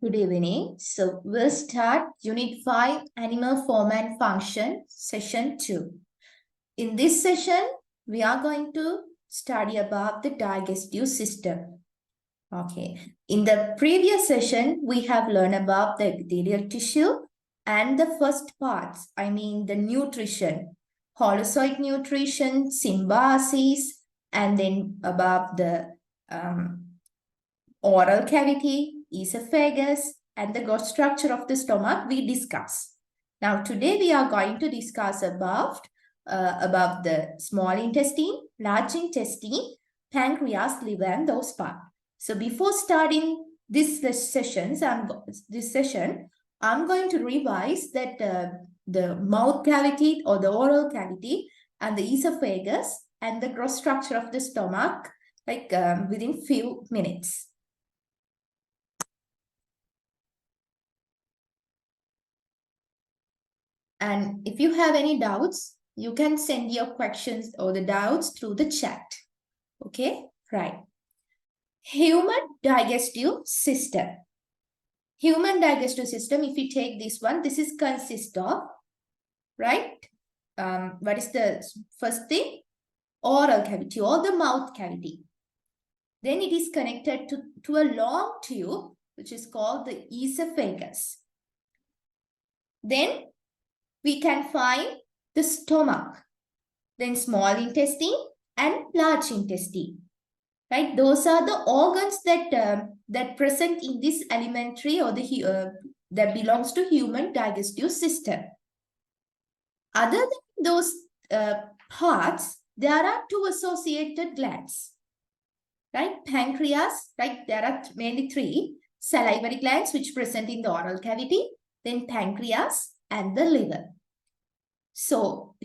Good evening. So we'll start Unit 5, Animal Form and Function, Session 2. In this session, we are going to study about the digestive system. Okay. In the previous session, we have learned about the epithelial tissue and the first parts, I mean the nutrition, holozoic nutrition, symbiosis, and then about the oral cavity, esophagus, and the gut structure of the stomach we discuss. Now, today we are going to discuss about the small intestine, large intestine, pancreas, liver, and those parts. So before starting this session, I'm going to revise that the mouth cavity or the oral cavity and the esophagus and the gross structure of the stomach within few minutes. And if you have any doubts, you can send your questions or the doubts through the chat. Okay, right. Human digestive system. Human digestive system, if you take this one, this is consist of, right? What is the first thing? Oral cavity or the mouth cavity. Then it is connected to a long tube, which is called the esophagus. Then we can find the stomach, then small intestine and large intestine, right? Those are the organs that present in this alimentary or that belongs to human digestive system. Other than those parts, there are two associated glands, right? Pancreas, right? There are mainly three salivary glands which present in the oral cavity, then pancreas and the liver. So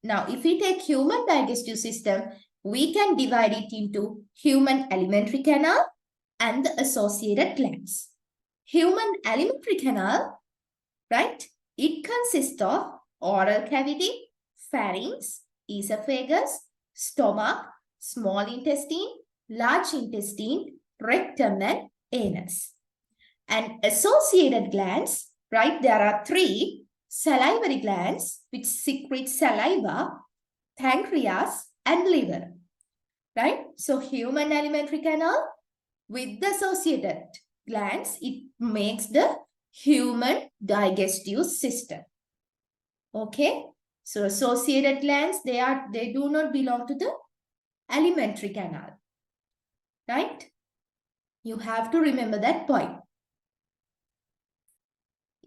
now if we take human digestive system, we can divide it into human alimentary canal and the associated glands. Human alimentary canal, right? It consists of oral cavity, pharynx, esophagus, stomach, small intestine, large intestine, rectum and anus. And associated glands, right? There are three salivary glands which secrete saliva, pancreas, and liver, right? So human alimentary canal with the associated glands, it makes the human digestive system. Okay, so associated glands, they do not belong to the alimentary canal, right? You have to remember that point.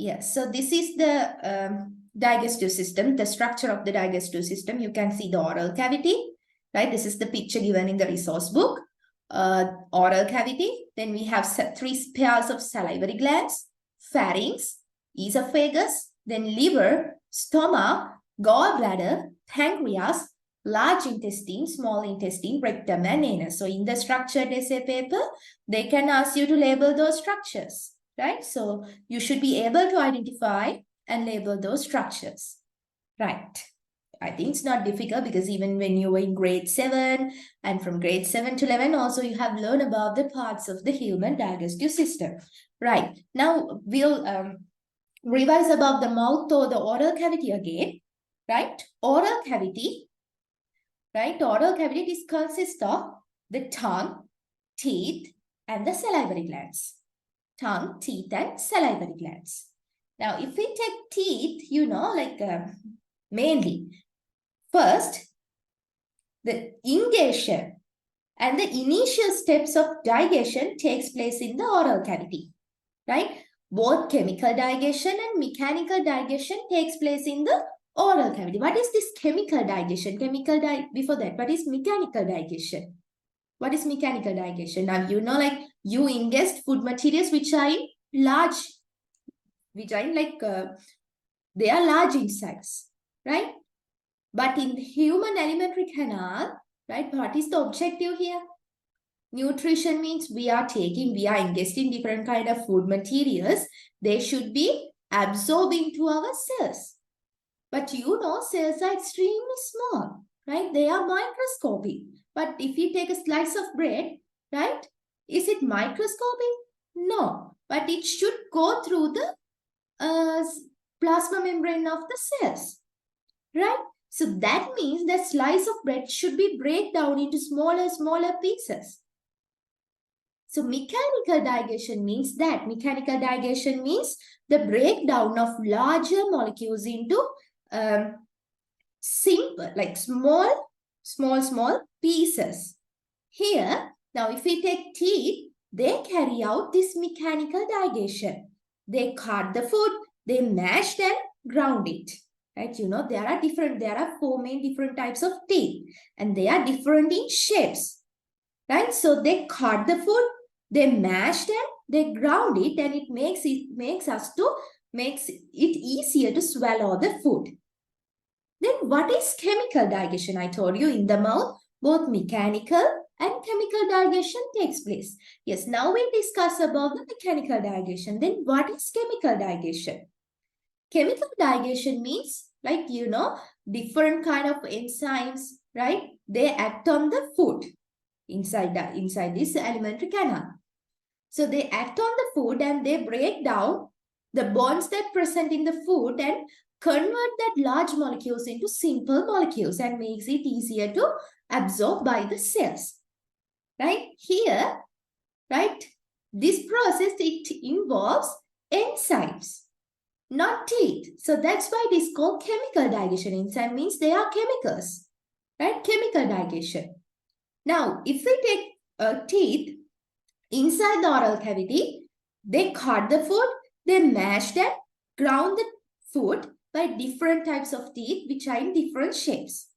Yes, so this is the digestive system, the structure of the digestive system. You can see the oral cavity, right? This is the picture given in the resource book. Oral cavity. Then we have three pairs of salivary glands, pharynx, esophagus, then liver, stomach, gallbladder, pancreas, large intestine, small intestine, rectum, and anus. So in the structured essay paper, they can ask you to label those structures, right? So you should be able to identify and label those structures, right? I think it's not difficult because even when you were in grade 7 and from grade 7 to 11 also you have learned about the parts of the human digestive system. Right, now we'll revise about the mouth or the oral cavity again, right? Oral cavity, right? Oral cavity consists of the tongue, teeth, and the salivary glands. Tongue, teeth, and salivary glands. Now, if we take teeth, mainly, first, the ingation and the initial steps of digestion takes place in the oral cavity, right? Both chemical digestion and mechanical digestion takes place in the oral cavity. What is this chemical digestion? Before that, what is mechanical digestion? What is mechanical digestion? Now, you ingest food materials which are in large, they are large in size, right? But in the human alimentary canal, right, what is the objective here? Nutrition means we are ingesting different kind of food materials. They should be absorbed into our cells. But cells are extremely small, right? They are microscopic. But if you take a slice of bread, right, is it microscopic? No. but it should go through the plasma membrane of the cells, right? So that means that slice of bread should be break down into smaller pieces. So mechanical digestion means that. Mechanical digestion means the breakdown of larger molecules into simple, like small pieces. Here, now if we take teeth, they carry out this mechanical digestion. They cut the food, they mashed and ground it. Right? You know, there are 4 main different types of teeth and they are different in shapes. Right? So they cut the food, they mashed and they ground it, and it makes it easier to swallow the food. Then what is chemical digestion? I told you in the mouth, both mechanical and chemical digestion takes place. Yes, now we discuss about the mechanical digestion. Then what is chemical digestion? Chemical digestion means, like, you know, different kind of enzymes, right? They act on the food inside this alimentary canal. So they act on the food and they break down the bonds that present in the food and convert that large molecules into simple molecules and makes it easier to absorb by the cells. Right? Here, right, this process, it involves enzymes, not teeth. So that's why it is called chemical digestion. Enzyme means they are chemicals, right? Chemical digestion. Now, if we take teeth, inside the oral cavity, they cut the food, they mashed and ground the food by different types of teeth which are in different shapes,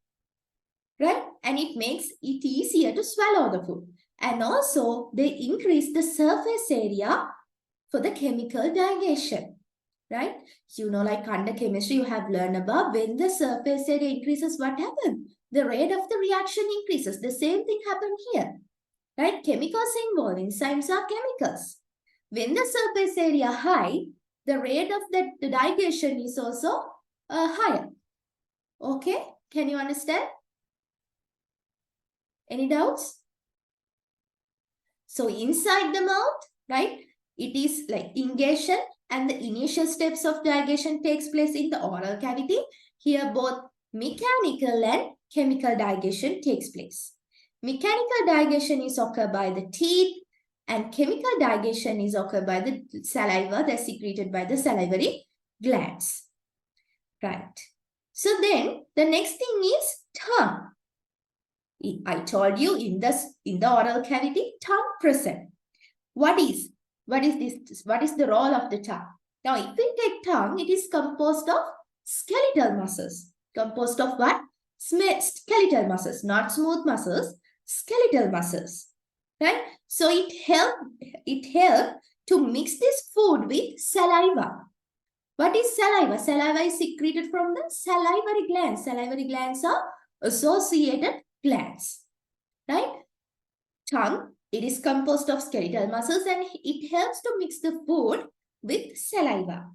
right? And it makes it easier to swallow the food. And also, they increase the surface area for the chemical digestion, right? You know, like under chemistry, you have learned about when the surface area increases, what happens? The rate of the reaction increases. The same thing happened here, right? Chemicals involved, enzymes are chemicals. When the surface area high, the rate of the digestion is also higher. Okay, can you understand? Any doubts? So inside the mouth, right, it is like ingestion, and the initial steps of digestion takes place in the oral cavity. Here both mechanical and chemical digestion takes place. Mechanical digestion is occurred by the teeth, and chemical digestion is occurred by the saliva that's secreted by the salivary glands. Right. So then the next thing is tongue. I told you in the oral cavity, tongue present. What is this? What is the role of the tongue? Now, if we take tongue, it is composed of skeletal muscles. Composed of what? Skeletal muscles, not smooth muscles, skeletal muscles. Right? So it help to mix this food with saliva. What is saliva? Saliva is secreted from the salivary glands. Salivary glands are associated glands. Right? Tongue, it is composed of skeletal muscles and it helps to mix the food with saliva.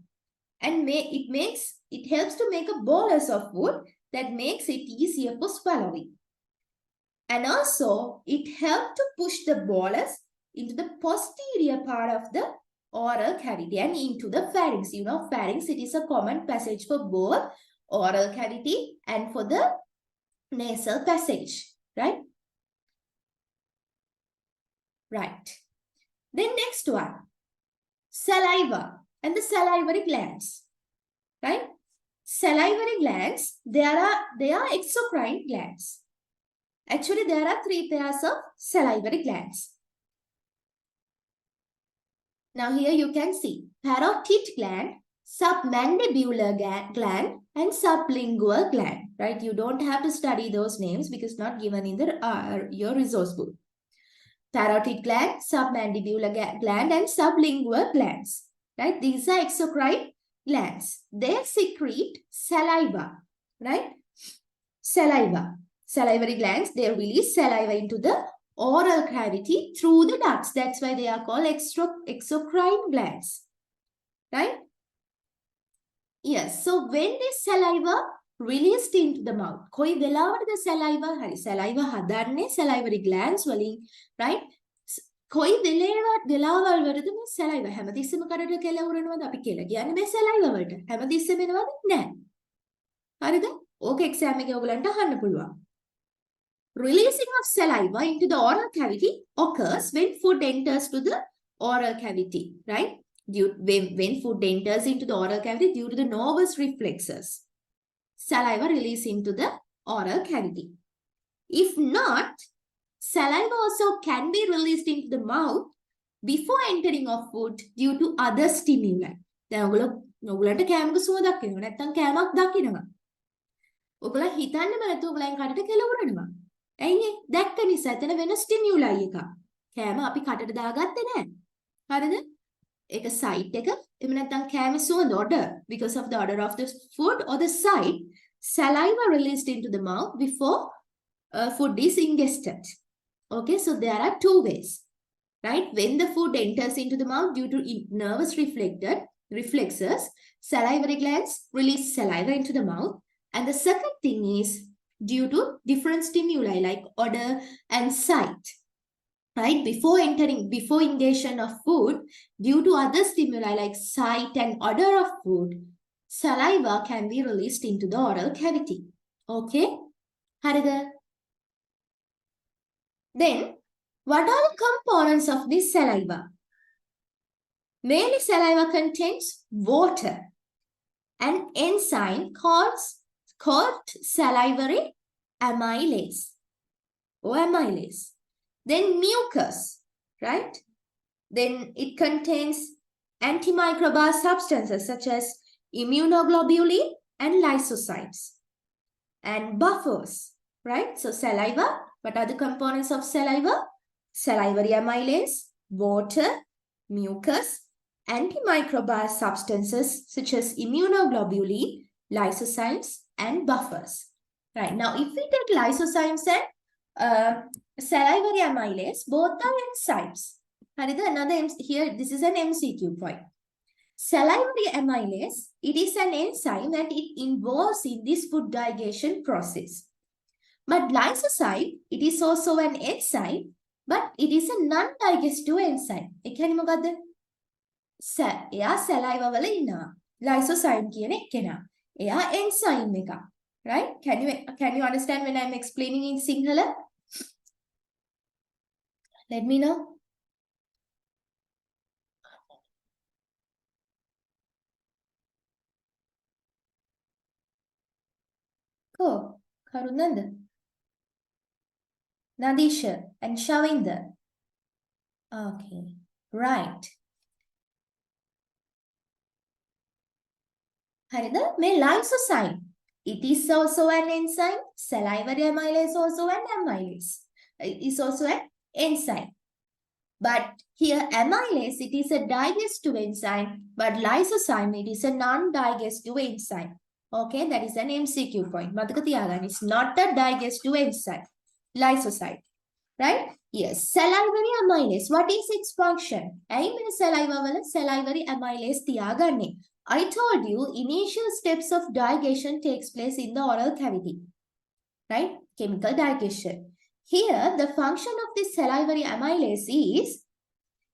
And it helps to make a bolus of food that makes it easier for swallowing. And also, it helps to push the bolus into the posterior part of the oral cavity and into the pharynx. You know, pharynx, it is a common passage for both oral cavity and for the nasal passage, right? Right. Then next one, saliva and the salivary glands, right? Salivary glands, they are exocrine glands. Actually, there are 3 pairs of salivary glands. Now here you can see parotid gland, submandibular gland, and sublingual gland, right? You don't have to study those names because not given in your resource book. Parotid gland, submandibular gland, and sublingual glands, right? These are exocrine glands. They secrete saliva, right? Saliva. Salivary glands, they release saliva into the oral cavity through the ducts. That's why they are called exocrine glands, right? Yes, so when this saliva released into the mouth, koi velawada the saliva hari saliva hadanne salivary glands වලින්, right? කොයි වෙලාවල් වලද මේ සැලයිව හැමතිස්සෙම කඩට කෙලවරනවද අපි කියලා කියන්නේ මේ සැලයිව වලට හැමතිස්සෙම එනවද නැහැ හරිද ඕක එක්සෑම් එකේ ඔයගලන්ට අහන්න පුළුවන් releasing of saliva into the oral cavity occurs when food enters to the oral cavity right when food enters into the oral cavity due to the nervous reflexes saliva release into the oral cavity if not saliva also can be released into the mouth before entering of food due to other stimuli. දැන් ඔයගොල්ලන්ට කෑමක සුවඳක් එනවා. නැත්නම් කෑමක් දකිනවා. ඔයගොල්ලෝ හිතන්නේම නැතුව ඔයගලන් කටට කෙලවරනවා. ඇයි දැක්ක නිසා එතන වෙන ස්ටිමියුලයි එකක්. කෑම අපි කටට දාගත්තේ නැහැ. හරිද? ඒක සයිට් එක එහෙම නැත්නම් කෑමේ සුවඳ odor because of the odor of the food or the sight saliva released into the mouth before food is ingested. Okay, so there are two ways, right? When the food enters into the mouth due to nervous reflexes, salivary glands release saliva into the mouth. And the second thing is due to different stimuli like odor and sight, right? Before ingestion of food, due to other stimuli like sight and odor of food, saliva can be released into the oral cavity. Okay? Harida? Then, what are the components of this saliva? Mainly saliva contains water, an enzyme called salivary amylase or amylase. Then mucus, right? Then it contains antimicrobial substances such as immunoglobulin and lysozymes and buffers, right? So saliva, what are the components of saliva? Salivary amylase, water, mucus, antimicrobial substances such as immunoglobulin, lysozymes, and buffers. Right, now if we take lysozymes and salivary amylase, both are enzymes. Here, this is an MCQ point. Salivary amylase, it is an enzyme and it involves in this food digestion process. But lysozyme, it is also an enzyme, but it is a non-digestive enzyme. ඒ කියන්නේ මොකද්ද? එයා saliva වල ඉන්නවා. Lysozyme කියන එකේනා. එයා enzyme එකක්. Right? Can you understand when I'm explaining in Sinhala? Let me know. Cool. Karunanda. Nadisha and Shavinder. Okay, right. Harida, may lysozyme. It is also an enzyme. Salivary amylase also an amylase. It is also an enzyme. But here amylase, it is a digestive enzyme. But lysozyme, it is a non-digestive enzyme. Okay, that is an MCQ point. මතක තියාගන්න. It's not a digestive enzyme. Lysozyme. Right? Yes. Salivary amylase. What is its function? ඇයි මේ saliva වල salivary amylase තියාගන්නේ? I told you initial steps of digestion takes place in the oral cavity. Right? Chemical digestion. Here, the function of this salivary amylase is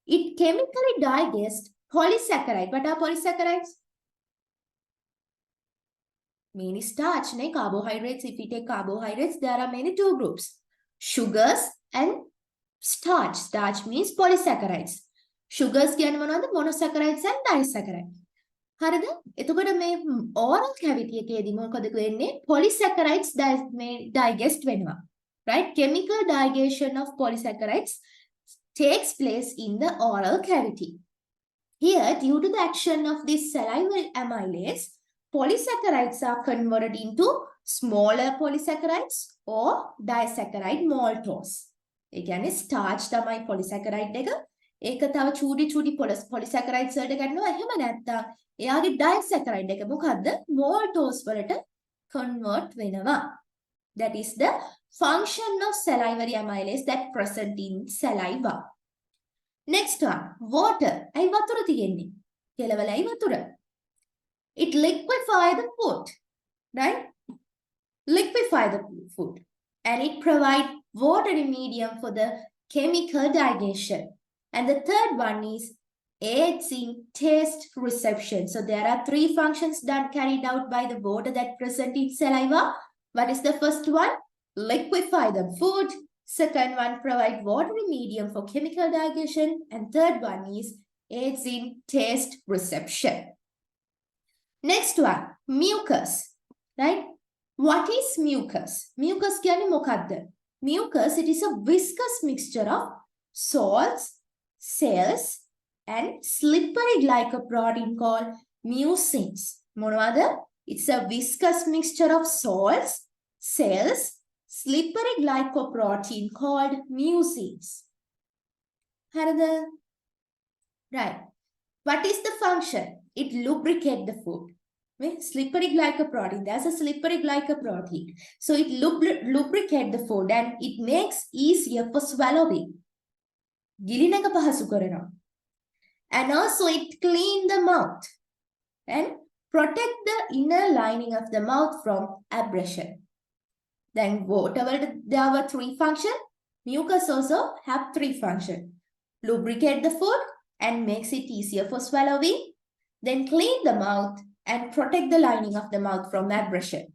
it chemically digests polysaccharide. What are polysaccharides? Mainly starch, carbohydrates. If we take carbohydrates, there are many two groups. Sugars and starch. Starch means polysaccharides. Sugars කියන්නේ මොනවද? Monosaccharides and disaccharides. හරිද? එතකොට මේ oral cavity එකේදී මොකද වෙන්නේ? Polysaccharides මේ digest වෙනවා. Right? Chemical digestion of polysaccharides takes place in the oral cavity. Here, due to the action of this salivary amylase, polysaccharides are converted into smaller polysaccharides or disaccharide maltose. ඒ කියන්නේ starch තමයි polysaccharide එක. ඒක තව චූටි polysaccharides වලට ගන්නවා. එහෙම නැත්නම් එයාගේ disaccharide එක මොකද්ද? maltose වලට convert වෙනවා. That is the function of salivary amylase that present in saliva. Next one, water. ඇයි වතුර තියෙන්නේ? කෙලවලයි වතුර. It liquefy the food, right? Liquefy the food. And it provide watery medium for the chemical digestion. And the third one is aids in taste reception. So there are three functions carried out by the water that present in saliva. What is the first one? Liquefy the food. Second one, provide watery medium for chemical digestion. And third one is aids in taste reception. Next one, mucus, right? What is mucus? Mucus කියන්නේ මොකක්ද? Mucus, it is a viscous mixture of salts, cells, and slippery glycoprotein called mucins. මොනවද? It's a viscous mixture of salts, cells, slippery glycoprotein called mucins. හරිද? Right. What is the function? It lubricates the food. Slippery glycoprotein. There's a slippery glycoprotein. So it lubricates the food and it makes easier for swallowing. ගිලින එක පහසු කරනවා. And also it cleans the mouth and protect the inner lining of the mouth from abrasion. Then whatever there were three functions, mucus also have three functions. Lubricate the food and makes it easier for swallowing. Then clean the mouth and protect the lining of the mouth from abrasion.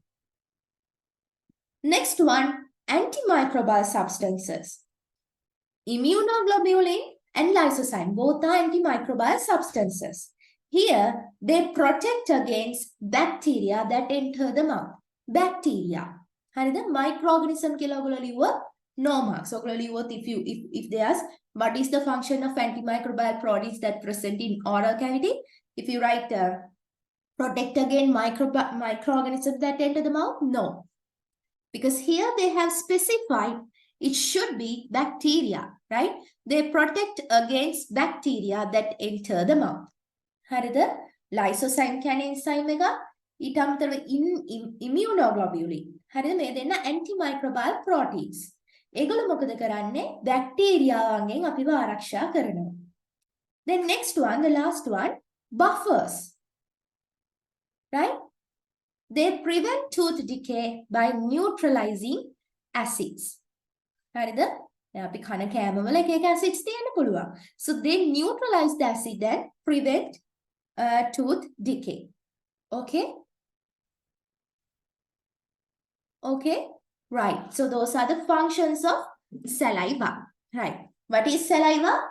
Next one, antimicrobial substances. Immunoglobulin and lysozyme, both are antimicrobial substances. Here, they protect against bacteria that enter the mouth. Bacteria. හරිද? Microorganism කියලා ඔයගොල්ලෝ ලිව්වා no marks. ඔයගොල්ලෝ ලිව්වොත් if there's what is the function of antimicrobial proteins that present in oral cavity? If you write protect against microorganisms that enter the mouth, no. Because here they have specified it should be bacteria, right? They protect against bacteria that enter the mouth. හරිද? Lysozyme කියන්නේ enzyme එක. ඊට අමතරව immunoglobulin. හරිද? මේ දෙන්න antimicrobial proteins. ඒගොල්ලෝ මොකද කරන්නේ? බැක්ටීරියාවන්ගෙන් අපිව ආරක්ෂා කරනවා. Then next one, the last one, buffers. Right? They prevent tooth decay by neutralizing acids. හරිද? අපි කන කෑමවල එක එක acids තියෙන්න පුළුවන්. So they neutralize the acid and prevent tooth decay. Okay? Okay? Right. So those are the functions of saliva. Right. What is saliva?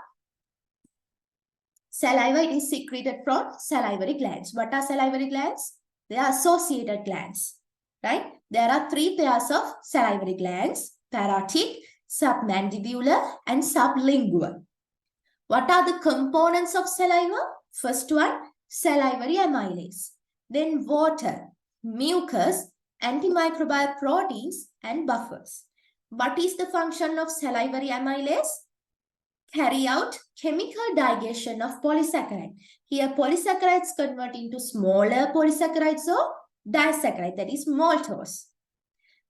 Saliva, it is secreted from salivary glands. What are salivary glands? They are associated glands. Right? There are three pairs of salivary glands: parotid, submandibular, and sublingual. What are the components of saliva? First one, salivary amylase. Then water, mucus, antimicrobial proteins, and buffers. What is the function of salivary amylase? Carry out chemical digestion of polysaccharide. Here, polysaccharides convert into smaller polysaccharides or disaccharide, that is maltose.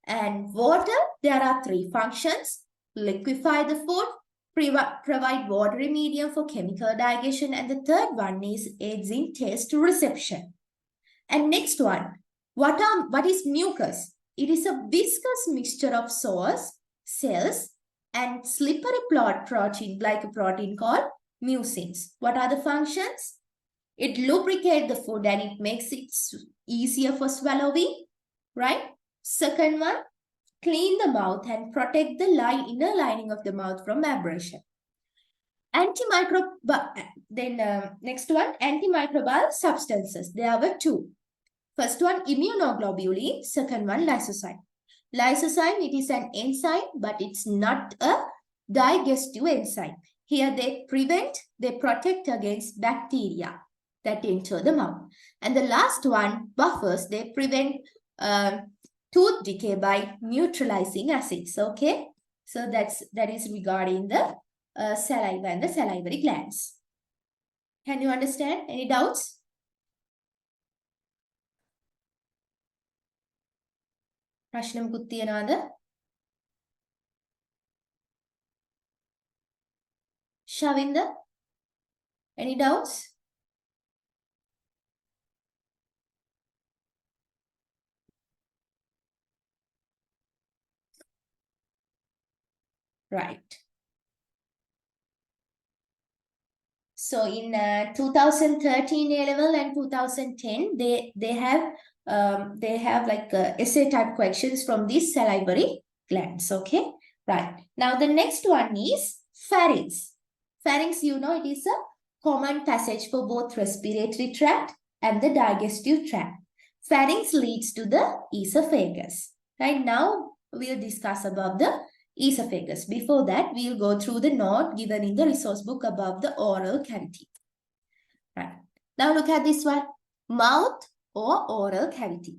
And water, there are three functions: liquefy the food, provide watery medium for chemical digestion, and the third one is aids in taste reception. And next one, what is mucus? It is a viscous mixture of salts, cells, and slippery protein, glycoprotein called mucins. What are the functions? It lubricates the food and it makes it easier for swallowing, right? Second one, clean the mouth and protect the inner lining of the mouth from abrasion. Next one, antimicrobial substances. There were two. First one, immunoglobulin. Second one, lysozyme. Lysozyme, it is an enzyme, but it's not a digestive enzyme. Here they protect against bacteria that enter the mouth. And the last one, buffers, they prevent tooth decay by neutralizing acids. Okay, so that is regarding the saliva and the salivary glands. Can you understand? Any doubts? ප්‍රශ්න මුකුත් තියනවද? Shavinda, any doubts? Right. So in 2013 A level and 2010, they have like essay type questions from these salivary glands. Okay, right. Now the next one is pharynx. Pharynx, you know, it is a common passage for both respiratory tract and the digestive tract. Pharynx leads to the esophagus. Right now, we'll discuss about the esophagus. Before that, we'll go through the note given in the resource book about the oral cavity. Right. Now look at this one. Mouth or oral cavity.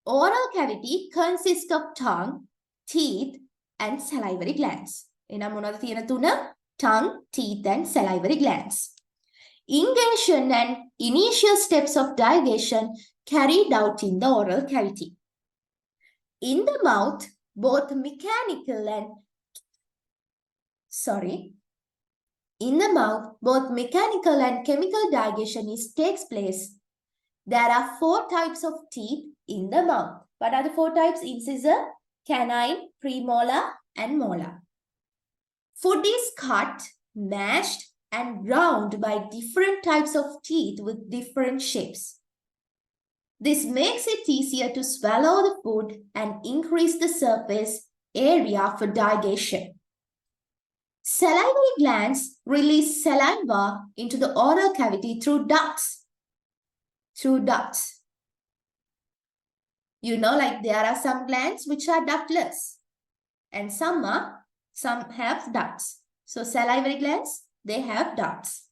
Oral cavity consists of tongue, teeth, and salivary glands. එනම් මොනවද තියෙන තුන? Tongue, teeth, and salivary glands. Ingation and initial steps of digestion carried out in the oral cavity. In the mouth, both mechanical and in the mouth, both mechanical and chemical digestion takes place. There are 4 types of teeth in the mouth. What are the 4 types? Incisor, canine, premolar, and molar. Food is cut, mashed, and ground by different types of teeth with different shapes. This makes it easier to swallow the food and increase the surface area for digestion. Salivary glands release saliva into the oral cavity through ducts. You know, like there are some glands which are ductless and some have ducts. So salivary glands, they have ducts.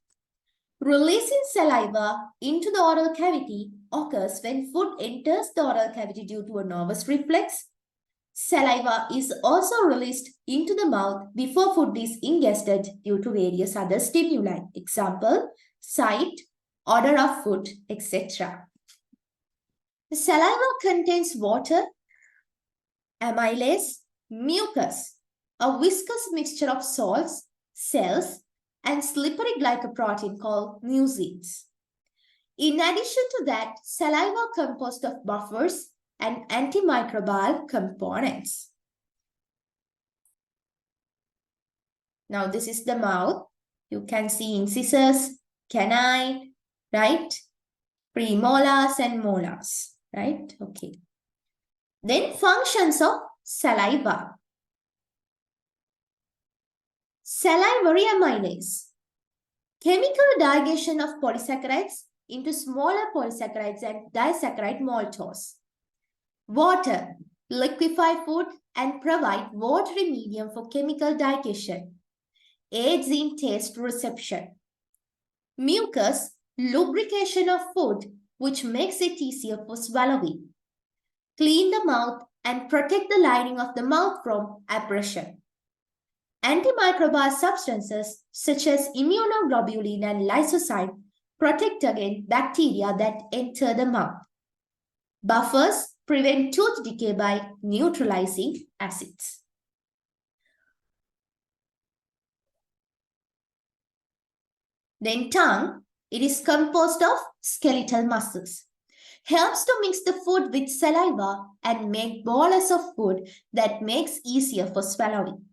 Releasing saliva into the oral cavity occurs when food enters the oral cavity due to a nervous reflex. Saliva is also released into the mouth before food is ingested due to various other stimuli. Example, sight, odor of food, etc. The saliva contains water, amylase, mucus, a viscous mixture of salts, cells, and slippery glycoprotein called mucins. In addition to that, saliva composed of buffers and antimicrobial components. Now this is the mouth. You can see incisors, canine, right? Premolars and molars, right? Okay. Then functions of saliva. Salivary amylase. Chemical digestion of polysaccharides into smaller polysaccharides and disaccharide maltose. Water, liquefy food and provide watery medium for chemical digestion. Aids in taste reception. Mucus, lubrication of food, which makes it easier for swallowing. Clean the mouth and protect the lining of the mouth from abrasion. Antimicrobial substances such as immunoglobulin and lysozyme protect against bacteria that enter the mouth. Buffers prevent tooth decay by neutralizing acids. Then tongue, it is composed of skeletal muscles. Helps to mix the food with saliva and make bolus of food that makes easier for swallowing.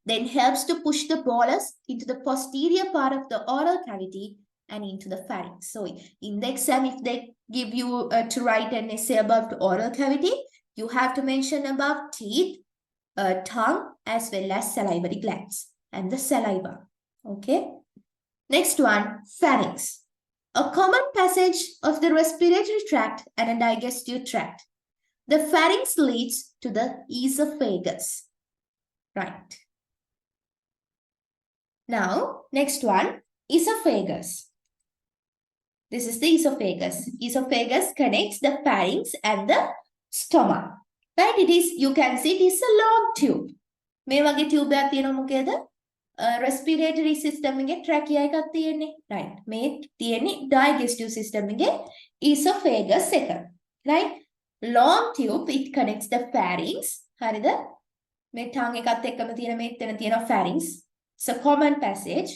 Then helps to push the bolus into the posterior part of the oral cavity and into the pharynx. So in the exam, if they give you to write an essay about the oral cavity, you have to mention about teeth, tongue, as well as salivary glands and the saliva. Okay. Next one, pharynx. A common passage of the respiratory tract and a digestive tract. The pharynx leads to the esophagus. Right. Now, next one, esophagus. This is the esophagus. Esophagus connects the pharynx and the stomach. Right? It is, you can see it is a long tube. මේ වගේ tube එකක් තියෙනවා මොකේද? Respiratory system එකේ trachea එකක් තියෙන්නේ. Right. මේ තියෙන්නේ digestive system එකේ esophagus එක. Right? Long tube, it connects the pharynx. හරිද? මේ tongue එකත් එක්කම තියෙන මේ එතන තියෙන pharynx. It's a common passage,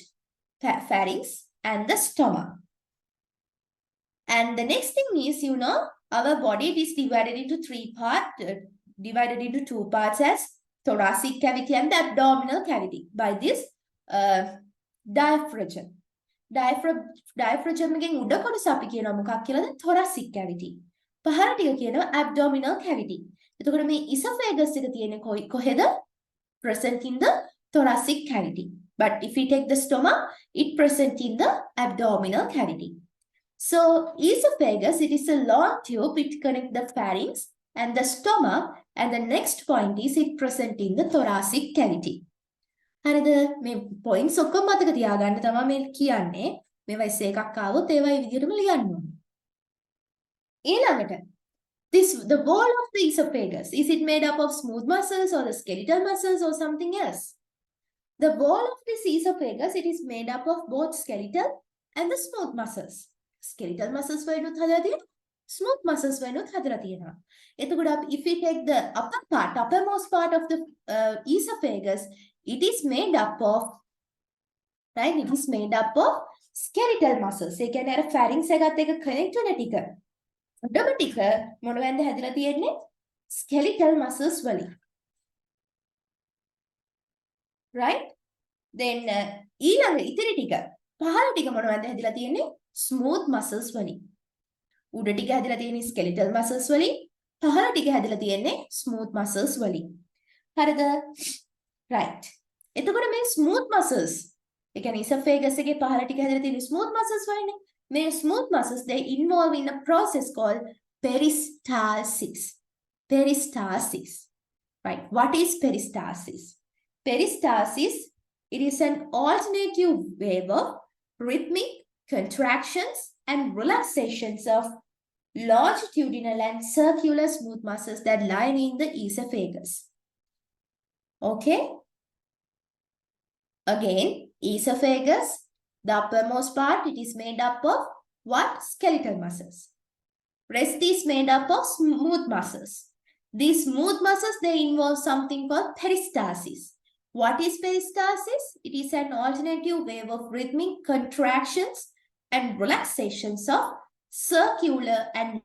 pharynx and the stomach. And the next thing is, you know, our body is divided into 2 parts as thoracic cavity and the abdominal cavity by this diaphragm. diaphragm එකෙන් උඩ කොටස අපි කියනවා මොකක් කියලාද? thoracic cavity. පහළ ටික කියනවා abdominal cavity. එතකොට මේ esophagus එක තියෙන්නේ කොහෙද? Present in the thoracic cavity. But if we take the stomach, it present in the abdominal cavity. So esophagus, it is a long tube. It connects the pharynx and the stomach. And the next point is it present in the thoracic cavity. හරිද? මේ points ඔක්කොම මතක තියාගන්න තමයි මේ කියන්නේ. මේවා ඉස්සේ එකක් ආවොත් ඒවා ඒ විදිහටම ලියන්න ඕනේ. ඊළඟට the wall of the esophagus, is it made up of smooth muscles or the skeletal muscles or something else? The wall of this esophagus, it is made up of both skeletal and the smooth muscles. Skeletal muscles වලිනුත් හදලා තියෙනවා, smooth muscles වලිනුත් හදලා තියෙනවා. එතකොට if we take the uppermost part of the esophagus, it is made up of, right? It is made up of skeletal muscles. ඒ කියන්නේ අර pharynx එකත් එක්ක connect වෙන ටික. උඩම ටික මොනවෙන්ද හැදිලා තියෙන්නේ? skeletal muscles වලින්. Right? Then ඊළඟ ඉතිරි ටික පහළ ටික මොනවද හැදිලා තියෙන්නේ? smooth muscles වලින්. උඩ ටික හැදිලා තියෙන්නේ skeletal muscles වලින්, පහළ ටික හැදිලා තියෙන්නේ smooth muscles වලින්. හරිද? Right. එතකොට මේ smooth muscles, ඒ කියන්නේ esophagus එකේ පහළ ටික හැදිලා තියෙන්නේ smooth muscles වලින්නේ. May smooth muscles, they involve in a process called peristalsis. Peristalsis. Right. What is peristalsis? Peristalsis, it is an alternative wave of rhythmic contractions and relaxations of longitudinal and circular smooth muscles that line in the esophagus. Okay. Again, esophagus, the uppermost part, it is made up of what? Skeletal muscles. Rest is made up of smooth muscles. These smooth muscles, they involve something called peristalsis. What is peristalsis? It is an alternative wave of rhythmic contractions and relaxations of circular and...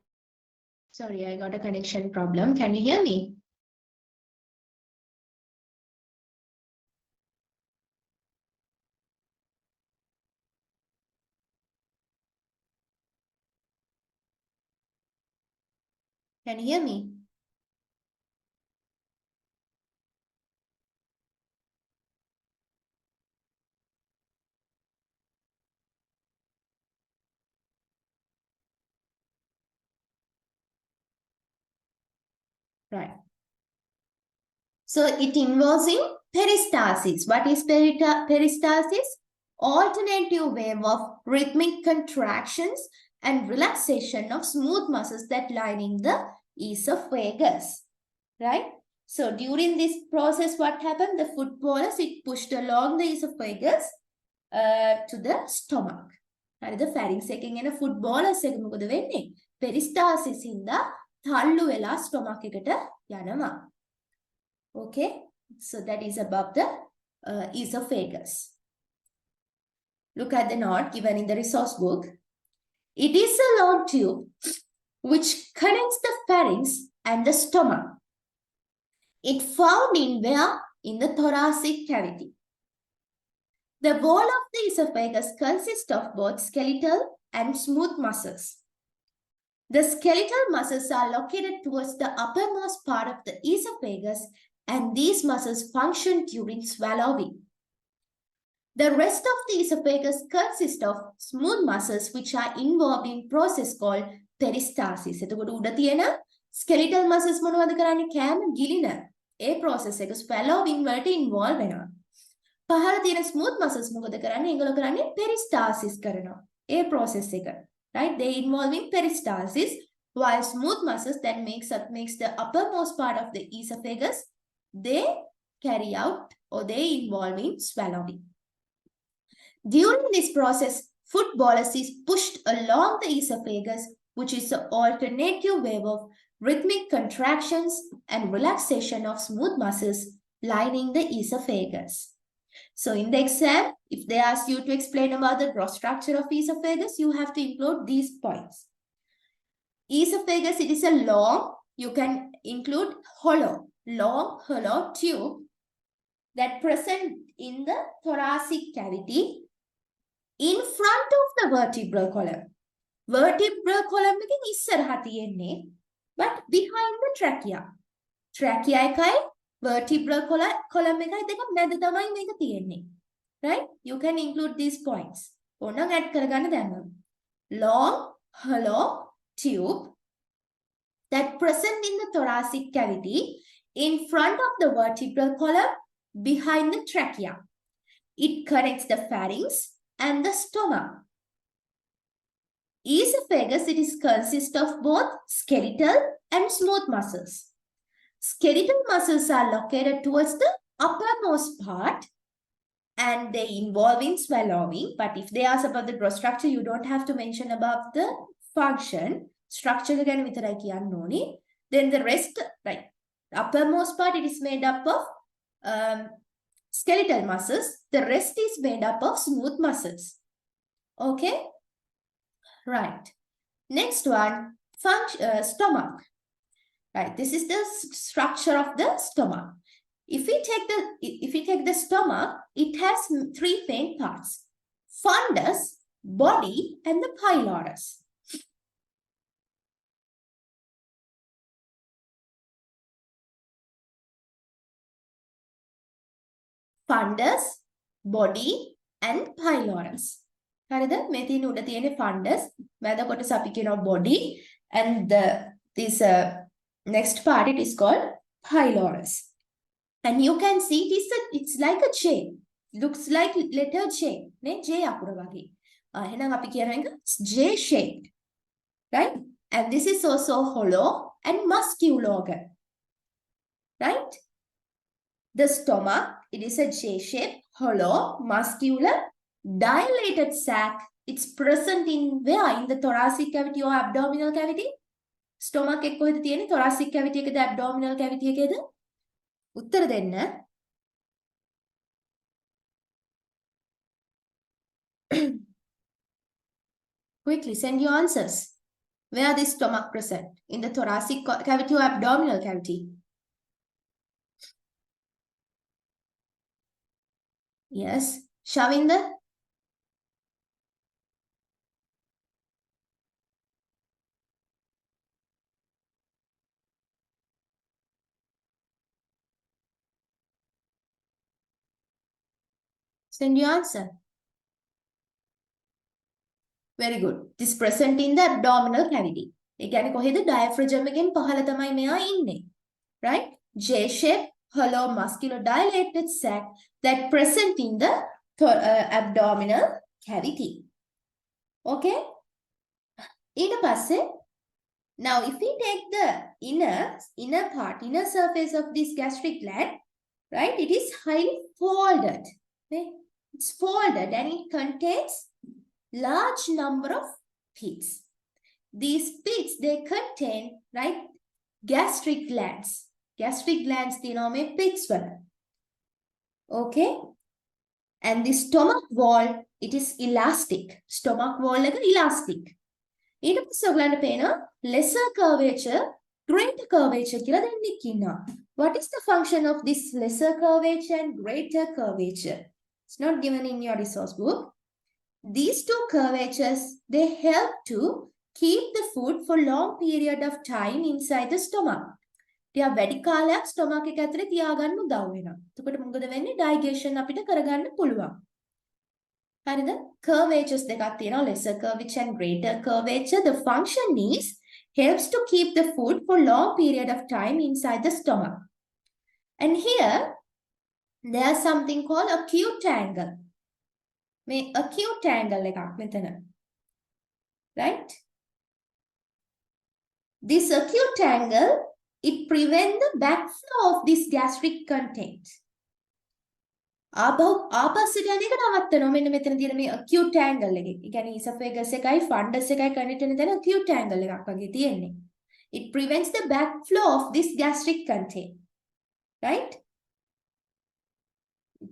Sorry, I got a connection problem. Can you hear me? Can you hear me? Right. So it involves in peristalsis. What is peristalsis? Alternative wave of rhythmic contractions and relaxation of smooth muscles that line in the esophagus. Right? So during this process, what happened? The food bolus, it pushed along the esophagus to the stomach. Right? The pharynx එකෙන් එන food bolus එක මොකද වෙන්නේ? Peristalsis ඉඳලා තල්ලු වෙලා stomach එකට යනවා. Okay? So that is about the esophagus. Look at the note given in the resource book. It is a long tube which connects the pharynx and the stomach. It found in where? In the thoracic cavity. The wall of the esophagus consists of both skeletal and smooth muscles. The skeletal muscles are located towards the uppermost part of the esophagus, and these muscles function during swallowing. The rest of the esophagus consists of smooth muscles which are involved in process called peristalsis. එතකොට උඩ තියෙන skeletal muscles මොනවද කරන්නේ? කෑම ගිලින. ඒ process එක swallowing වලට involve වෙනවා. පහළ තියෙන smooth muscles මොකද කරන්නේ? ඒගොල්ලෝ කරන්නේ peristalsis කරනවා. ඒ process එක. Right? They involve in peristalsis, while smooth muscles that makes the uppermost part of the esophagus, they carry out or they involve in swallowing. During this process, food bolus is pushed along the esophagus, which is the alternative wave of rhythmic contractions and relaxation of smooth muscles lining the esophagus. So in the exam, if they ask you to explain about the gross structure of esophagus, you have to include these points. Esophagus, it is a long, you can include hollow, long hollow tube that present in the thoracic cavity. in front of the vertebral column. Vertebral column එකෙන් ඉස්සරහා තියෙන්නේ, but behind the trachea. Trachea එකයි vertebral column එකයි දෙක මැද තමයි මේක තියෙන්නේ. Right? You can include these points. ඕනනම් add කරගන්න දැන්ම. Long, hollow tube that present in the thoracic cavity in front of the vertebral column behind the trachea. It connects the pharynx and the stomach. Esophagus, it is consist of both skeletal and smooth muscles. Skeletal muscles are located towards the uppermost part and they involve in swallowing. But if they ask about the growth structure, you don't have to mention about the function. Structure again with the then the rest, right? The uppermost part, it is made up of skeletal muscles. The rest is made up of smooth muscles. Okay? Right. Next one, stomach. Right. This is the structure of the stomach. If we take the stomach, it has three main parts: fundus, body, and the pylorus. Fundus, body, and pylorus. හරිද? මේ තියෙන උඩ තියෙන fundus, මැද කොටස අපි කියනවා body, and this next part it is called pylorus. And you can see it's like a chain. Looks like letter J. නේ J අකුර වගේ. එහෙනම් අපි කියනවා එක J shaped. Right? And this is also hollow and muscular organ. Right? The stomach, it is a J-shaped, hollow, muscular, dilated sac. It's present in where? In the thoracic cavity or abdominal cavity? Stomach එක කොහෙද තියෙන්නේ? Thoracic cavity එකද abdominal cavity එකේද? උත්තර දෙන්න. Quickly send your answers. Where is stomach present? In the thoracic cavity or abdominal cavity? Yes. Shavinder? Send your answer. Very good. This present in the abdominal cavity. ඒ කියන්නේ කොහෙද? diaphragm එකෙන් පහළ තමයි මෙයා ඉන්නේ. Right? J-shaped, hollow, muscular, dilated sac that present in the abdominal cavity. Okay? ඊට පස්සේ, now if we take the inner part, inner surface of this gastric gland, right? It is highly folded. Okay? It's folded and it contains large number of pits. These pits, they contain, right, gastric glands. Gastric glands, තියෙනවා pits වල. Okay? And the stomach wall, it is elastic. Stomach wall එක elastic. ඊට පස්සේ ඔයගලන්ට පේනවා lesser curvature, greater curvature කියලා දෙන්නෙක් ඉන්නවා. What is the function of this lesser curvature and greater curvature? It's not given in your resource book. These two curvatures, they help to keep the food for long period of time inside the stomach. ටිකක් වැඩි කාලයක් stomach එක ඇතුලේ තියාගන්න උදව් වෙනවා. එතකොට මොකද වෙන්නේ? digestion අපිට කරගන්න පුළුවන්. හරිද? Curvatures දෙකක් තියෙනවා, lesser curvature and greater curvature. The function is helps to keep the food for long period of time inside the stomach. And here there's something called acute angle. මේ acute angle එකක් මෙතන. Right? This acute angle, it prevents the backflow of this gastric content. ආපස්සට යන එක නවත්තනවා. මෙන්න මෙතන තියෙන මේ acute angle එකේ. ඒ කියන්නේ esophagus එකයි fundus එකයි connect වෙන තැන acute angle එකක් වගේ තියෙන්නේ. It prevents the backflow of this gastric content. Right?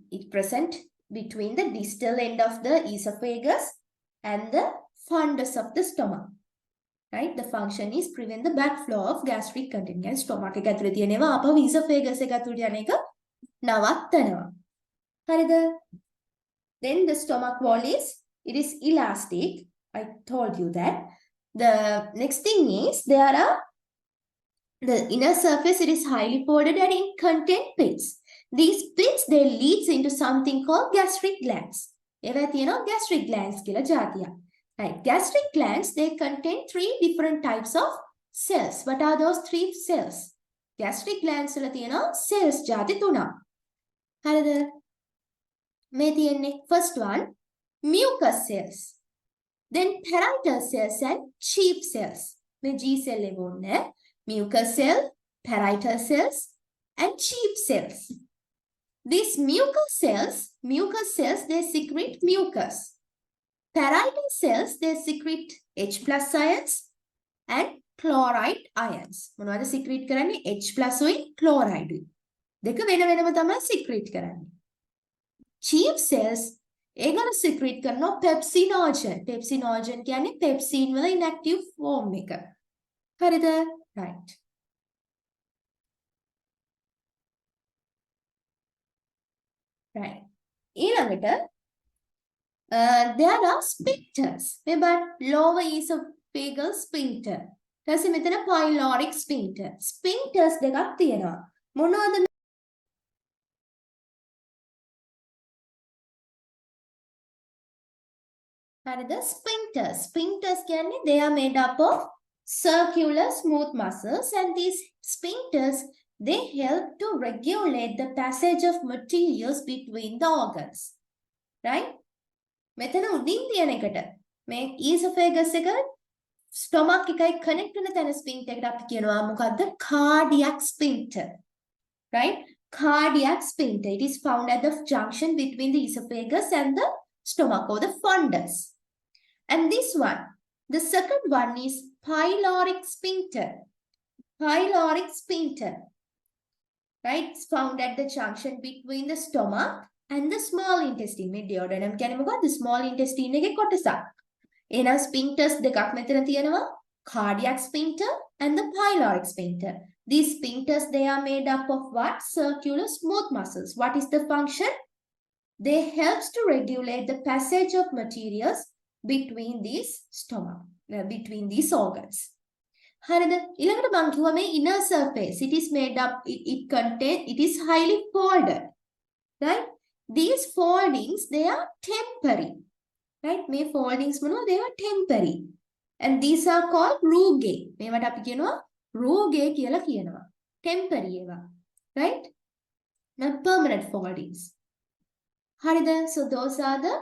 It present between the distal end of the esophagus and the fundus of the stomach. Right? The function is prevent the backflow of gastric content. And stomach එක ඇතුලේ තියෙනවා අපව esophagus එක ඇතුලට යන එක නවත්තනවා. හරිද? Then the stomach wall is it is elastic. I told you that. The next thing is the inner surface, it is highly folded and it contains pits. These pits, they leads into something called gastric glands. Gastric glands kila jatiya. Right. Gastric glands, they contain 3 different types of cells. What are those 3 cells? Gastric glands වල තියෙනවා cells ජාති 3ක්. හරිද? මේ තියෙන්නේ first one mucus cells. Then parietal cells and chief cells. මේ G cell එක ඕනේ. Mucus cell, parietal cells and chief cells. These mucus cells, they secrete mucus. Parietal cells, they secrete H plus ions and chloride ions. මොනවද secrete කරන්නේ? H plus උයි chloride උයි. දෙක වෙන වෙනම තමයි secrete කරන්නේ. Chief cells ඒගොල්ලෝ secrete කරනවා pepsinogen. Pepsinogen කියන්නේ pepsin වල inactive form එක. හරිද? Right. Right. ඊළඟට there are sphincters. Remember lower esophageal sphincter. ඊට මෙතන pyloric sphincter. Sphincters දෙකක් තියෙනවා. මොනවද? හරිද? Sphincters. Sphincters කියන්නේ they are made up of circular smooth muscles, and these sphincters, they help to regulate the passage of materials between the organs. Right? මෙතන උඩින් තියෙන එකට මේ esophagus එක stomach එකයි connect වෙන තැන sphincter එකට අපි කියනවා මොකද්ද? Cardiac sphincter. Right? Cardiac sphincter. It is found at the junction between the esophagus and the stomach, or the fundus. And this one, the second one is pyloric sphincter. Pyloric sphincter. Right? It's found at the junction between the stomach and the small intestine. මේ duodenum කියන්නේ මොකක්ද? small intestine එකේ කොටසක්. එහෙනම් sphincters දෙකක් මෙතන තියෙනවා. Cardiac sphincter and the pyloric sphincter. These sphincters, they are made up of what? Circular smooth muscles. What is the function? They helps to regulate the passage of materials between these stomach, between these organs. හරිද? ඊළඟට මම කිව්වා මේ inner surface, it is made up, it is highly folded. Right? These foldings, they are temporary. Right? මේ foldings මොනවද? They are temporary. And these are called rugae. මේවට අපි කියනවා rugae කියලා කියනවා. Temporary ඒවා. Right? Not permanent foldings. Harida, so those are the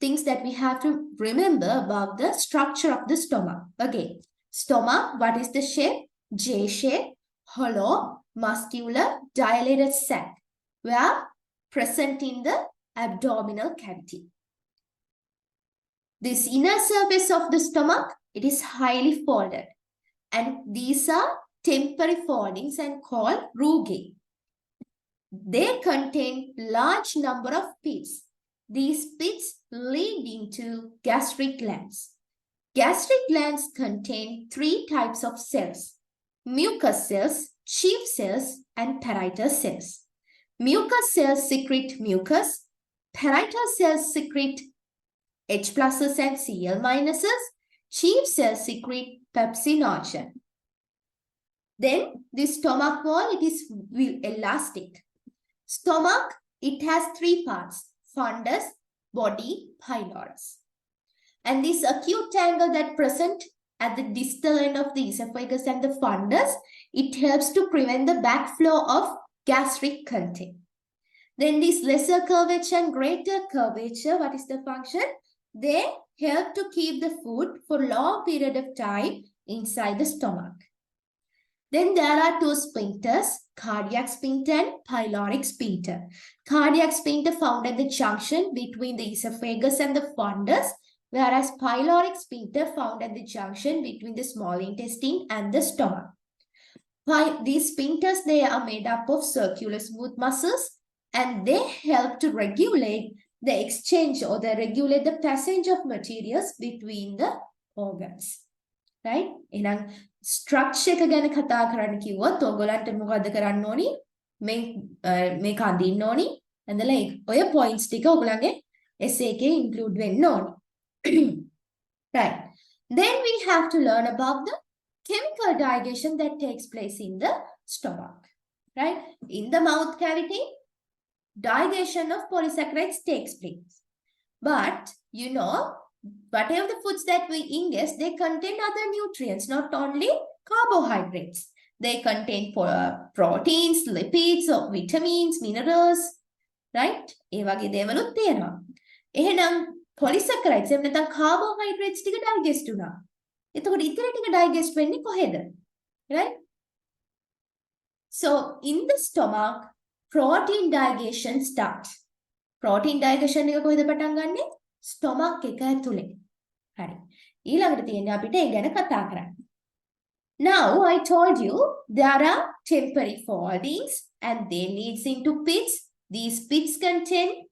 things that we have to remember about the structure of the stomach. Okay, stomach, what is the shape? J shape, hollow, muscular, dilated sac. We are present in the abdominal cavity. This inner surface of the stomach, it is highly folded. And these are temporary foldings and called rugae. They contain large number of pits. These pits lead into gastric glands. Gastric glands contain 3 types of cells: mucus cells, chief cells, and parietal cells. Mucus cells secrete mucus. Parietal cells secrete H pluses and Cl minuses. Chief cells secrete pepsinogen. Then the stomach wall, it is elastic. Stomach, it has 3 parts: fundus, body, pylorus. And this acute angle that present at the distal end of the esophagus and the fundus, it helps to prevent the backflow of gastric content. Then this lesser curvature and greater curvature, what is the function? They help to keep the food for long period of time inside the stomach. Then there are 2 sphincters, cardiac sphincter and pyloric sphincter. Cardiac sphincter found at the junction between the esophagus and the fundus, whereas pyloric sphincter found at the junction between the small intestine and the stomach. These sphincters, they are made up of circular smooth muscles, and they help to regulate the exchange, or they regulate the passage of materials between the organs. Right? එහෙනම් structure එක ගැන කතා කරන්න කිව්වොත් ඔයගොල්ලන්ට මොකද්ද කරන්න ඕනි? මේක අඳින්න ඕනි. ඇඳලා ඔය points ටික ඔයගොල්ලන්ගේ SAK include වෙන්න ඕනේ. Right. Then we have to learn about the chemical digestion that takes place in the stomach. Right? In the mouth cavity, digestion of polysaccharides takes place. But, you know, whatever the foods that we ingest, they contain other nutrients, not only carbohydrates. They contain proteins, lipids, or vitamins, minerals, right? ඒ වගේ දේවලුත් තියෙනවා. එහෙනම් polysaccharides එහෙම නැත්නම් carbohydrates ටික digest වුණා. එතකොට ඉතිරි ටික digest වෙන්නේ කොහෙද? Right? So in the stomach, protein digestion starts. Protein digestion එක කොහෙද පටන් ගන්නෙ? Stomach එක ඇතුලේ. හරි. ඊළඟට තියෙන්නේ අපිට ඒ ගැන කතා කරන්න. Now I told you there are temporary foldings and they leads into pits. These pits contain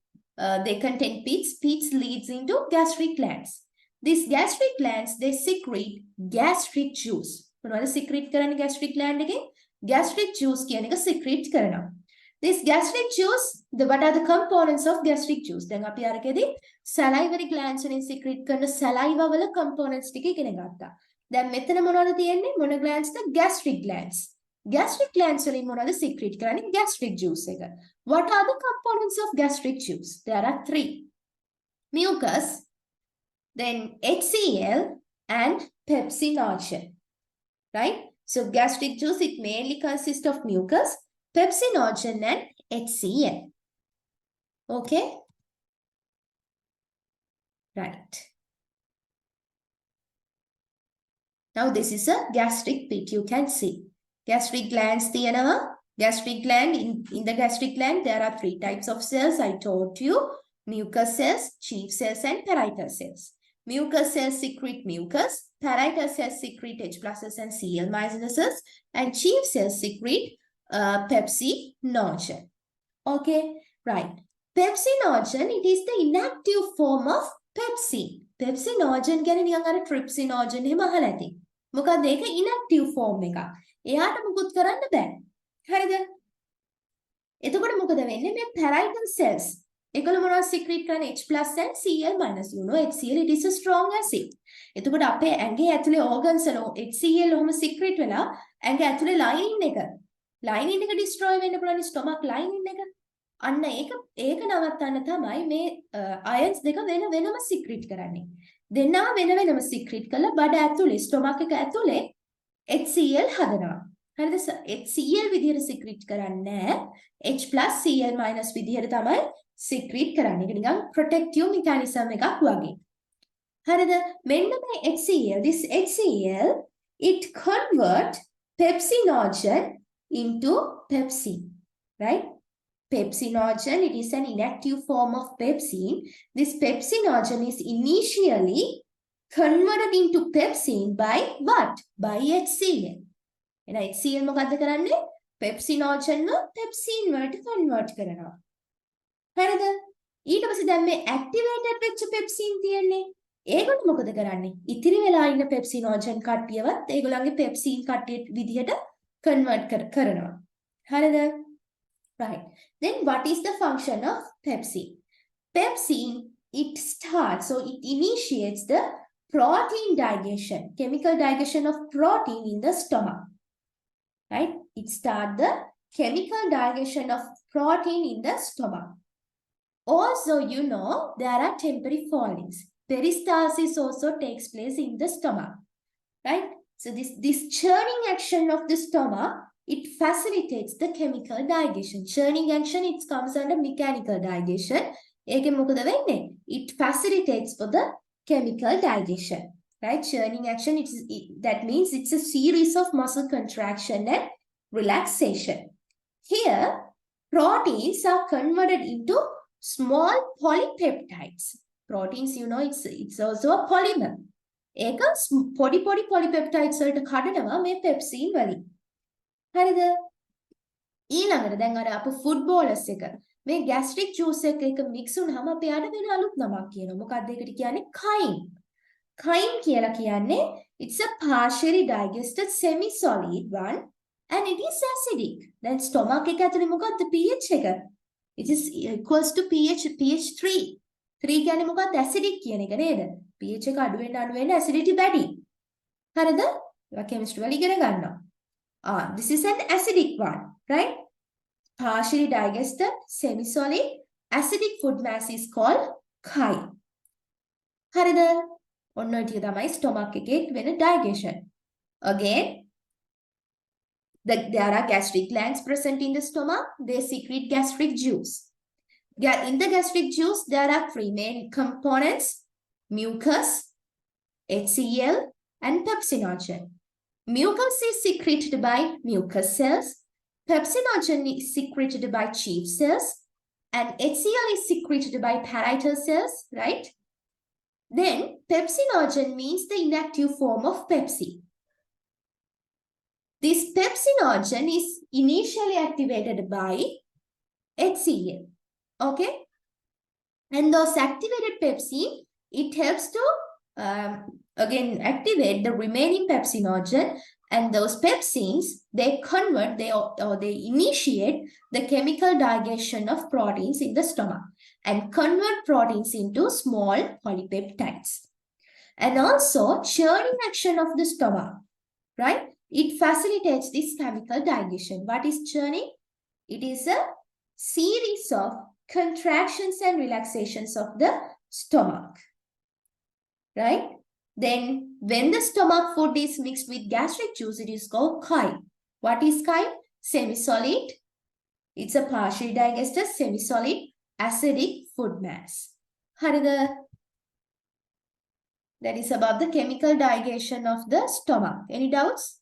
pits. Pits leads into gastric glands. These gastric glands, they secrete gastric juice. මොනවද secrete කරන්නේ gastric gland එකෙන්? Gastric juice කියන එක secrete කරනවා. This gastric juice, what are the components of gastric juice? දැන් අපි අරකෙදී salivary glands වලින් secrete කරන saliva වල components ටික ඉගෙන ගත්තා. දැන් මෙතන මොනවද තියෙන්නේ? මොන glands ද? Gastric glands. Gastric glands වලින් මොනවද secrete කරන්නේ? Gastric juice එක. What are the components of gastric juice? There are 3. Mucus, then HCl and pepsinogen. Right? So gastric juice, it mainly consists of mucus, pepsinogen and HCl. Okay? Right. Now this is a gastric pit, you can see. Gastric glands තියෙනවා. Gastric gland, in the gastric gland, there are 3 types of cells. I told you, mucus cells, chief cells and parietal cells. Mucus cells secrete mucus, parietal cells secrete H pluses and Cl minuses, and chief cells secrete pepsinogen. Okay, right. Pepsinogen, it is the inactive form of pepsin. Pepsinogen කියන්නේ නිකන් අර trypsinogen එහෙම අහලා ඇති. මොකද ඒක inactive form එකක්. එයාට මුකුත් කරන්න බෑ. හරිද? එතකොට මොකද වෙන්නේ? මේ parietal cells ඒගොල්ලෝ මොනවද secrete කරන්නේ? H+ and Cl-. You know HCl, it is a strong acid. එතකොට අපේ ඇඟේ ඇතුලේ organs වල HCl ඔහොම secrete වෙලා ඇඟ ඇතුලේ lining එක destroy වෙන්න පුළුවන් stomach lining එක. අන්න ඒක නවත්තන්න තමයි මේ ions දෙක වෙනම secrete කරන්නේ. දෙන්නා වෙනම secrete කළා බඩ ඇතුලේ stomach එක ඇතුලේ HCl හදනවා. හරිද? HCl විදිහට secrete කරන්නේ H+ Cl- විදිහට තමයි secrete කරන්නේ. ඒක නිකන් protective mechanism එකක් වගේ. හරිද? මෙන්න මේ HCl, this HCl, it convert pepsinogen into pepsin, right? Pepsinogen, it is an inactive form of pepsin. This pepsinogen is initially converted into pepsin by what? By HCl. And HCl මොකද්ද කරන්නේ? pepsinogen ව pepsin වලට convert කරනවා. හරිද? ඊට පස්සේ දැන් මේ activated වෙච්ච pepsin තියෙන්නේ. ඒගොල්ලෝ මොකද කරන්නේ? ඉතිරි වෙලා ඉන්න pepsinogen කට්ටියවත් ඒගොල්ලන්ගේ pepsin කට්ටිය විදිහට convert කරනවා. හරිද? Right. Then what is the function of pepsin? Pepsin, it starts, so it initiates the protein digestion, chemical digestion of protein in the stomach. Right? It starts the chemical digestion of protein in the stomach. Also, you know, there are temporary foldings. Peristalsis also takes place in the stomach. Right? So this churning action of the stomach, it facilitates the chemical digestion. Churning action, it comes under mechanical digestion. It facilitates for the chemical digestion. Right? Churning action, that means it's a series of muscle contraction and relaxation. Here, proteins are converted into small polypeptides. Proteins, you know, it's also a polymer. ඒක පොඩි polypeptides වලට කඩනවා මේ pepsin වලින්. හරිද? ඊළඟට දැන් අර අපේ footballers එක මේ gastric juice එක mix වුනහම අපි යාට වෙන අලුත් නමක් කියනවා. මොකක්ද ඒකට කියන්නේ? chyme. Chyme කියලා කියන්නේ it's a partially digested semi-solid one and it is acidic. දැන් stomach එක ඇතුලේ මොකක්ද pH එක? It is equals to pH 3. 3 කියන්නේ මොකක්ද? acidic කියන එක නේද? pH එක අඩු වෙන acidity වැඩි. හරිද? ඒවා chemistry වල ඉගෙන ගන්නවා. This is an acidic one, right? Partially digested, semi-solid, acidic food mass is called chyme. හරිද? ඔන්න ඔය ටික තමයි stomach එකේ වෙන digestion. Again, there are gastric glands present in the stomach. They secrete gastric juice. In the gastric juice, there are 3 main components: mucus, HCl, and pepsinogen. Mucus is secreted by mucus cells. Pepsinogen is secreted by chief cells. And HCl is secreted by parietal cells, right? Then, pepsinogen means the inactive form of Pepsi. This pepsinogen is initially activated by HCl. Okay? And those activated pepsin, it helps to again activate the remaining pepsinogen, and those pepsins, they convert, they initiate the chemical digestion of proteins in the stomach and convert proteins into small polypeptides. And also churning action of the stomach, right? It facilitates this chemical digestion. What is churning? It is a series of contractions and relaxations of the stomach, right? Then when the stomach food is mixed with gastric juice, it is called chyme. What is chyme? Semi-solid. It's a partially digested, semi-solid, acidic food mass. Harida. That is about the chemical digestion of the stomach. Any doubts?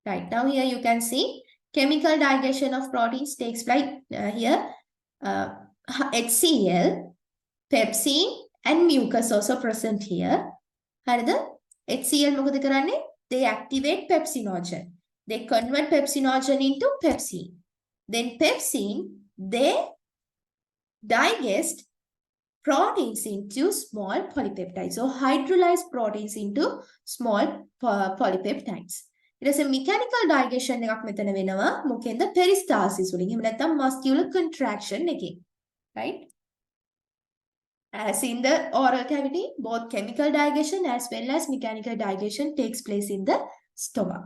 Right, now here you can see chemical digestion of proteins takes place here. HCl, pepsin, and mucus also present here. HCl මොකද කරන්නේ? They activate pepsinogen. They convert pepsinogen into pepsin. Then pepsin, they digest proteins into small polypeptides or hydrolyze proteins into small polypeptides. It is a mechanical digestion එකක් මෙතන වෙනවා. මොකෙන්ද? peristalsis වලින්. එහෙම නැත්නම් muscular contraction එකෙන්. Right? As in the oral cavity, both chemical digestion as well as mechanical digestion takes place in the stomach.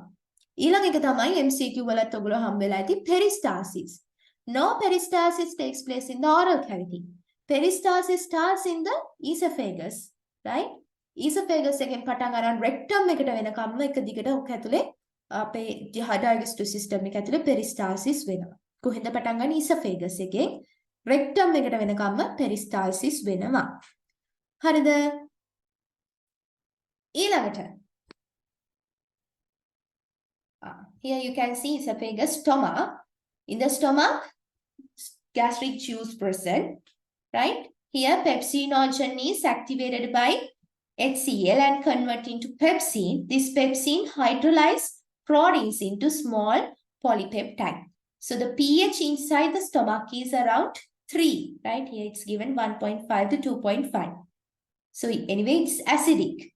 ඊළඟ එක තමයි MCQ වලත් ඔයගොල්ලෝ හම්බෙලා ඇති peristalsis. No peristalsis takes place in the oral cavity. Peristalsis starts in the esophagus, right? Esophagus එකෙන් පටන් අරන් rectum එකට වෙනකම්ම එක දිගට ඔක ඇතුලේ අපේ digestive system එක ඇතුලේ peristalsis වෙනවා. කොහෙන්ද පටන් ගන්නේ? esophagus එකෙන් rectum එකට වෙනකම්ම peristalsis වෙනවා. හරිද? ඊළඟට here you can see esophagus, stomach. In the stomach, gastric juice present, right? Here pepsinogen is activated by HCl and converted into pepsin. This pepsin hydrolyzes proteins into small polypeptide. So the pH inside the stomach is around 3, right? Here it's given 1.5 to 2.5. So anyway, it's acidic,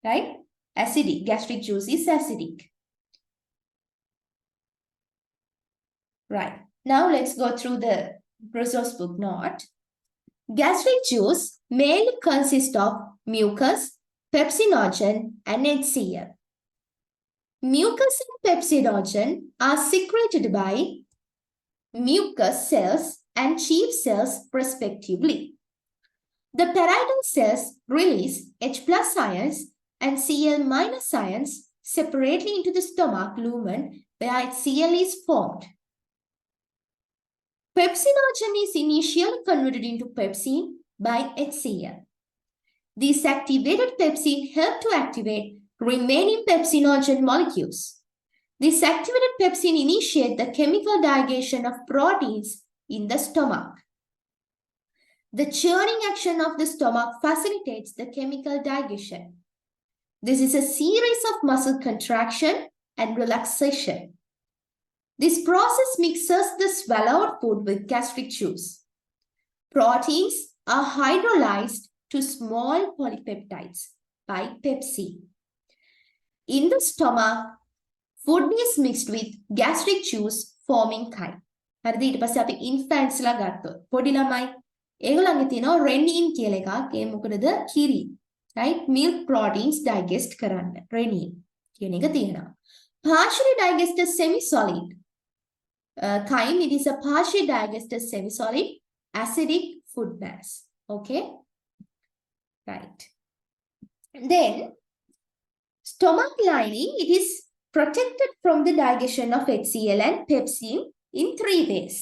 right? Acidic. Gastric juice is acidic. Right. Now let's go through the resource book note. Gastric juice mainly consists of mucus, pepsinogen, and HCl. Mucus and pepsinogen are secreted by mucus cells and chief cells respectively. The parietal cells release H+ ions and Cl- ions separately into the stomach lumen where HCl is formed. Pepsinogen is initially converted into pepsin by HCl. These activated pepsin help to activate remaining pepsinogen molecules. This activated pepsin initiates the chemical digestion of proteins in the stomach. The churning action of the stomach facilitates the chemical digestion. This is a series of muscle contraction and relaxation. This process mixes the swallowed food with gastric juice. Proteins are hydrolyzed to small polypeptides by pepsin. In the stomach, food is mixed with gastric juice forming chyme. හරිද? ඊට පස්සේ අපි infants ලා ගත්තොත් පොඩි ළමයි ඒගොල්ලන්ගේ තියෙනවා renin කියලා එකක්. ඒ මොකටද? කිරි. Right? Milk proteins digest කරන්න. renin කියන එක තියෙනවා. Partially digested semi-solid. Chyme, it is a partially digested semi-solid acidic food mass. Okay? Right. Then, stomach lining, it is protected from the digestion of HCl and pepsin in 3 ways.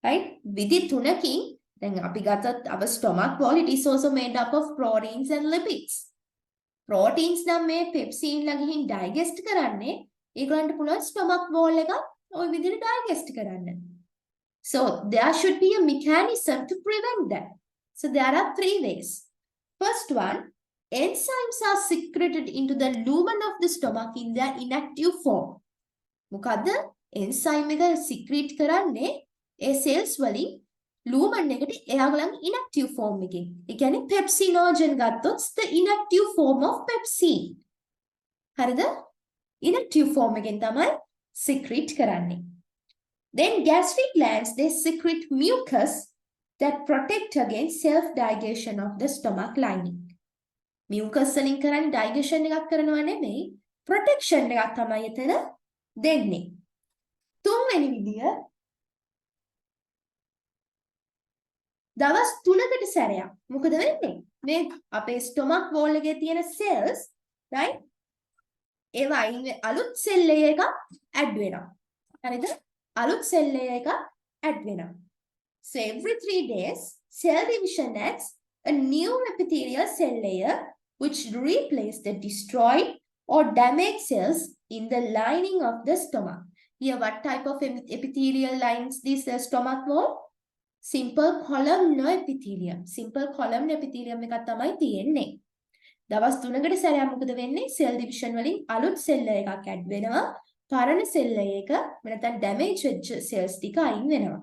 Right? Within තුනකින් then අපි ගත්තත් our stomach wall, it is also made up of proteins and lipids. Proteins නම් මේ pepsin ලා ගිහින් digest කරන්නේ ඒගොල්ලන්ට පුළුවන් stomach wall එක ওই විදිහට digest කරන්න. So there should be a mechanism to prevent that. So there are 3 ways. First one, enzymes are secreted into the lumen of the stomach in their inactive form. මොකද්ද? enzyme එක secrete කරන්නේ ඒ cells වලින් lumen එකට එයාගලන් inactive form එකකින්. ඒ කියන්නේ pepsinogen ගත්තොත් the inactive form of pepsin. හරිද? inactive form එකෙන් තමයි secrete කරන්නේ. Then gastric glands, they secrete mucus that protect against self-digestion of the stomach lining. Mucus වලින් කරන්නේ digestion එකක් කරනව නෙමෙයි, protection එකක් තමයි එතන දෙන්නේ. තුන්වෙනි විදිය දවස් 3කට සැරයක් මොකද වෙන්නේ? මේ අපේ stomach wall එකේ තියෙන cells, right? ඒවා අලුත් cell layer එකක් add වෙනවා. හරිද? අලුත් cell layer එකක් add වෙනවා. So every 3 days, cell division adds a new epithelial cell layer which replace the destroyed or damaged cells in the lining of the stomach. Here, what type of epithelial lines this stomach wall? Simple columnar epithelium. Simple columnar epithelium එකක් තමයි තියෙන්නේ. දවස් 3කට සැරයක් මොකද වෙන්නේ? cell division වලින් අලුත් cell layer එකක් add වෙනවා. පරණ cell layer එක නැත්නම් damage වෙච්ච cells ටික අයින් වෙනවා.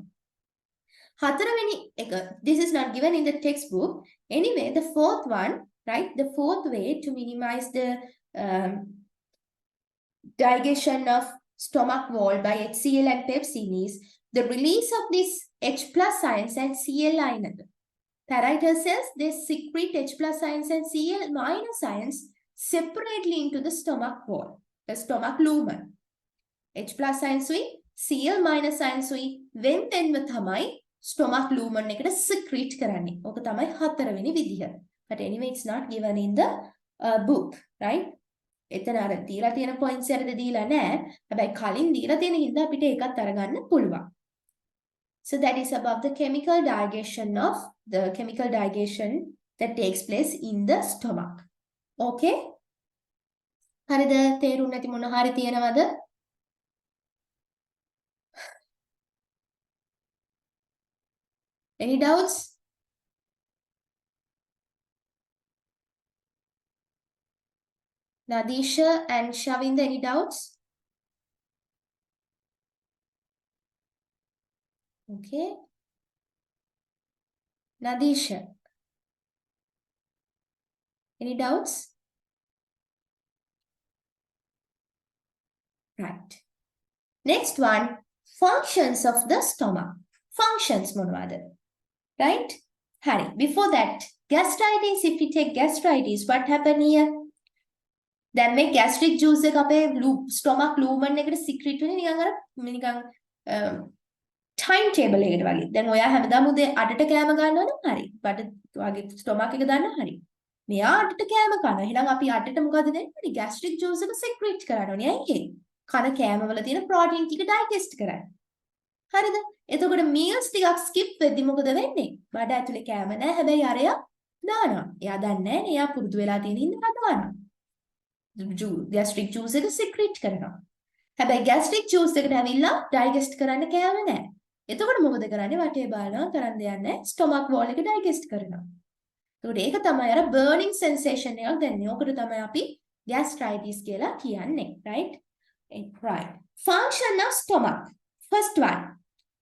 හතරවෙනි එක, this is not given in the textbook. Anyway, the fourth one, right? The fourth way to minimize the digestion of stomach wall by HCl and pepsin is the release of this H plus ions and Cl ion. Parietal cells, they secrete H plus ions and Cl minus ions separately into the stomach wall, the stomach lumen. H plus ions with Cl minus ions with when තමයි stomach lumen එකට secrete කරන්නේ. ඕක තමයි හතරවෙනි විදිහ. But anyway, it's not given in the book, right? එතන අර දීලා තියෙන points වලද දීලා නැහැ. හැබැයි කලින් දීලා තියෙන හින්දා අපිට ඒකත් අරගන්න පුළුවන්. So that is about the chemical digestion that takes place in the stomach. Okay? හරිද? තේරුම් නැති මොන හරි තියෙනවද? Any doubts? Nadisha and Shavinda, any doubts? Okay. Nadisha, any doubts? Right. Next one, functions of the stomach. Functions මොනවාද? Right? Hari, before that, gastritis, if we take gastritis, what happened here? Then මේ gastric juice එක අපේ stomach lumen එකට secrete වෙන්නේ නිකන් time table එකකට වගේ. දැන් ඔයා හැමදාම උදේ 8ට කෑම ගන්නවා නම් හරි. බඩ වගේ stomach එක දාන්න හරි. මෙයා 8ට කෑම කනවා. එහෙනම් අපි 8ට මොකද දෙන්නේ? gastric juice එක secrete කරන්න ඕනේ. ඇයි ඒ? කන කෑම වල තියෙන protein ටික digest කරන්න. හරිද? එතකොට meals ටිකක් skip වෙද්දි මොකද වෙන්නේ? බඩ ඇතුලේ කෑම නැහැ. හැබැයි අරයා දානවා. එයා දන්නේ නැහැ නේ. එයා පුරුදු වෙලා තියෙන හින්දා දානවා. gastric juice එක secrete කරනවා. හැබැයි gastric juice එකට ඇවිල්ලා digest කරන්න කෑම නැහැ. එතකොට මොකද කරන්නේ? වටේ බලනවා කරන්න දෙන්නේ stomach wall එක digest කරනවා. එතකොට ඒක තමයි අර burning sensation එකක් දැනෙන්නේ. ඕකට තමයි අපි gastritis කියලා කියන්නේ, right? Right. Function of stomach. First one,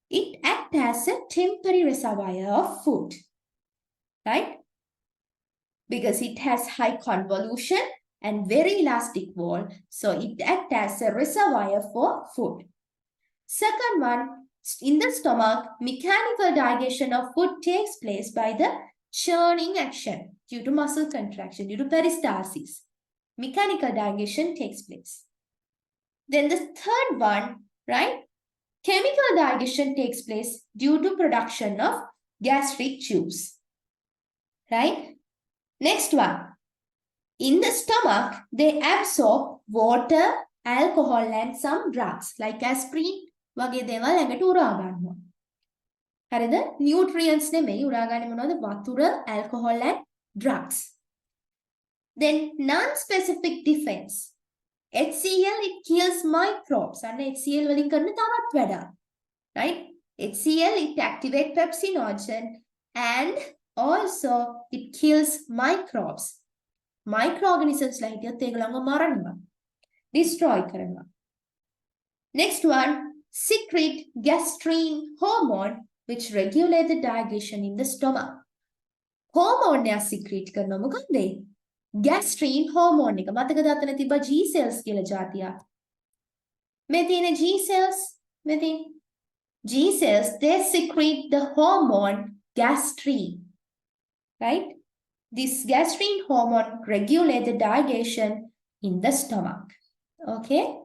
it acts as a temporary reservoir of food, right? Because it has high convolution and very elastic wall, so it acts as a reservoir for food. Second one, in the stomach, mechanical digestion of food takes place by the churning action due to muscle contraction, due to peristalsis. Mechanical digestion takes place. Then the third one, right? Chemical digestion takes place due to production of gastric juice, right? Next one, in the stomach, they absorb water, alcohol, and some drugs like aspirin වගේ දේවල් ඇඟට උරා ගන්නවා. හරිද? Nutrients නෙමෙයි උරා ගන්නේ මොනවද? වතුර, alcohol and drugs. Then non-specific defense. HCl it kills microbes. අන්න HCl වලින් කරන තවත් වැඩක්. Right? HCl it activates pepsinogen and also it kills microbes. Microorganisms ලා හිටියොත් ඒගොල්ලන්ව මරනවා. Destroy කරනවා. Next one, secrete gastrin hormone which regulate the digestion in the stomach. Hormone එක secrete කරනවා මොකක්ද? Gastrin hormone එක. මතකද අතන තිබ්බ G cells කියලා જાතියක්. මේ තියෙන G cells G cells they secrete the hormone gastrin. Right? This gastrin hormone regulate the digestion in the stomach. Okay?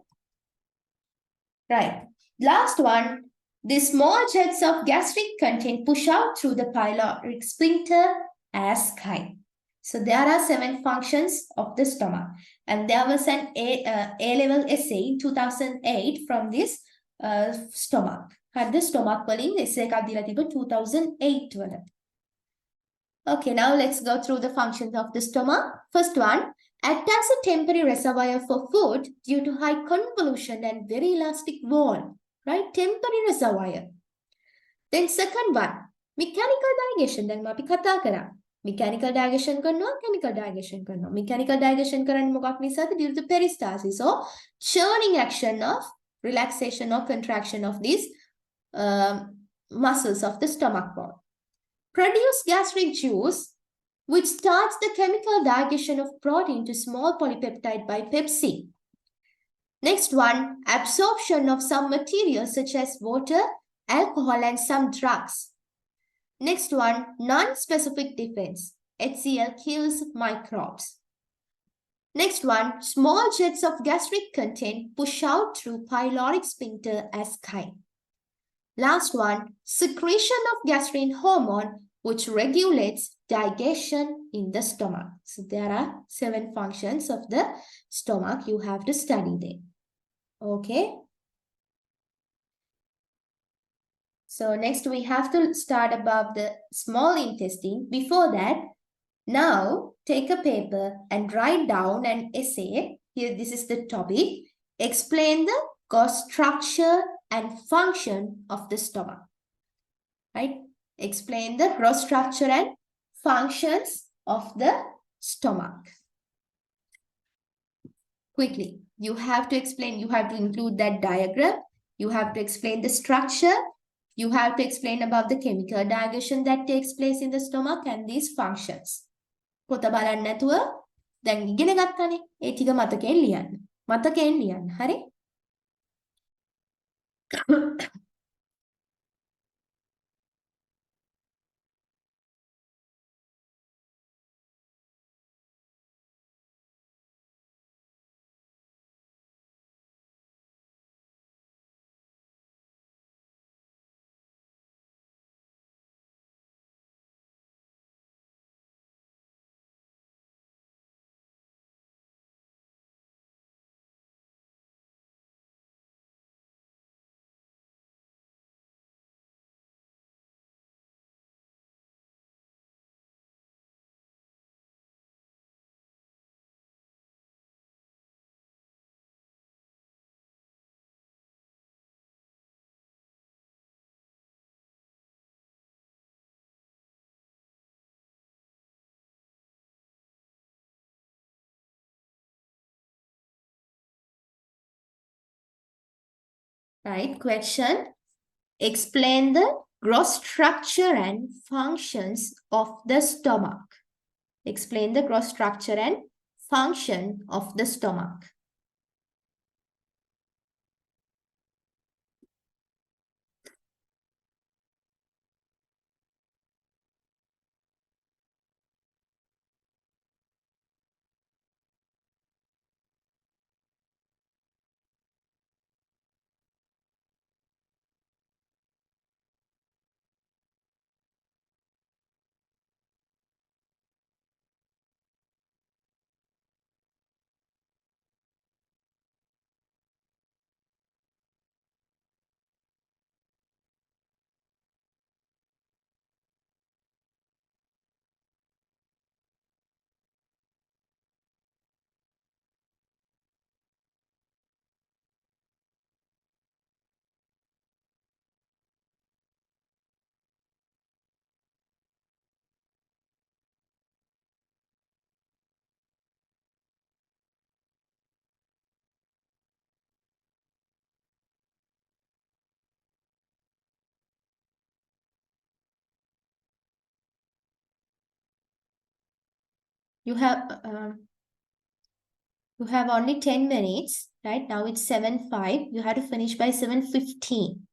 Right. Last one, the small jets of gastric content push out through the pyloric sphincter as chyme. So there are 7 functions of the stomach. And there was an A-level essay in 2008 from this stomach. Had the stomach වලින් essay එකක් දීලා තිබ්බ 2008 වල. Okay, now let's go through the functions of the stomach. First one, act as a temporary reservoir for food due to high convolution and very elastic wall. Right? Temporary reservoir. Then second one, mechanical digestion. Then අපි කතා කරා. Mechanical digestion කරනවා, chemical digestion කරනවා. Mechanical digestion කරන්නේ මොකක් නිසාද? Due to peristalsis or churning action of relaxation or contraction of these muscles of the stomach wall. Produce gastric juice which starts the chemical digestion of protein to small polypeptide by pepsin. Next one, absorption of some materials such as water, alcohol, and some drugs. Next one, non-specific defense. HCl kills microbes. Next one, small jets of gastric content push out through pyloric sphincter as chyme. Last one, secretion of gastrin hormone which regulates digestion in the stomach. So there are 7 functions of the stomach you have to study there. Okay. So next we have to start above the small intestine. Before that, now take a paper and write down an essay. Here, this is the topic. Explain the structure and function of the stomach. Right? Explain the gross structure and functions of the stomach. Quickly, you have to explain, you have to include that diagram. You have to explain the structure. You have to explain about the chemical digestion that takes place in the stomach and these functions. පොත බලන්න නැතුව දැන් ඉගෙන ගන්නනේ. ඒ ටික මතකයෙන් ලියන්න. මතකයෙන් ලියන්න. හරි? Right, question. Explain the gross structure and functions of the stomach. Explain the gross structure and function of the stomach? You have you have only 10 minutes, right? Now it's 7:05. You have to finish by 7:15.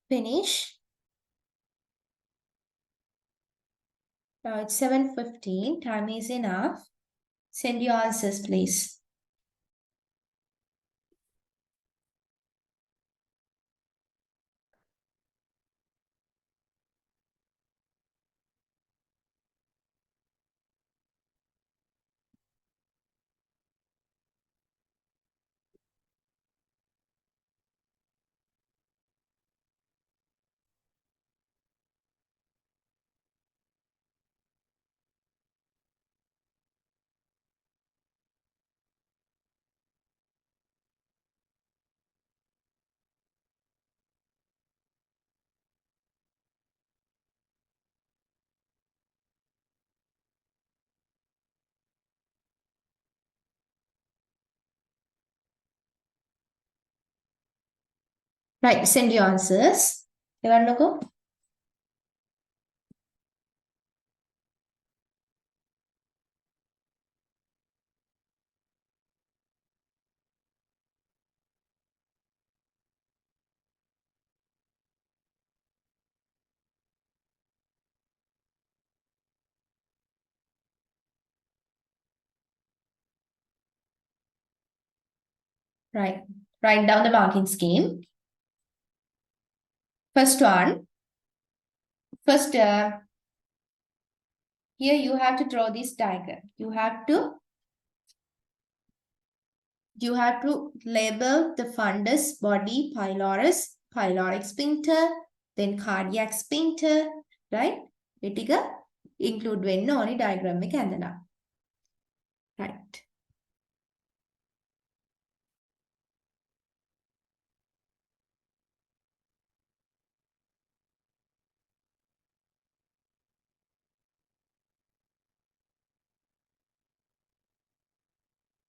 Finish. Now it's 7:15. Time is enough. Send your answers, please. Right, send your answers. Evanna go. Right. Write down the marking scheme. First one. First, here you have to draw this diagram. You have to label the fundus, body, pylorus, pyloric sphincter, then cardiac sphincter, right? Etiga include when only diagram me kandana. Right.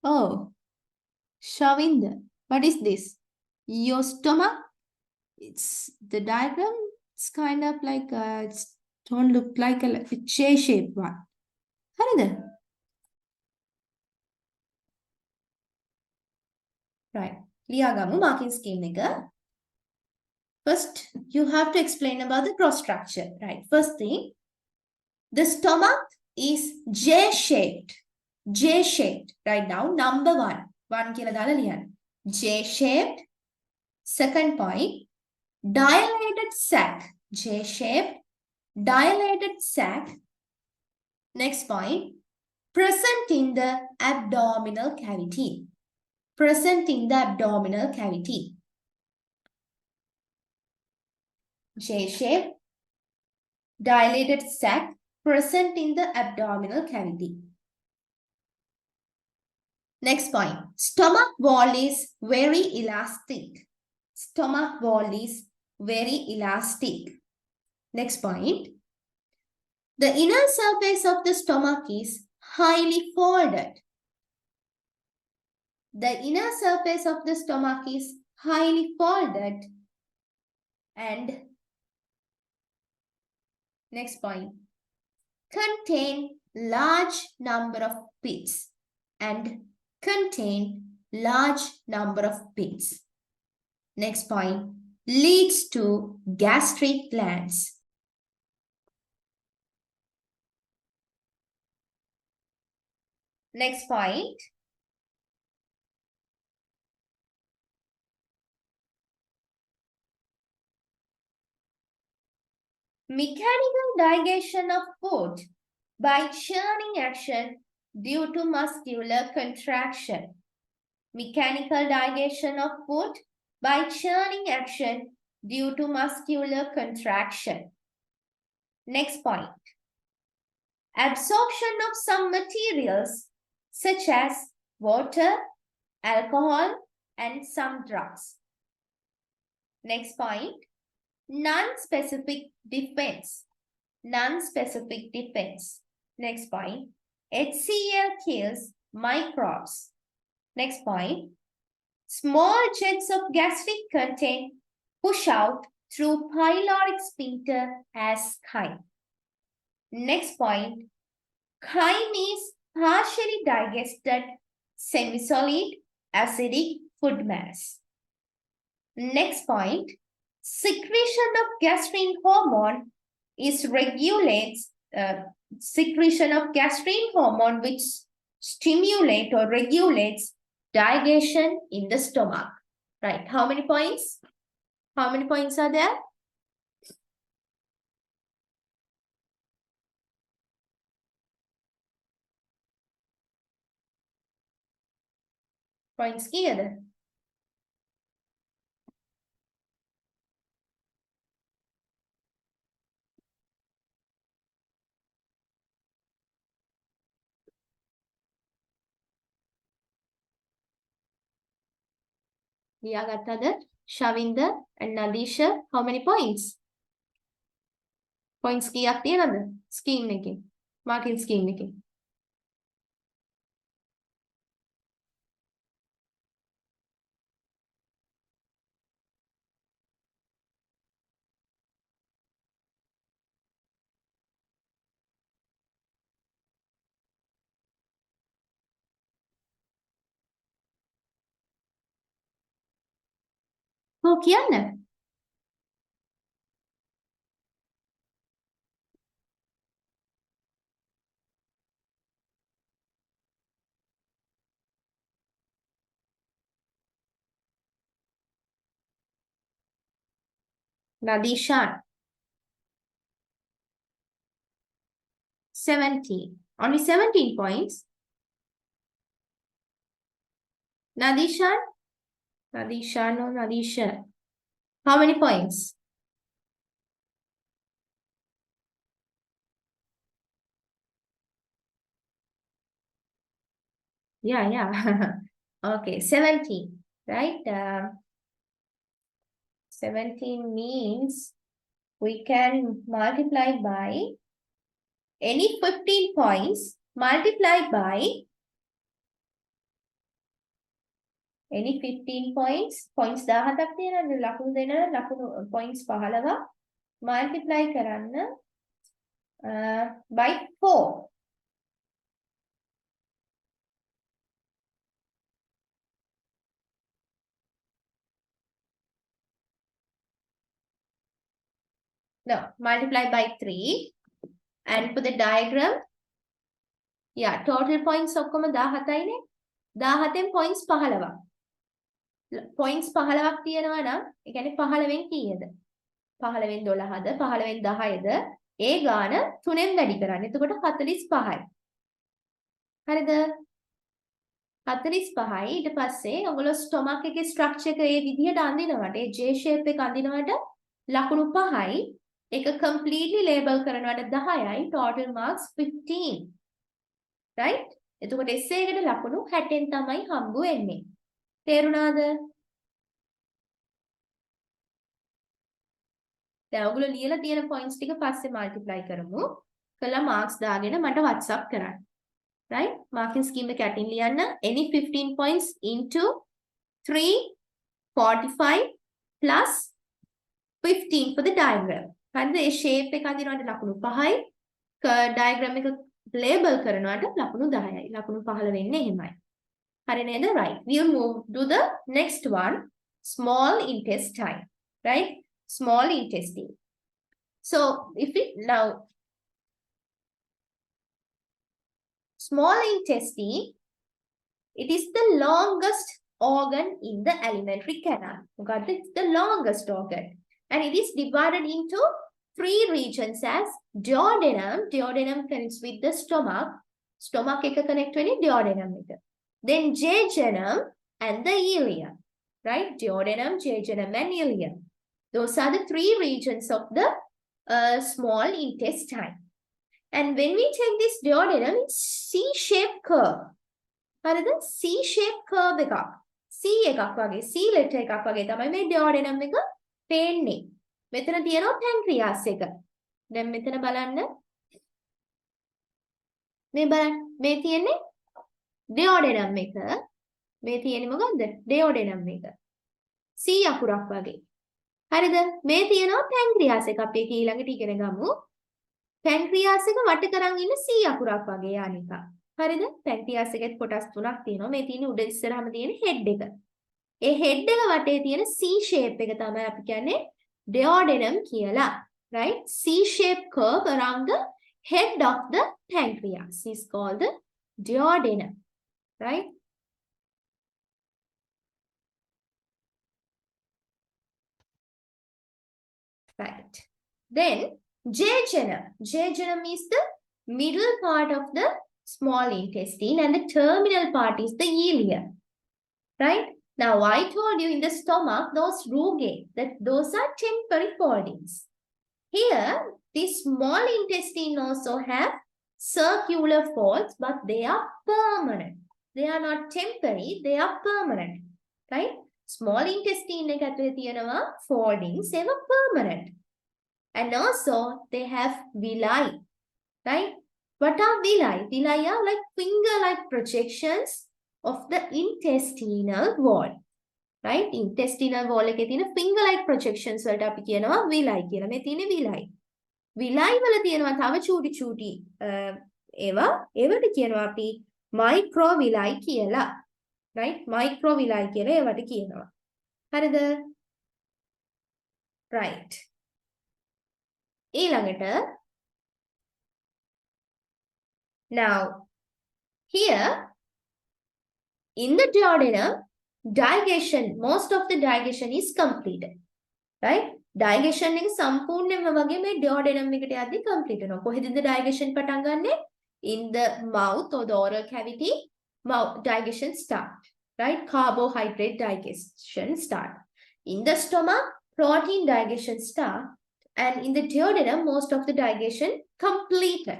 Oh, Shavinder, what is this? Your stomach? It's the diagram. It's kind of like it's don't look like a J-shaped one. හරිද? Right. ලියාගමු marking scheme එක. First, you have to explain about the cross structure. Right. First thing, the stomach is J-shaped. J-shaped. Right now, number one. One කියලා දාලා ලියන්න. J-shaped. Second point, dilated sac. J-shaped. Dilated sac. Next point, present in the abdominal cavity. Present in the abdominal cavity. J-shape, dilated sac, present in the abdominal cavity. Next point, stomach wall is very elastic. Stomach wall is very elastic. Next point, the inner surface of the stomach is highly folded. The inner surface of the stomach is highly folded and next point, contain large number of pits and contain large number of pits. Next point, leads to gastric glands. Next point, mechanical digestion of food by churning action due to muscular contraction. Mechanical digestion of food by churning action due to muscular contraction. Next point, absorption of some materials such as water, alcohol, and some drugs. Next point, non-specific defense. Non-specific defense. Next point, HCl kills microbes. Next point, small jets of gastric content push out through pyloric sphincter as chyme. Next point, chyme is partially digested semi-solid acidic food mass. Next point, secretion of gastrin hormone is regulates secretion of gastrin hormone which stimulate or regulates digestion in the stomach. Right? How many points? How many points are there? Points කීයද? ලියාගත්තද? Shavinda and Nadisha, how many points? Points කීයක් තියෙනවද? Scheme එකේ. Marking scheme එකේ. ඔව් කියන්න. Nadishan. 17. Only 17 points. Nadishan? Nadishan or Nadisha? How many points? Yeah. Okay, 17. Right? 17 means we can multiply by any 15 points multiplied by any 15 points 17ක් තියෙනවනේ ලකුණු දෙන ලකුණු points 15 multiply කරන්න by 4. No, multiply by 3. And for the diagram, yeah, total points ඔක්කොම 17යිනේ. 17න් points 15ක්. Points 15ක් තියෙනවා නම් ඒ කියන්නේ 15න් කීයද? 15න් 12ද 15න් 10ද ඒ ගාන 3ෙන් වැඩි කරන්න. එතකොට 45යි. හරිද? 45යි ඊට පස්සේ ඔයගොල්ලෝ stomach එකේ structure එක ඒ විදිහට අඳිනවට ඒ J shape එක අඳිනවට ලකුණු 5යි. ඒක completely label කරනවට 10යි. Total marks 15. Right? එතකොට essay එකට ලකුණු 60න් තමයි හම්බ වෙන්නේ. තේරුණාද? දැන් ඔයගොල්ලෝ ලියලා තියෙන points ටික පස්සේ multiply කරමු. කළා marks දාගෙන මට WhatsApp කරන්න. Right? Marking scheme එක යටින් ලියන්න any 15 points into 3 45 plus 15 for the diagram. හරිද? ඒ shape එක අඳිනවට ලකුණු 5යි. diagram එක label කරනවට ලකුණු 10යි. ලකුණු 15 වෙන්නේ එහෙමයි. හරි නේද? Right. We'll move to the next one. Small intestine. Right? Small intestine. So, if it now small intestine, it is the longest organ in the alimentary canal. Okay, it's the longest organ. And it is divided into 3 regions as duodenum. Duodenum connects with the stomach. Stomach එක connect වෙන්නේ duodenum එක. Then jejunum and the ileum. Right? Duodenum, jejunum and ileum. Those are the 3 regions of the small intestine. And when we take this duodenum, it's C-shaped curve. හරිද? C-shaped curve එකක්. C එකක් වගේ, C letter එකක් වගේ තමයි මේ duodenum එක පේන්නේ. මෙතන තියෙනවා pancreas එක. දැන් මෙතන බලන්න. මේ බලන්න. මේ තියෙන්නේ duodenum එක. මේ තියෙන්නේ මොකද්ද? duodenum එක. C අකුරක් වගේ. හරිද? මේ තියෙනවා pancreas එක. අපි ඒක ඊළඟට ඉගෙන ගමු. pancreas එක වට කරන් ඉන්න C අකුරක් වගේ යන්නේක. හරිද? pancreas එකේ කොටස් 3ක් තියෙනවා. මේ තියෙන උඩ ඉස්සරහම තියෙන head එක. ඒ head එක වටේ තියෙන C shape එක තමයි අපි කියන්නේ duodenum කියලා. Right? C-shaped curve around the head of the pancreas is called the duodenum. Right? Right. Then jejunum. Jejunum is the middle part of the small intestine and the terminal part is the ileum. Right? Now I told you in the stomach, those rugae, that those are temporary foldings. Here, this small intestine also have circular folds, but they are permanent. They are not temporary, they are permanent. Right? Small intestine එක ඇතුලේ තියෙනවා foldings, they were permanent. And also, they have villi. Right? What are villi? Villi are like finger-like projections of the intestinal wall. Right? Intestinal wall එකේ තියෙන finger-like projections වලට අපි කියනවා villi කියලා. මේ තියෙන villi. Villi වල තියෙනවා තව චූටි චූටි ඒවට කියනවා අපි microvilli කියලා. Right? Microvilli කියලා ඒවට කියනවා. හරිද? Right. ඊළඟට now here in the duodenum digestion, most of the digestion is completed. Right? Digestion එක සම්පූර්ණයෙන්ම වගේ මේ duodenum එකට යද්දි complete වෙනවා. කොහෙදද digestion පටන් ගන්නෙ? In the mouth or the oral cavity, mouth digestion start. Right? Carbohydrate digestion start. In the stomach, protein digestion start. And in the duodenum, most of the digestion completed.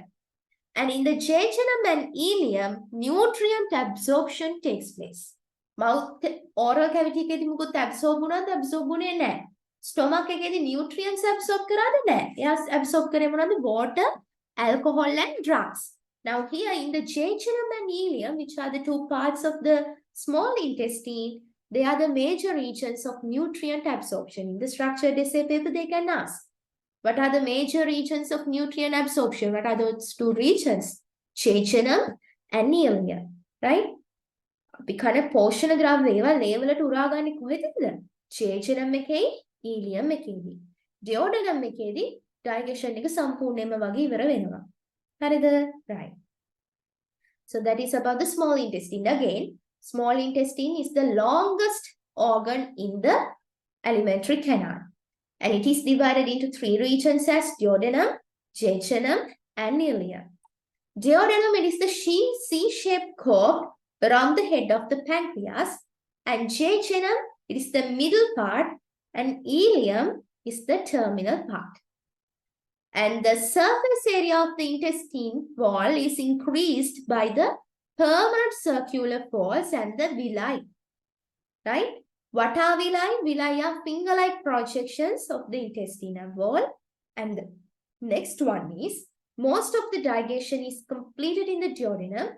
And in the jejunum and ileum, nutrient absorption takes place. Mouth oral cavity එකේදී මුකුත් absorb වුණාද? absorb වුණේ නැහැ. Stomach එකේදී nutrients absorb කරාද නැහැ. එයා absorb කරේ මොනවද? Water, alcohol and drugs. Now here in the jejunum and ileum, which are the two parts of the small intestine, they are the major regions of nutrient absorption. In the structured essay paper, they can ask, what are the major regions of nutrient absorption? What are those two regions? Jejunum and ileum. Right? අපි කන පෝෂණ ද්‍රව්‍ය ඒවා ලේවලට උරාගන්නේ කොහෙදද? jejunum එකේ ileum එකේදී. duodenum එකේදී digestion එක සම්පූර්ණයෙන්ම වගේ ඉවර වෙනවා. හරිද? Right. So that is about the small intestine. Again, small intestine is the longest organ in the alimentary canal. And it is divided into three regions as duodenum, jejunum, and ileum. Duodenum, it is the C-shaped curve around the head of the pancreas. And jejunum, it is the middle part. And ileum is the terminal part. And the surface area of the intestine wall is increased by the permanent circular folds and the villi. Right? What are villi? Villi are finger-like projections of the intestinal wall. And the next one is, most of the digestion is completed in the duodenum.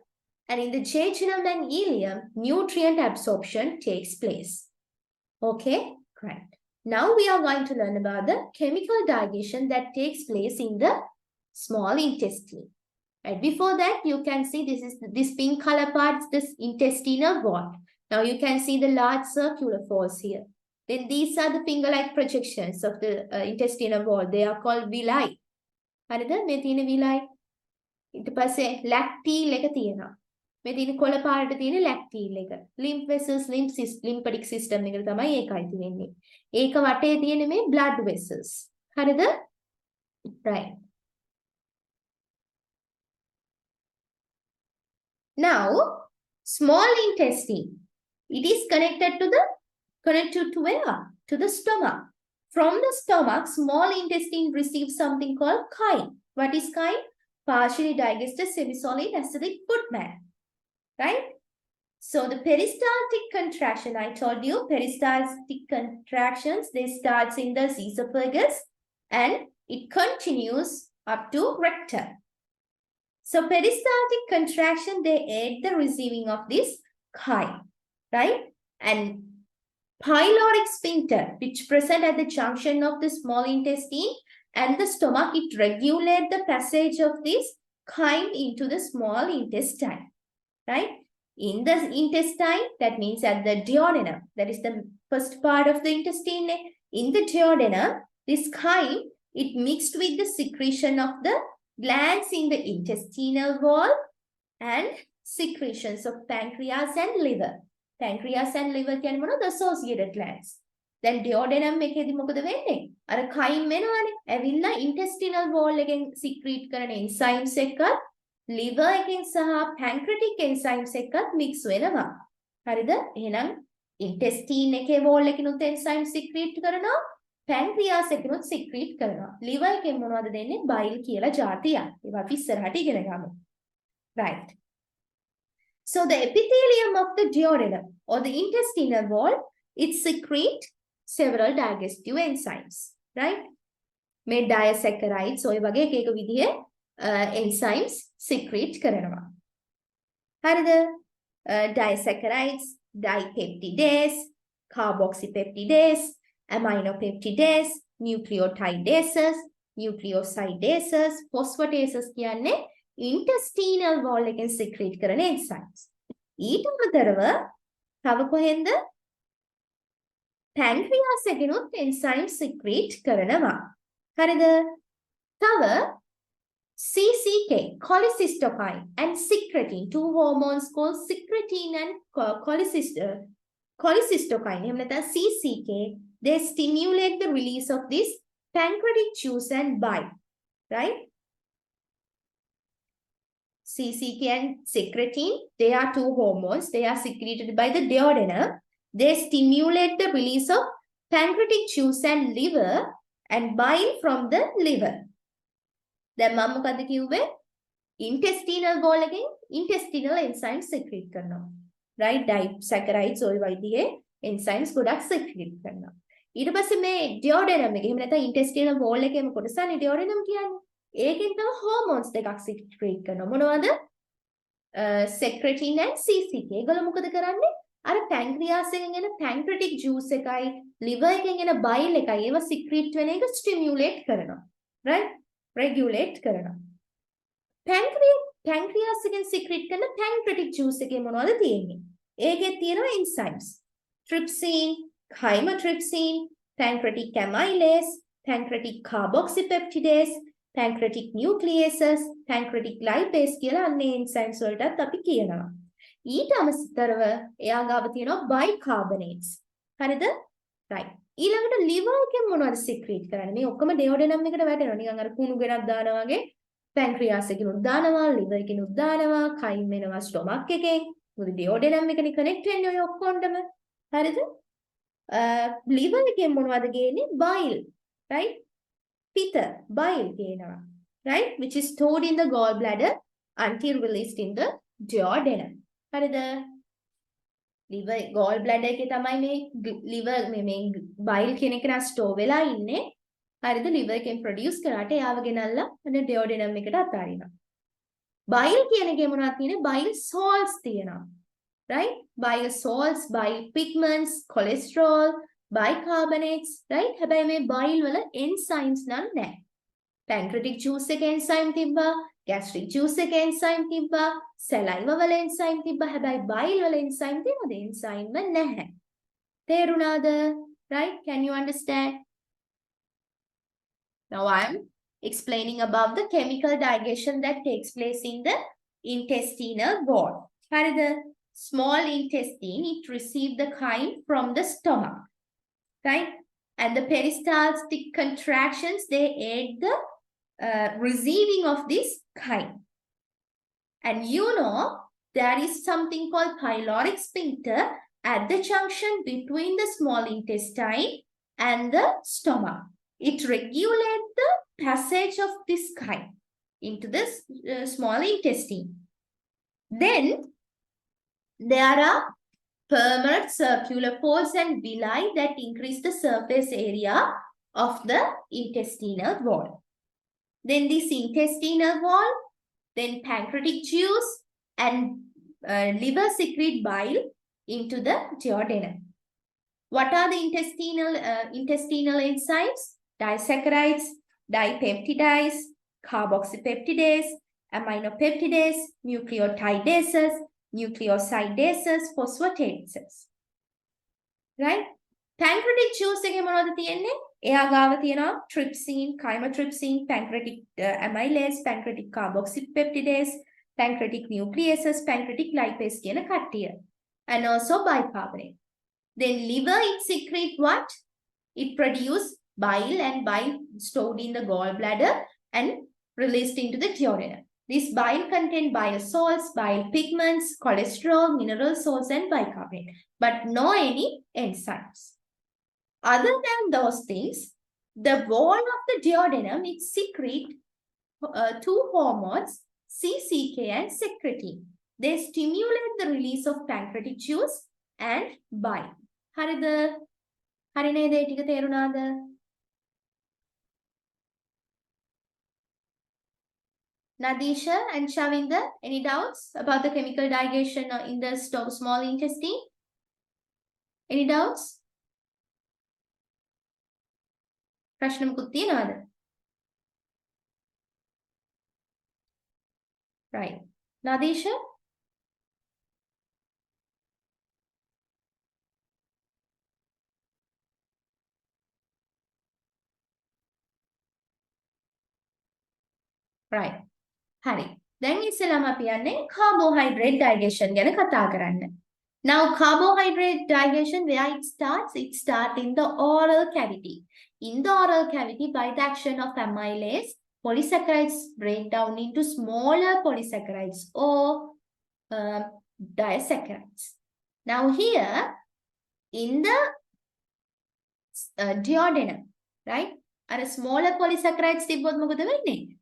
And in the jejunum and ileum, nutrient absorption takes place. Okay? Right. Now we are going to learn about the chemical digestion that takes place in the small intestine. Right. Before that, you can see this pink color part is this intestinal wall. Now you can see the large circular folds here. Then these are the finger-like projections of the intestinal wall. They are called villi. හරිද? මේ තියෙන villi. ඊට පස්සේ lacteal එක තියෙනවා. මේ තියෙන කොළ පාටට තියෙන lacteal එක. lymph vessels, lymphatic system එකට තමයි ඒක අයිති වෙන්නේ. ඒක වටේ තියෙන මේ blood vessels. හරිද? Right. Now, small intestine. It is connected to where? To the stomach. From the stomach, small intestine receives something called chyme. What is chyme? Partially digested semi-solid acidic food matter. Right? So the peristaltic contraction, I told you, peristaltic contractions, they start in the esophagus and it continues up to rectum. So peristaltic contraction, they aid the receiving of this chyme. Right? And pyloric sphincter, which present at the junction of the small intestine and the stomach, it regulates the passage of this chyme into the small intestine. Right? In the intestine, that means at the duodenum, that is the first part of the intestine. In the duodenum, This chyme, it mixed with the secretion of the glands in the intestinal wall and secretions of pancreas and liver. Pancreas and liver කියන්නේ මොනවද? Associated glands. දැන් duodenum එකේදී මොකද වෙන්නේ? අර chyme එනවනේ. ඇවිල්ලා intestinal wall එකෙන් secrete කරන enzymes එකත් liver එකෙන් සහ pancreatic enzymes එකත් mix වෙනවා. හරිද? එහෙනම් intestine එකේ wall එකිනුත් enzyme secrete කරනවා. pancreas එකිනුත් secrete කරනවා. liver එකෙන් මොනවද දෙන්නේ? bile කියලා જાතියක්. ඒවා අපි ඉස්සරහට ඉගෙන ගමු. Right. So the epithelium of the duodenum or the intestinal wall, it secrete several digestive enzymes, right? මේ disaccharides ඔය වගේ එක එක විදිහේ enzymes secrete කරනවා. හරිද? Disaccharides, dipeptidase, carboxypeptidase, aminopeptidase, nucleotidases, nucleosidases, phosphatases කියන්නේ intestinal wall එකෙන් secrete කරන enzymes. ඊට අමතරව තව කොහෙන්ද? pancreas එකෙනුත් enzymes secrete කරනවා. හරිද? තව CCK, cholecystokine and secretin, two hormones called secretin and cholecystokine. එහෙම නැත්නම් CCK, they stimulate the release of this pancreatic juice and bile, right? CCK and secretin, they are two hormones. They are secreted by the duodenum. They stimulate the release of pancreatic juice and liver and bile from the liver. දැන් මම මොකද කිව්වේ? intestinal wall එකෙන් intestinal enzymes secrete කරනවා. right? disaccharides ඔය වයිදියේ enzymes ගොඩක් secrete කරනවා. ඊට පස්සේ මේ duodenum එක එහෙම නැත්නම් intestinal wall එකේම කොටසනේ duodenum කියන්නේ. ඒකෙන් තව hormones දෙකක් secrete කරනවා. මොනවද? secretin and CCK. ඒගොල්ලෝ මොකද කරන්නේ? අර pancreas එකෙන් එන pancreatic juice එකයි liver එකෙන් එන bile එකයි ඒවා secrete වෙන එක stimulate කරනවා. right? regulate කරනවා. pancreas එකෙන් secrete කරන pancreatic juice එකේ මොනවද තියෙන්නේ? ඒකේ තියෙනවා enzymes. trypsin, chymotrypsin, pancreatic amylase, pancreatic carboxypeptidase, pancreatic nucleases, pancreatic lipase කියලා අන්නේ enzymes වලටත් අපි කියනවා. ඊට අමතරව එයා ගාව තියෙනවා bicarbonates. හරිද? right. ඊළඟට liver එකෙන් මොනවද secrete කරන්නේ? මේ ඔක්කොම duodenum එකට වැටෙනවා. නිකන් අර කුණු ගෙනක් දානවා වගේ pancreas එකකිනුත් දානවා, liver එකකිනුත් දානවා, chyme එනවා stomach එකෙන්. මොකද duodenum එකනේ connect වෙන්නේ ඔය ඔක්කොණ්ඩම. හරිද? liver එකෙන් මොනවද ගේන්නේ? bile, right? පිත, bile ගේනවා. right? Which is stored in the gallbladder until released in the duodenum. හරිද? liver gallbladder එකේ තමයි මේ liver මේ bile කියන එක නා store වෙලා ඉන්නේ. හරිද? liver එකෙන් produce කරාට එයාව ගෙනල්ලා අන්න duodenum එකට අතාරිනවා. bile කියන එකේ මොනවද තියෙන්නේ? bile salts තියෙනවා. right? bile salts, bile pigments, cholesterol, bicarbonates, right? හැබැයි මේ bile වල enzymes නම් නැහැ. pancreatic juice එකේ enzyme තිබ්බා, gastric juice එකේ enzyme තිබ්බා, saliva වල enzyme තිබ්බා. හැබැයි bile වල enzyme තියෙනවද? enzyme නැහැ. තේරුණාද? right? Can you understand? Now I am explaining about the chemical digestion that takes place in the intestinal wall. හරිද? Small intestine, it receives the chyme from the stomach, right? And the peristaltic contractions, they aid the receiving of this chyme. And you know, there is something called pyloric sphincter at the junction between the small intestine and the stomach. It regulates the passage of this chyme into the small intestine. Then there are permanent circular folds and villi that increase the surface area of the intestinal wall. Then this intestinal wall, then pancreatic juice and liver secrete bile into the duodenum. What are the intestinal enzymes? Disaccharides, dipeptidase, carboxypeptidase, aminopeptidase, nucleotidases, nucleosidases, phosphatases. Right? pancreatic juice එකේ මොනවද තියෙන්නේ? එයා ගාව තියෙනවා trypsin, chymotrypsin, pancreatic amylase, pancreatic carboxypeptidase, pancreatic nucleases, pancreatic lipase කියන කට්ටිය. And also bicarbonate. Then liver, it secrete what? It produce bile, and bile stored in the gallbladder and released into the duodenum. This bile contain bile salts, bile pigments, cholesterol, mineral salts, and bicarbonate, but no any enzymes. Other than those things, the wall of the duodenum, it secrete two hormones, CCK and secretin. They stimulate the release of pancreatic juice and bile. හරිද? හරි නේද? ඒ ටික තේරුණාද? Nadisha and Shavinda, any doubts about the chemical digestion in the small intestine? Any doubts? ප්‍රශ්න මොකුත් තියනවද? Right. Nadisha? Right. හරි. දැන් ඉස්සෙල්ලාම අපි යන්නේ carbohydrate digestion ගැන කතා කරන්න. Now carbohydrate digestion, where it starts in the oral cavity. In the oral cavity, by the action of amylase, polysaccharides break down into smaller polysaccharides or disaccharides. Now here in the duodenum, right? Are smaller polysaccharides තිබ්බොත් මොකද වෙන්නේ?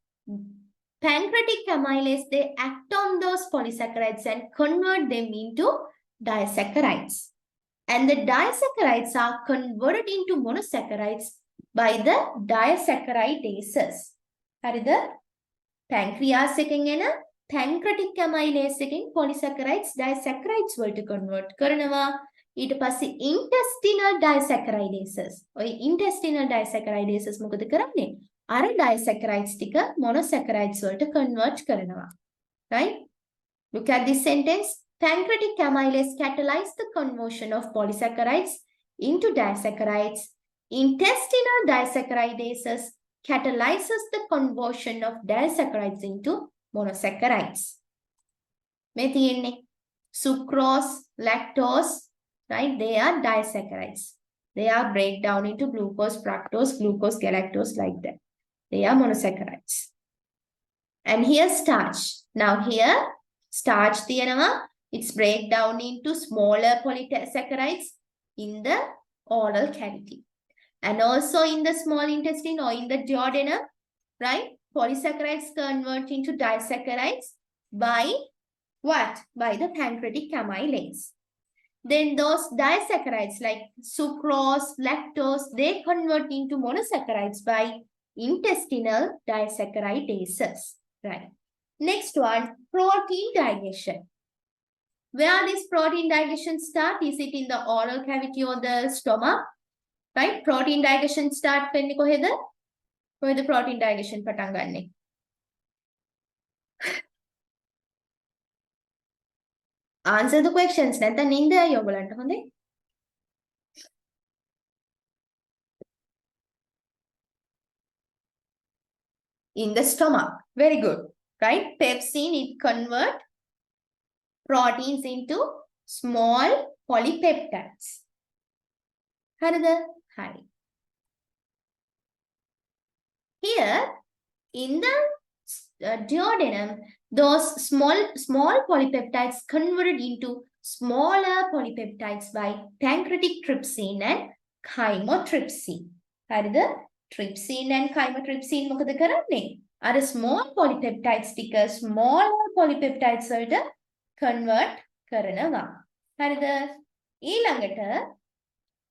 Pancreatic amylase, they act on those polysaccharides and convert them into disaccharides. And the disaccharides are converted into monosaccharides by the disaccharidases. හරිද? Pancreas එකෙන් එන pancreatic amylase එකෙන් polysaccharides disaccharides වලට convert කරනවා. ඊට පස්සේ intestinal disaccharidases. ඔය intestinal disaccharidases මොකද කරන්නේ? අර disaccharides ටික monosaccharides වලට convert කරනවා. Right? Look at this sentence. Pancreatic amylase catalyze the conversion of polysaccharides into disaccharides. Intestinal disaccharidases catalyzes the conversion of disaccharides into monosaccharides. මේ තියෙන්නේ sucrose, lactose, right? They are disaccharides. They are break down into glucose, fructose, glucose, galactose, like that. They are monosaccharides. And here starch. Now here starch තියෙනවා. It's break down into smaller polysaccharides in the oral cavity. And also in the small intestine or in the duodenum, right? Polysaccharides convert into disaccharides by what? By the pancreatic amylase. Then those disaccharides like sucrose, lactose, they convert into monosaccharides by intestinal disaccharidases. Right. Next one, protein digestion. Where this protein digestion start? Is it in the oral cavity or the stomach? Right? Protein digestion start වෙන්නේ කොහෙද? කොහෙද protein digestion පටන් ගන්නෙ? Answer the questions. නැත්නම් නින්ද යයි ඔයගලන්ට හොඳේ? In the stomach. Very good. Right? Pepsin, it convert proteins into small polypeptides. හරිද? හරි. Here in the duodenum, those small polypeptides converted into smaller polypeptides by pancreatic trypsin and chymotrypsin. හරිද? Trypsin and chymotrypsin මොකද කරන්නේ? අර small polypeptides ටික smaller polypeptides වලට convert කරනවා. හරිද? ඊළඟට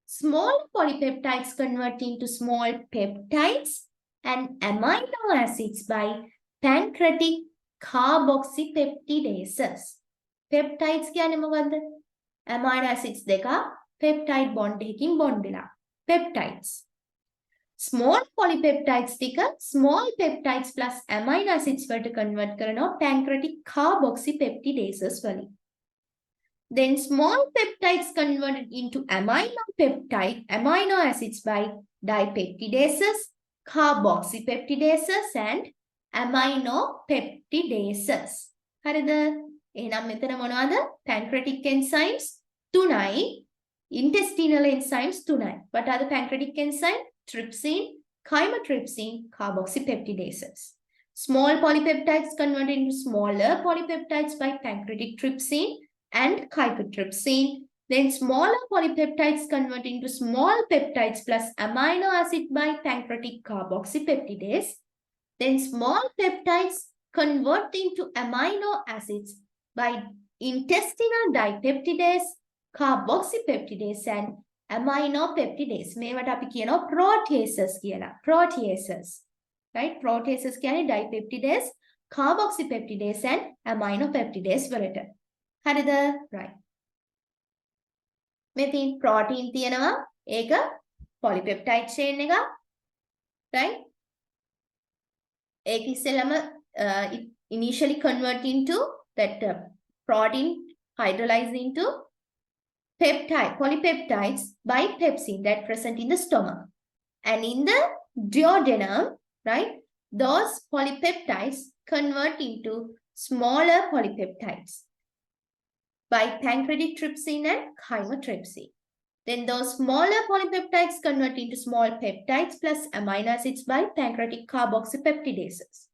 small polypeptides convert into small peptides and amino acids by pancreatic carboxypeptidases. Peptides කියන්නේ මොකද්ද? amino acids දෙක peptide bond එකකින් bond වෙලා. Peptides. Small polypeptides ටික small peptides plus amino acids වලට convert කරනවා pancreatic carboxypeptidases වලින්. Then small peptides converted into amino acids by dipeptidases, carboxypeptidases and aminopeptidases. හරිද? එහෙනම් මෙතන මොනවද? pancreatic enzymes 3යි, intestinal enzymes 3යි. What are the pancreatic enzymes? Trypsin, chymotrypsin, carboxypeptidases. Small polypeptides converted into smaller polypeptides by pancreatic trypsin and chymotrypsin. Then smaller polypeptides convert into small peptides plus amino acid by pancreatic carboxypeptidase. Then small peptides convert into amino acids by intestinal dipeptidase, carboxypeptidase and aminopeptidase. මේවට අපි කියනවා proteases කියලා. Proteases. Right? Proteases කියන්නේ dipeptidase, carboxypeptidase and aminopeptidase වලට. හරිද? Right. මෙතින් protein තියෙනවා. ඒක polypeptide chain එක. Right? ඒක ඉස්සෙල්ලම it initially convert into that protein hydrolyzed into polypeptides by pepsin that present in the stomach. And in the duodenum, right, those polypeptides convert into smaller polypeptides by pancreatic trypsin and chymotrypsin. Then those smaller polypeptides convert into small peptides plus amino acids by pancreatic carboxypeptidases.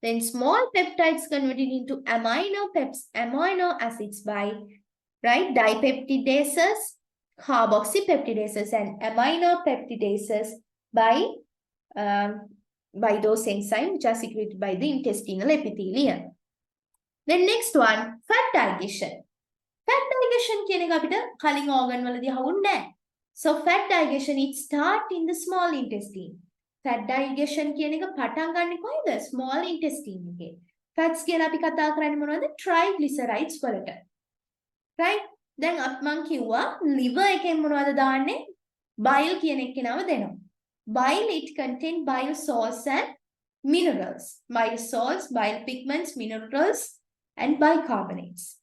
Then small peptides converted into amino acids by, right, dipeptidases, carboxypeptidases and aminopeptidases by those enzymes which are secreted by the intestinal epithelium. Then next one, fat digestion. Fat digestion කියන එක අපිට කලින් organ වලදී හවුන්නේ නැහැ. So fat digestion it start in the small intestine. Fat digestion කියන එක පටන් ගන්න කොහෙද? Small intestine එකේ. Fats කියලා අපි කතා කරන්නේ මොනවද? Triglycerides වලට. Right? දැන් මම කිව්වා liver එකෙන් මොනවද දාන්නේ? Bile කියන එකේ නම දෙනවා. Bile it contain bile salts and minerals. Bile salts, bile pigments, minerals and bicarbonates.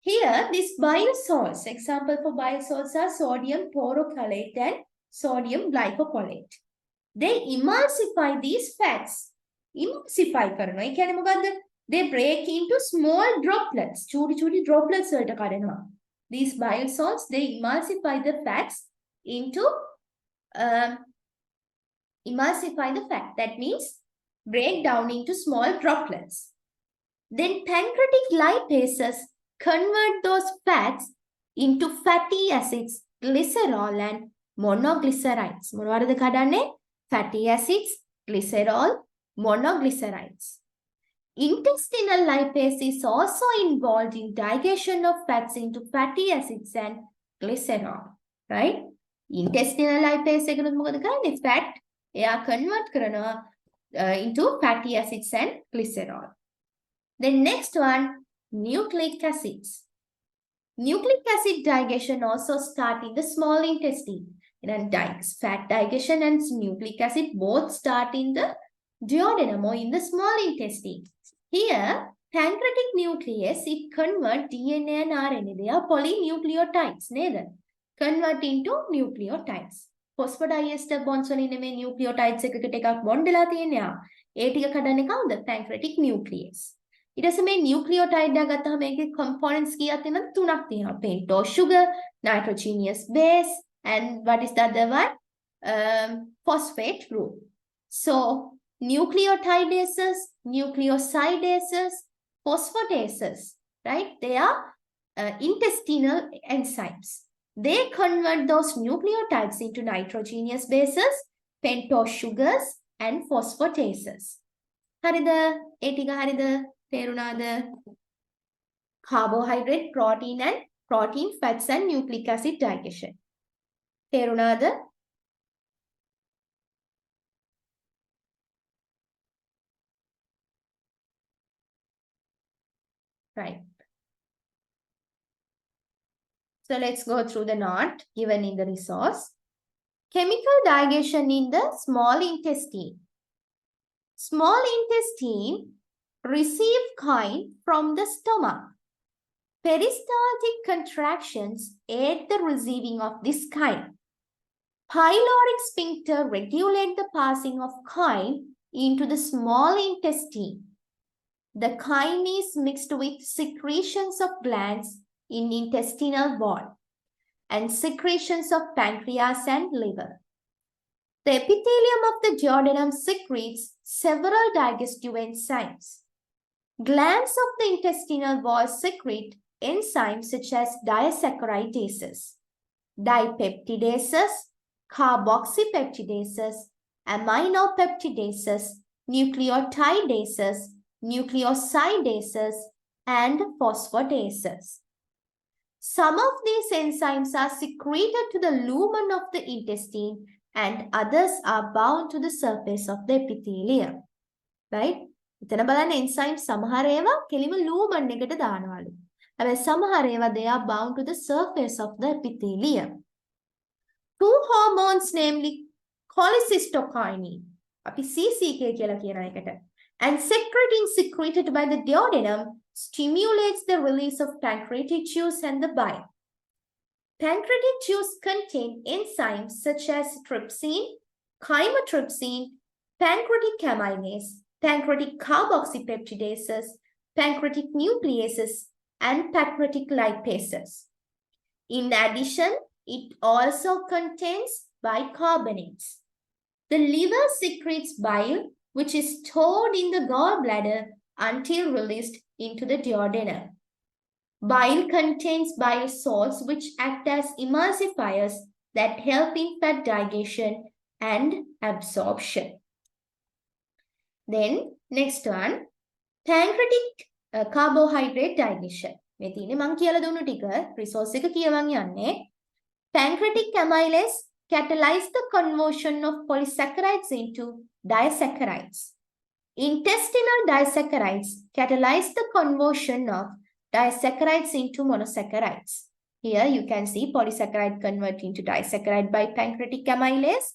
Here, these bile salts, example for bile salts are sodium taurocholate and sodium glycopolate. They emulsify these fats. Emulsify කරනවා. ඒ කියන්නේ මොකද්ද? They break into small droplets. චූටි droplets වලට කඩනවා. These bile salts, they emulsify the fats into emulsify the fat. That means break down into small droplets. Then pancreatic lipases convert those fats into fatty acids, glycerol and monoglycerides. මොනවද කඩන්නේ? Fatty acids, glycerol, monoglycerides. Intestinal lipase is also involved in digestion of fats into fatty acids and glycerol. Right? Intestinal lipase එකනොත් මොකද කරන්නේ? Fat එයා convert කරනවා into fatty acids and glycerol. Then next one, nucleic acids. Nucleic acid digestion also start in the small intestine. And fat digestion and nucleic acid both start in the duodenum or in the small intestine. Here, pancreatic nucleus, it convert DNA and RNA. They are polynucleotides. Neither convert into nucleotides. Phosphodiester bonds වලින් මේ nucleotides එකකට එකක් bond වෙලා තියෙනවා. ඒ ටික කඩන්නේ කවුද? Pancreatic nucleus. ඊට පස්සේ මේ न्यूक्लियोटाइड එක ගත්තාම මේකේ components කීයක් තියෙනවද? තුනක් තියෙනවා. pentose sugar, nitrogenous base and what is the other one? Phosphate group. So nucleotidases, nucleosidases, phosphatases, right? They are intestinal enzymes. They convert those nucleotides into nitrogenous bases, pentose sugars and phosphatases. හරිද? ඒ ටික හරිද? තේරුණාද? Carbohydrate, protein, fats and nucleic acid digestion. තේරුණාද? Right. So let's go through the note given in the resource. Chemical digestion in the small intestine. Small intestine receive chyme from the stomach. Peristaltic contractions aid the receiving of this chyme. Pyloric sphincter regulate the passing of chyme into the small intestine. The chyme is mixed with secretions of glands in intestinal wall and secretions of pancreas and liver. The epithelium of the duodenum secretes several digestive enzymes. Glands of the intestinal wall secrete enzymes such as disaccharidases, dipeptidases, carboxypeptidases, aminopeptidases, nucleotidases, nucleosidases, and phosphatases. Some of these enzymes are secreted to the lumen of the intestine and others are bound to the surface of the epithelium. Right? එතන බලන්න enzyme සමහර ඒවා කෙලිම lumen එකට දානවලු. හැබැයි සමහර ඒවා they are bound to the surface of the epithelium. Two hormones namely cholecystokinin අපි CCK කියලා කියන එකට and secretin secreted by the duodenum stimulates the release of pancreatic juice and the bile. Pancreatic juice contain enzymes such as trypsin, chymotrypsin, pancreatic amylase, pancreatic carboxypeptidases, pancreatic nucleases, and pancreatic lipases. In addition, it also contains bicarbonates. The liver secretes bile, which is stored in the gallbladder until released into the duodenum. Bile contains bile salts, which act as emulsifiers that help in fat digestion and absorption. Then, next one, pancreatic carbohydrate digestion. මේ තියෙන්නේ මං කියලා දුන්නු ටික resource එක කියවන් යන්නේ. Pancreatic amylase catalyze the conversion of polysaccharides into disaccharides. Intestinal disaccharides catalyze the conversion of disaccharides into monosaccharides. Here you can see polysaccharide convert into disaccharide by pancreatic amylase.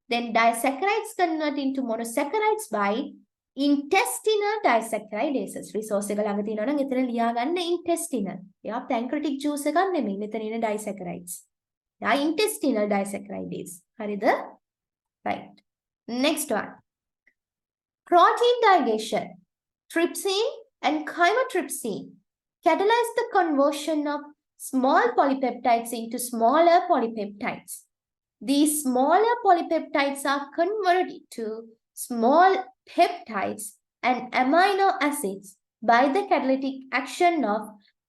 Then disaccharides convert into monosaccharides by intestinal disaccharidases. Resource එක ළඟ තියෙනවා නම් එතන ලියා ගන්න intestinal. එයා pancreatic juice එකක් නෙමෙයි. මෙතන ඉන්න disaccharides. එයා intestinal disaccharidase. හරිද? Right. Next one. Protein digestion. Trypsin and chymotrypsin catalyze the conversion of small polypeptides into smaller polypeptides. These smaller polypeptides are converted to small peptides and amino acids by the catalytic action of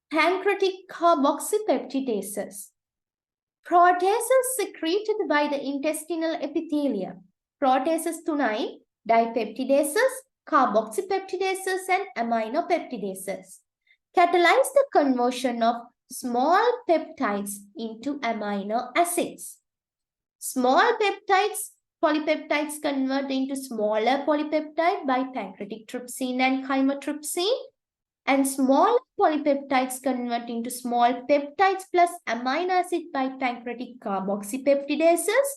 pancreatic carboxypeptidases. Proteases secreted by the intestinal epithelium. Proteases tunai, dipeptidases, carboxypeptidases, and aminopeptidases catalyze the conversion of small peptides into amino acids. Small peptides, polypeptides convert into smaller polypeptide by pancreatic trypsin and chymotrypsin, and small polypeptides convert into small peptides plus amino acid by pancreatic carboxypeptidases.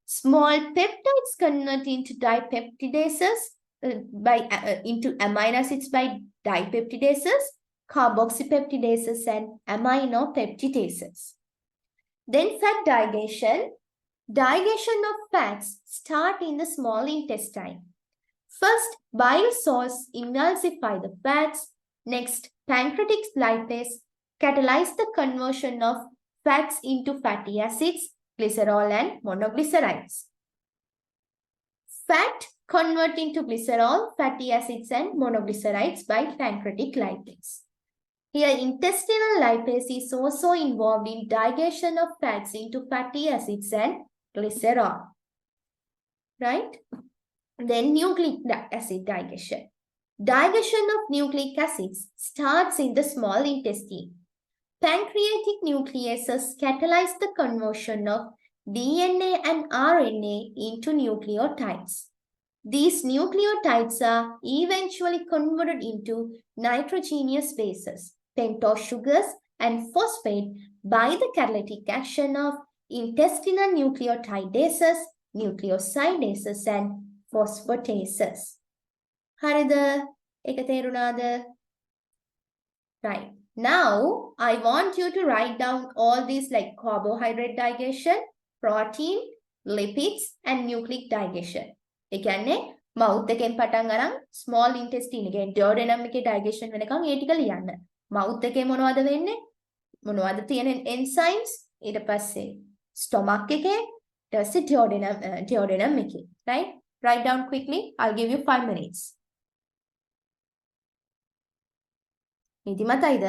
Small peptides convert into dipeptidases into amino acids by dipeptidases, carboxypeptidases, and aminopeptidases. Then fat digestion. Digestion of fats start in the small intestine. First, bile salts emulsify the fats. Next, pancreatic lipase catalyze the conversion of fats into fatty acids, glycerol, and monoglycerides. Fat convert into glycerol, fatty acids, and monoglycerides by pancreatic lipase. Here, intestinal lipase is also involved in digestion of fats into fatty acids and glycerol. Right? Then nucleic acid digestion. Digestion of nucleic acids starts in the small intestine. Pancreatic nucleases catalyze the conversion of DNA and RNA into nucleotides. These nucleotides are eventually converted into nitrogenous bases, pentose sugars, and phosphate by the catalytic action of intestinal nucleotidases, nucleosidases, and phosphatases. හරිද? ඒක තේරුණාද? Right. Now, I want you to write down all these like carbohydrate digestion, protein, lipids, and nucleic digestion. ඒ කියන්නේ mouth එකෙන් පටන් අරන් small intestine එකේ duodenum එකේ digestion වෙනකන් ඒ ටික ලියන්න. mouth එකේ මොනවද වෙන්නේ? මොනවද තියෙන enzymes? ඊට පස්සේ stomach එකේ, ඊට පස්සේ duodenum එකේ. Right? Write down quickly. I'll give you 5 minutes. නිදිමතයිද?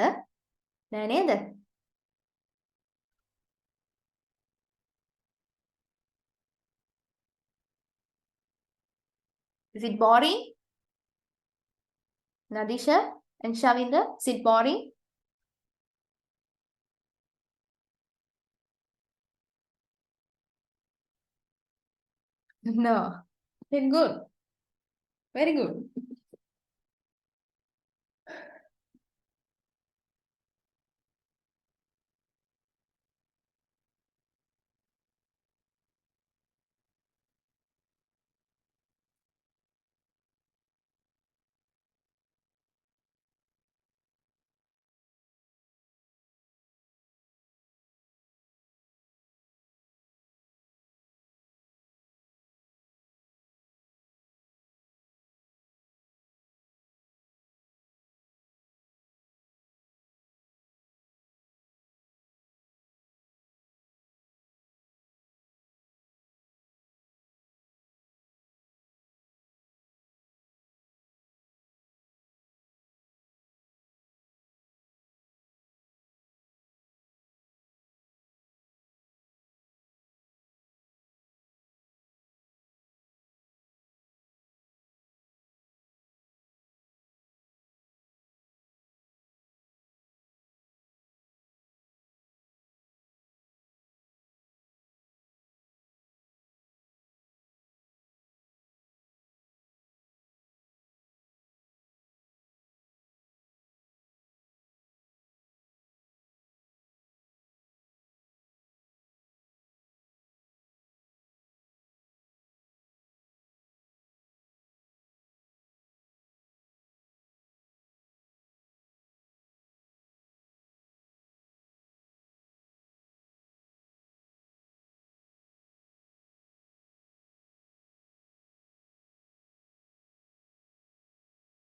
නෑ නේද? Is it boring? Nadisha and Shavinda, is it boring? No. Very good. Very good.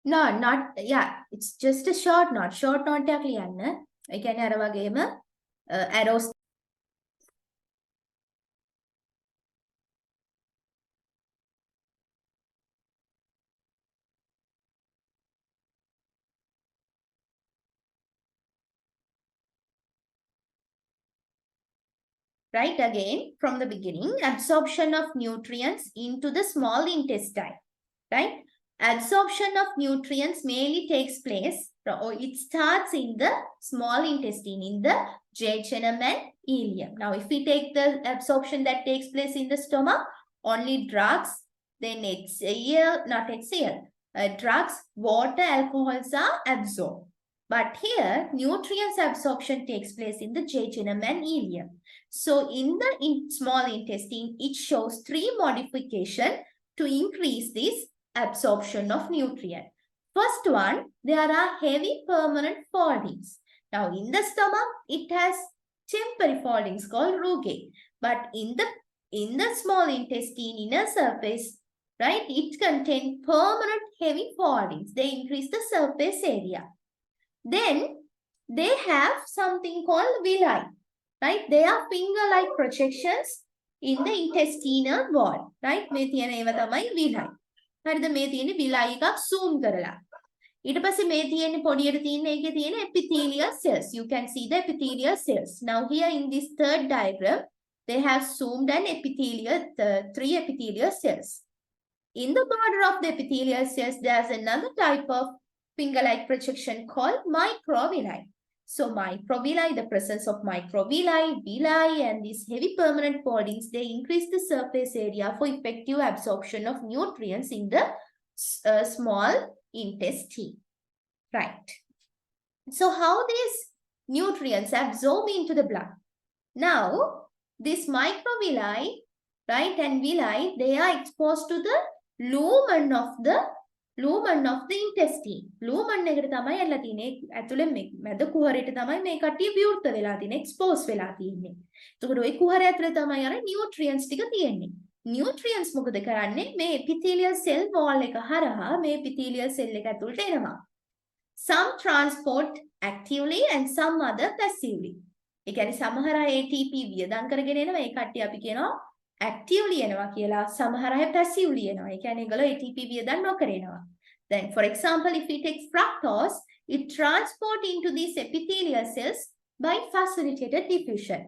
No, not, yeah, it's just a short note. Short note එකක් ලියන්න. ඒ කියන්නේ අර වගේම arrows. Right, again from the beginning, absorption of nutrients into the small intestine. Right? Absorption of nutrients mainly takes place, or it starts in the small intestine, in the jejunum and ileum. Now, if we take the absorption that takes place in the stomach, only drugs, then HCl, not HCl, drugs, water, alcohols are absorbed. But here, nutrients absorption takes place in the jejunum and ileum. So, in the small intestine, it shows 3 modifications to increase this absorption of nutrient. First one, there are heavy permanent foldings. Now, in the stomach, it has temporary foldings called rugae. But in the small intestine inner surface, right, it contains permanent heavy foldings. They increase the surface area. Then they have something called villi. Right? They are finger-like projections in the intestinal wall. Right? මේ තියෙන ඒවා තමයි villi. හරිද? මේ තියෙන villi එකක් zoom කරලා. ඊට පස්සේ මේ තියෙන පොඩියට තියෙන එකේ තියෙන epithelial cells. You can see the epithelial cells. Now here in this third diagram, they have zoomed an epithelial, 3 epithelial cells. In the border of the epithelial cells, there's another type of finger-like projection called microvilli. So microvilli, the presence of microvilli, villi, and these heavy permanent foldings, they increase the surface area for effective absorption of nutrients in the small intestine. Right. So how these nutrients absorb into the blood? Now, this microvilli, right, and villi, they are exposed to the lumen of the lumen of the intestine. lumen එකට තමයි ඇල්ලලා තියෙන්නේ. ඇතුලේ මැද කුහරයට තමයි මේ කට්ටිය විවෘත වෙලා තියෙන්නේ, expose වෙලා තියෙන්නේ. එතකොට ওই කුහරය ඇතුලේ තමයි අර nutrients ටික තියෙන්නේ. nutrients මොකද කරන්නේ? මේ epithelial cell wall එක හරහා මේ epithelial cell එක ඇතුළට එනවා. Some transport actively and some other passively. ඒ කියන්නේ සමහර අය ATP වියදම් කරගෙන එනවා. ඒ කට්ටිය අපි කියනවා actively එනවා කියලා. සමහර අය passively එනවා. ඒ කියන්නේ ඒගොල්ලෝ ATP වියදම් නොකර එනවා. Then for example, if we take fructose, it transport into these epithelial cells by facilitated diffusion.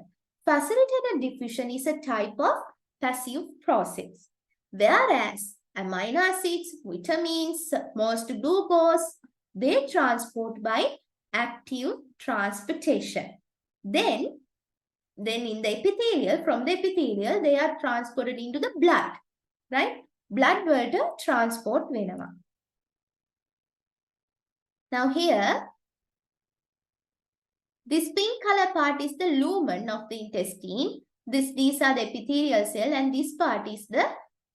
Facilitated diffusion is a type of passive process. Whereas amino acids, vitamins, most glucose, they transport by active transportation. Then in the epithelial, from the epithelial, they are transported into the blood, right? Blood water transport venama. Now here, this pink color part is the lumen of the intestine. These are the epithelial cell and this part is the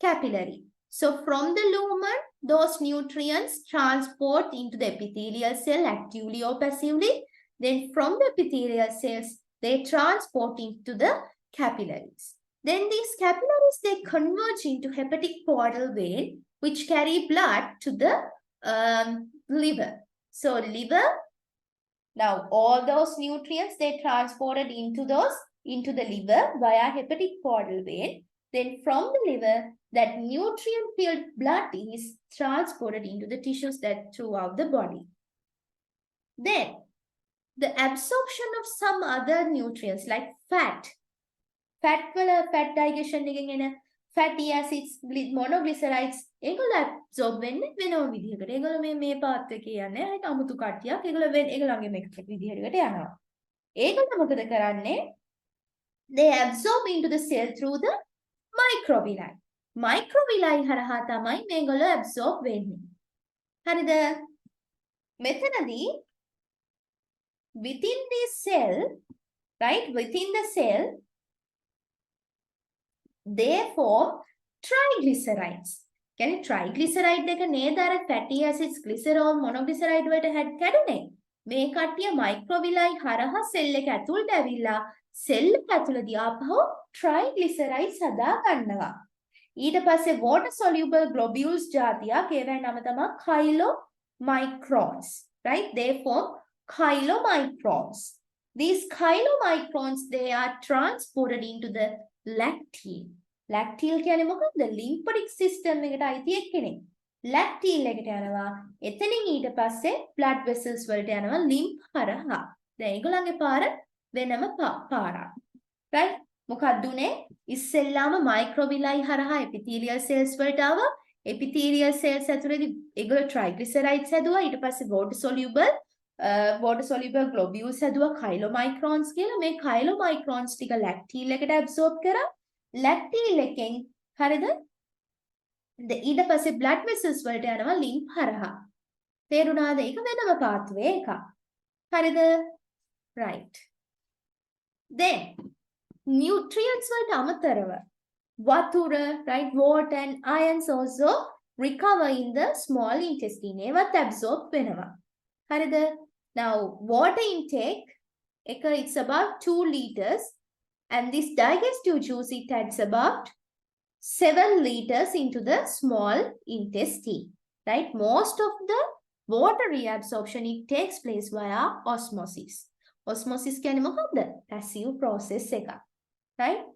capillary. So from the lumen, those nutrients transport into the epithelial cell actively or passively. Then from the epithelial cells, they transport into the capillaries. Then these capillaries, they converge into hepatic portal vein, which carry blood to the liver. So liver, now all those nutrients, they transported into the liver via hepatic portal vein. Then from the liver, that nutrient-filled blood is transported into the tissues that throughout the body. Then the absorption of some other nutrients like fat digestion එකෙන් එන fatty acids, monoglycerides ඒගොල්ලෝ absorb වෙන්නේ වෙනම විදිහකට. ඒගොල්ලෝ මේ පාත් එකේ යන්නේ ඒක අමුතු කට්ටියක්. ඒගොල්ලන්ගේ මේක විදිහකට යනවා. ඒගොල්ලෝ මොකද කරන්නේ? They absorb into the cell through the microvilli. microvilli හරහා තමයි මේගොල්ලෝ absorb වෙන්නේ. හරිද? මෙතනදී within this cell, right? Within the cell, therefore, triglycerides. කියන්නේ triglyceride එක නේද අර fatty acids, glycerol, monoglyceride වලට කැඩුනේ. මේ කට්ටිය microvilli හරහා cell එක ඇතුළට ඇවිල්ලා cell එක ඇතුළදී ආපහු triglycerides හදා ගන්නවා. ඊට පස්සේ water soluble globules જાතියක් ඒවැ නම තමයි chylomicrons, right? Therefore, chylomicrons. These chylomicrons, they are transported into the lacteal. lacteal කියන්නේ මොකක්ද? lymphatic system එකට අයිති එක්කෙනෙක්. lacteal එකට යනවා. එතනින් ඊට පස්සේ blood vessels වලට යනවා lymph හරහා. දැන් ඒගොල්ලන්ගේ පාර වෙනම පාරක්. right? මොකක්ද උනේ? ඉස්සෙල්ලාම microvilli හරහා epithelial cells වලට ආවා. epithelial cells ඇතුළේදී ඒගොල්ලෝ triglycerides හැදුවා. ඊට පස්සේ water soluble globules හැදුවා chylomicrons කියලා. මේ chylomicrons ටික lacteal එකට absorb කරා. lacteal එකෙන් හරිද? ඊට පස්සේ blood vessels වලට යනවා lymph හරහා. තේරුණාද? ඒක වෙනම pathway එකක්. හරිද? right. then nutrients වලට අමතරව වතුර, right, water and ions also recover in the small intestine. ඒවත් absorb වෙනවා. හරිද? now water intake it's about 2 liters and this digestive juice it adds about 7 liters into the small intestine, right? Most of the water reabsorption it takes place via osmosis. Osmosis කියන්නේ මොකක්ද? passive process එකක්, right?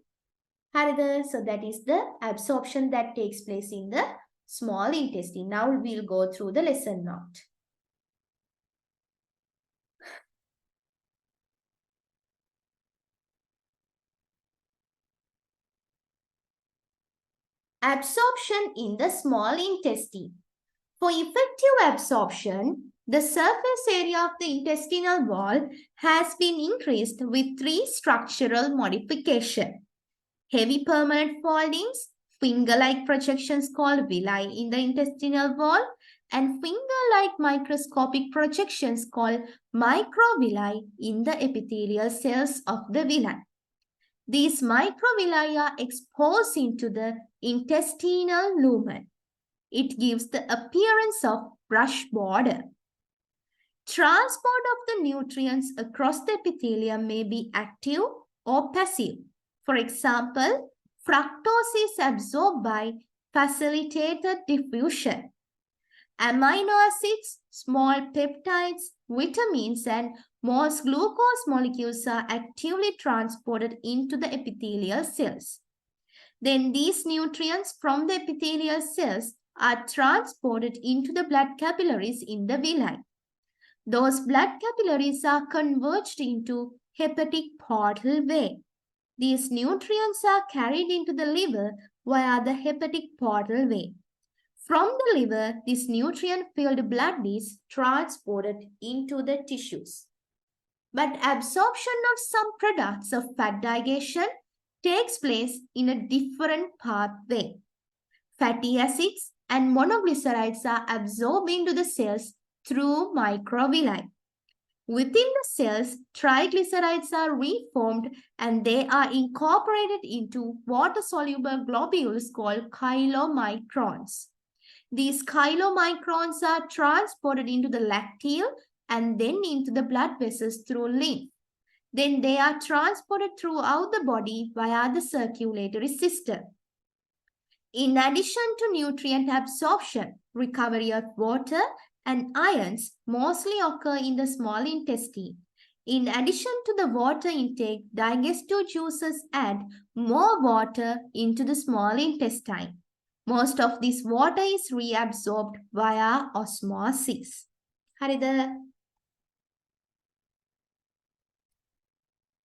හරිද? So that is the absorption that takes place in the small intestine. Now we'll go through the lesson note. Absorption in the small intestine. For effective absorption, the surface area of the intestinal wall has been increased with 3 structural modifications. Heavy permanent foldings, finger-like projections called villi in the intestinal wall, and finger-like microscopic projections called microvilli in the epithelial cells of the villi. These microvilli are exposed into the intestinal lumen. It gives the appearance of brush border. Transport of the nutrients across the epithelium may be active or passive. For example, fructose is absorbed by facilitated diffusion. Amino acids, small peptides, vitamins, and most glucose molecules are actively transported into the epithelial cells. Then these nutrients from the epithelial cells are transported into the blood capillaries in the villi. Those blood capillaries are converged into hepatic portal way. These nutrients are carried into the liver via the hepatic portal way. From the liver, this nutrient-filled blood is transported into the tissues. But absorption of some products of fat digestion takes place in a different pathway. Fatty acids and monoglycerides are absorbed into the cells through microvilli. Within the cells, triglycerides are reformed and they are incorporated into water-soluble globules called chylomicrons. These chylomicrons are transported into the lacteal and then into the blood vessels through lymph. Then they are transported throughout the body via the circulatory system. In addition to nutrient absorption, recovery of water and ions mostly occur in the small intestine. In addition to the water intake, digestive juices add more water into the small intestine. Most of this water is reabsorbed via osmosis. හරිද?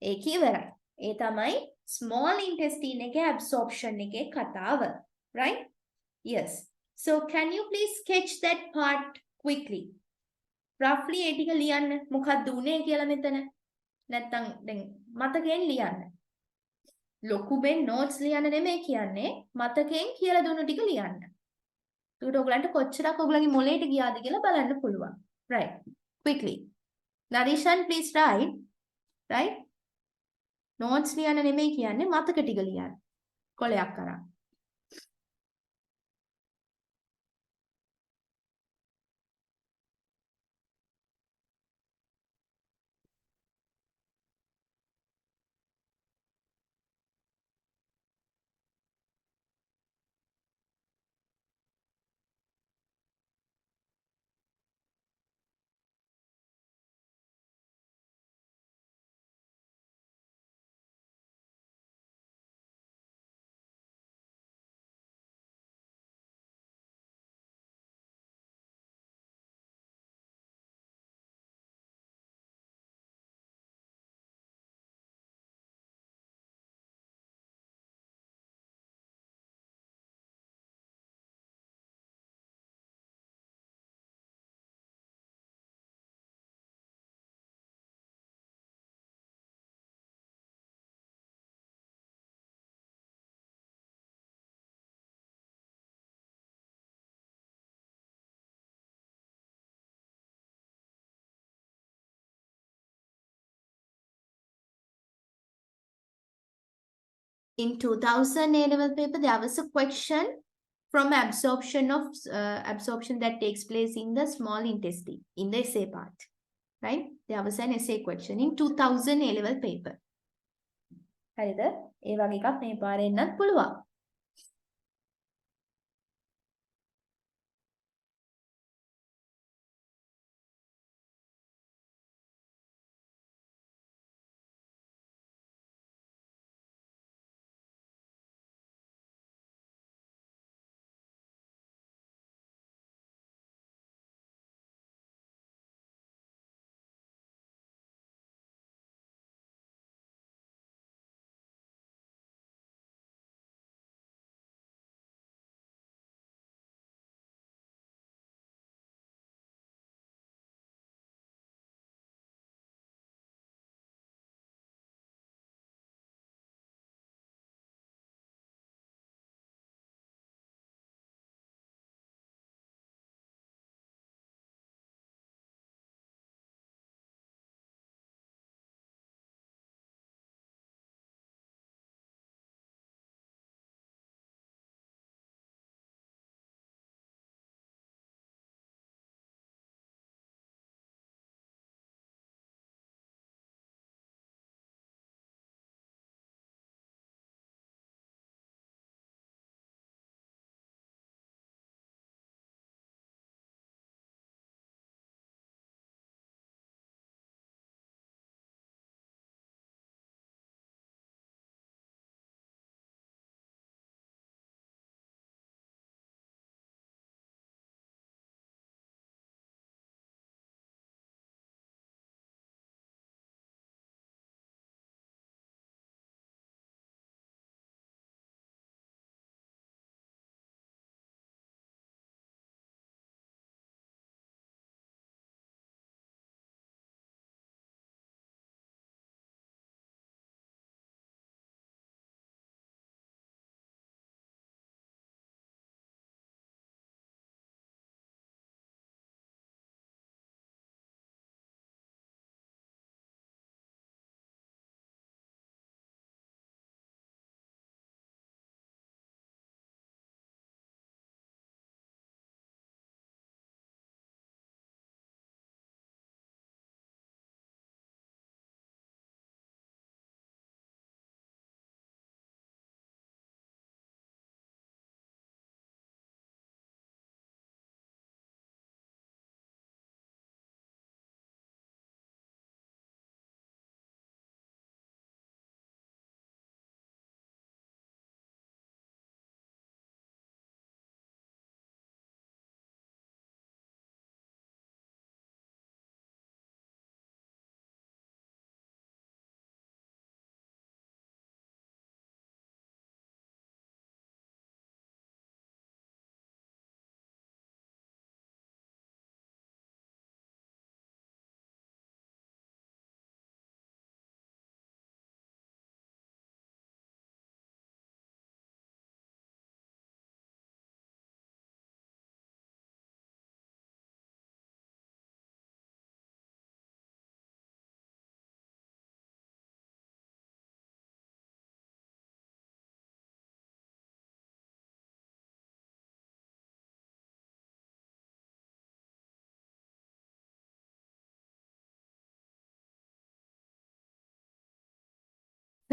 ඒක ඉවරයි. ඒ තමයි small intestine එකේ absorption එකේ කතාව. Right? Yes. So can you please sketch that part quickly? Roughly ඒ ටික ලියන්න. මොකක්ද උනේ කියලා මෙතන. නැත්තම් දැන් මතකයෙන් ලියන්න. ලොකුබෙන් notes ලියන්න නෙමෙයි කියන්නේ. මතකයෙන් කියලා දුන්නු ටික ලියන්න. ඒකට ඔයගලන්ට කොච්චරක් ඔයගලගේ මොලේට ගියාද කියලා බලන්න පුළුවන්. Right. Quickly. Narishan, please write. Right? Notes ලියන්න නෙමෙයි කියන්නේ මතක ටික ලියන්න. කොලයක් කරා. In 2000 A-level paper, there was a question from absorption that takes place in the small intestine, in the essay part. Right? There was an essay question in 2000 A-level paper. හරිද? ඒ වගේ එකක් මේ පාරේ එන්නත් පුළුවන්.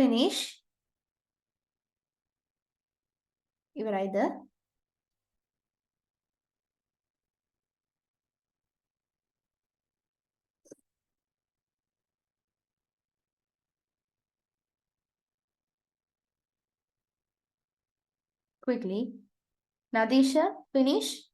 finish. Either. Quickly. Nadisha, finish.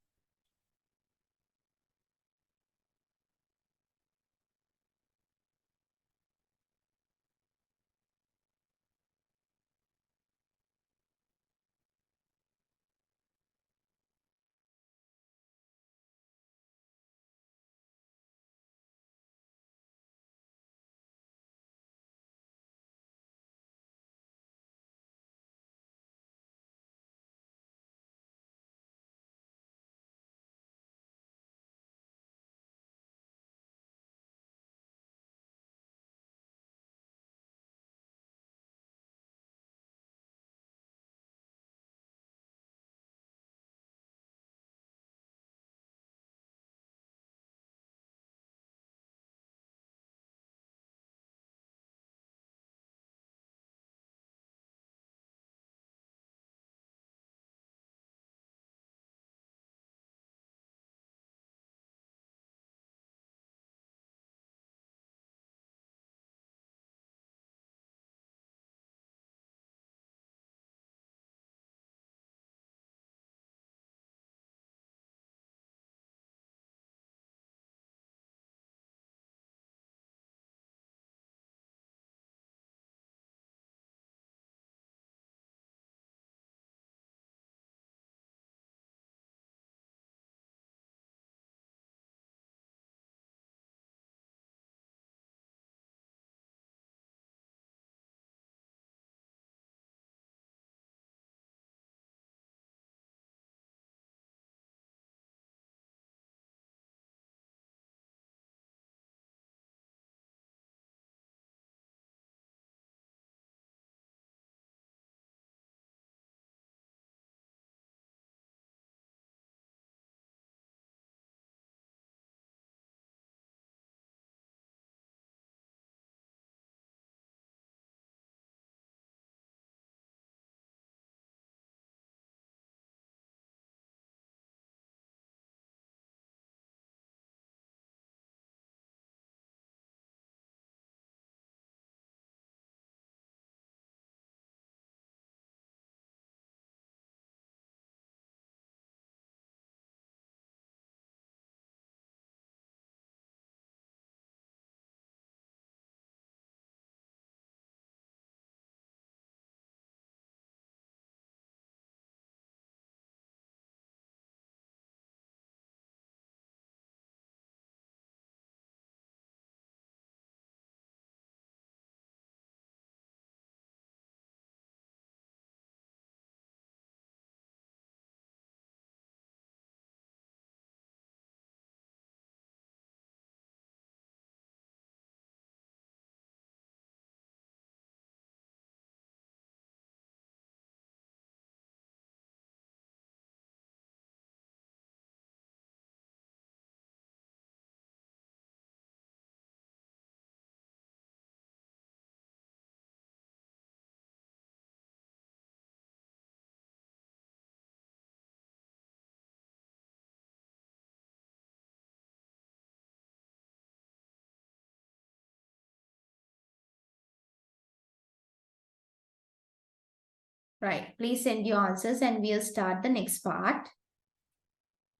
Right. Please send your answers and we'll start the next part.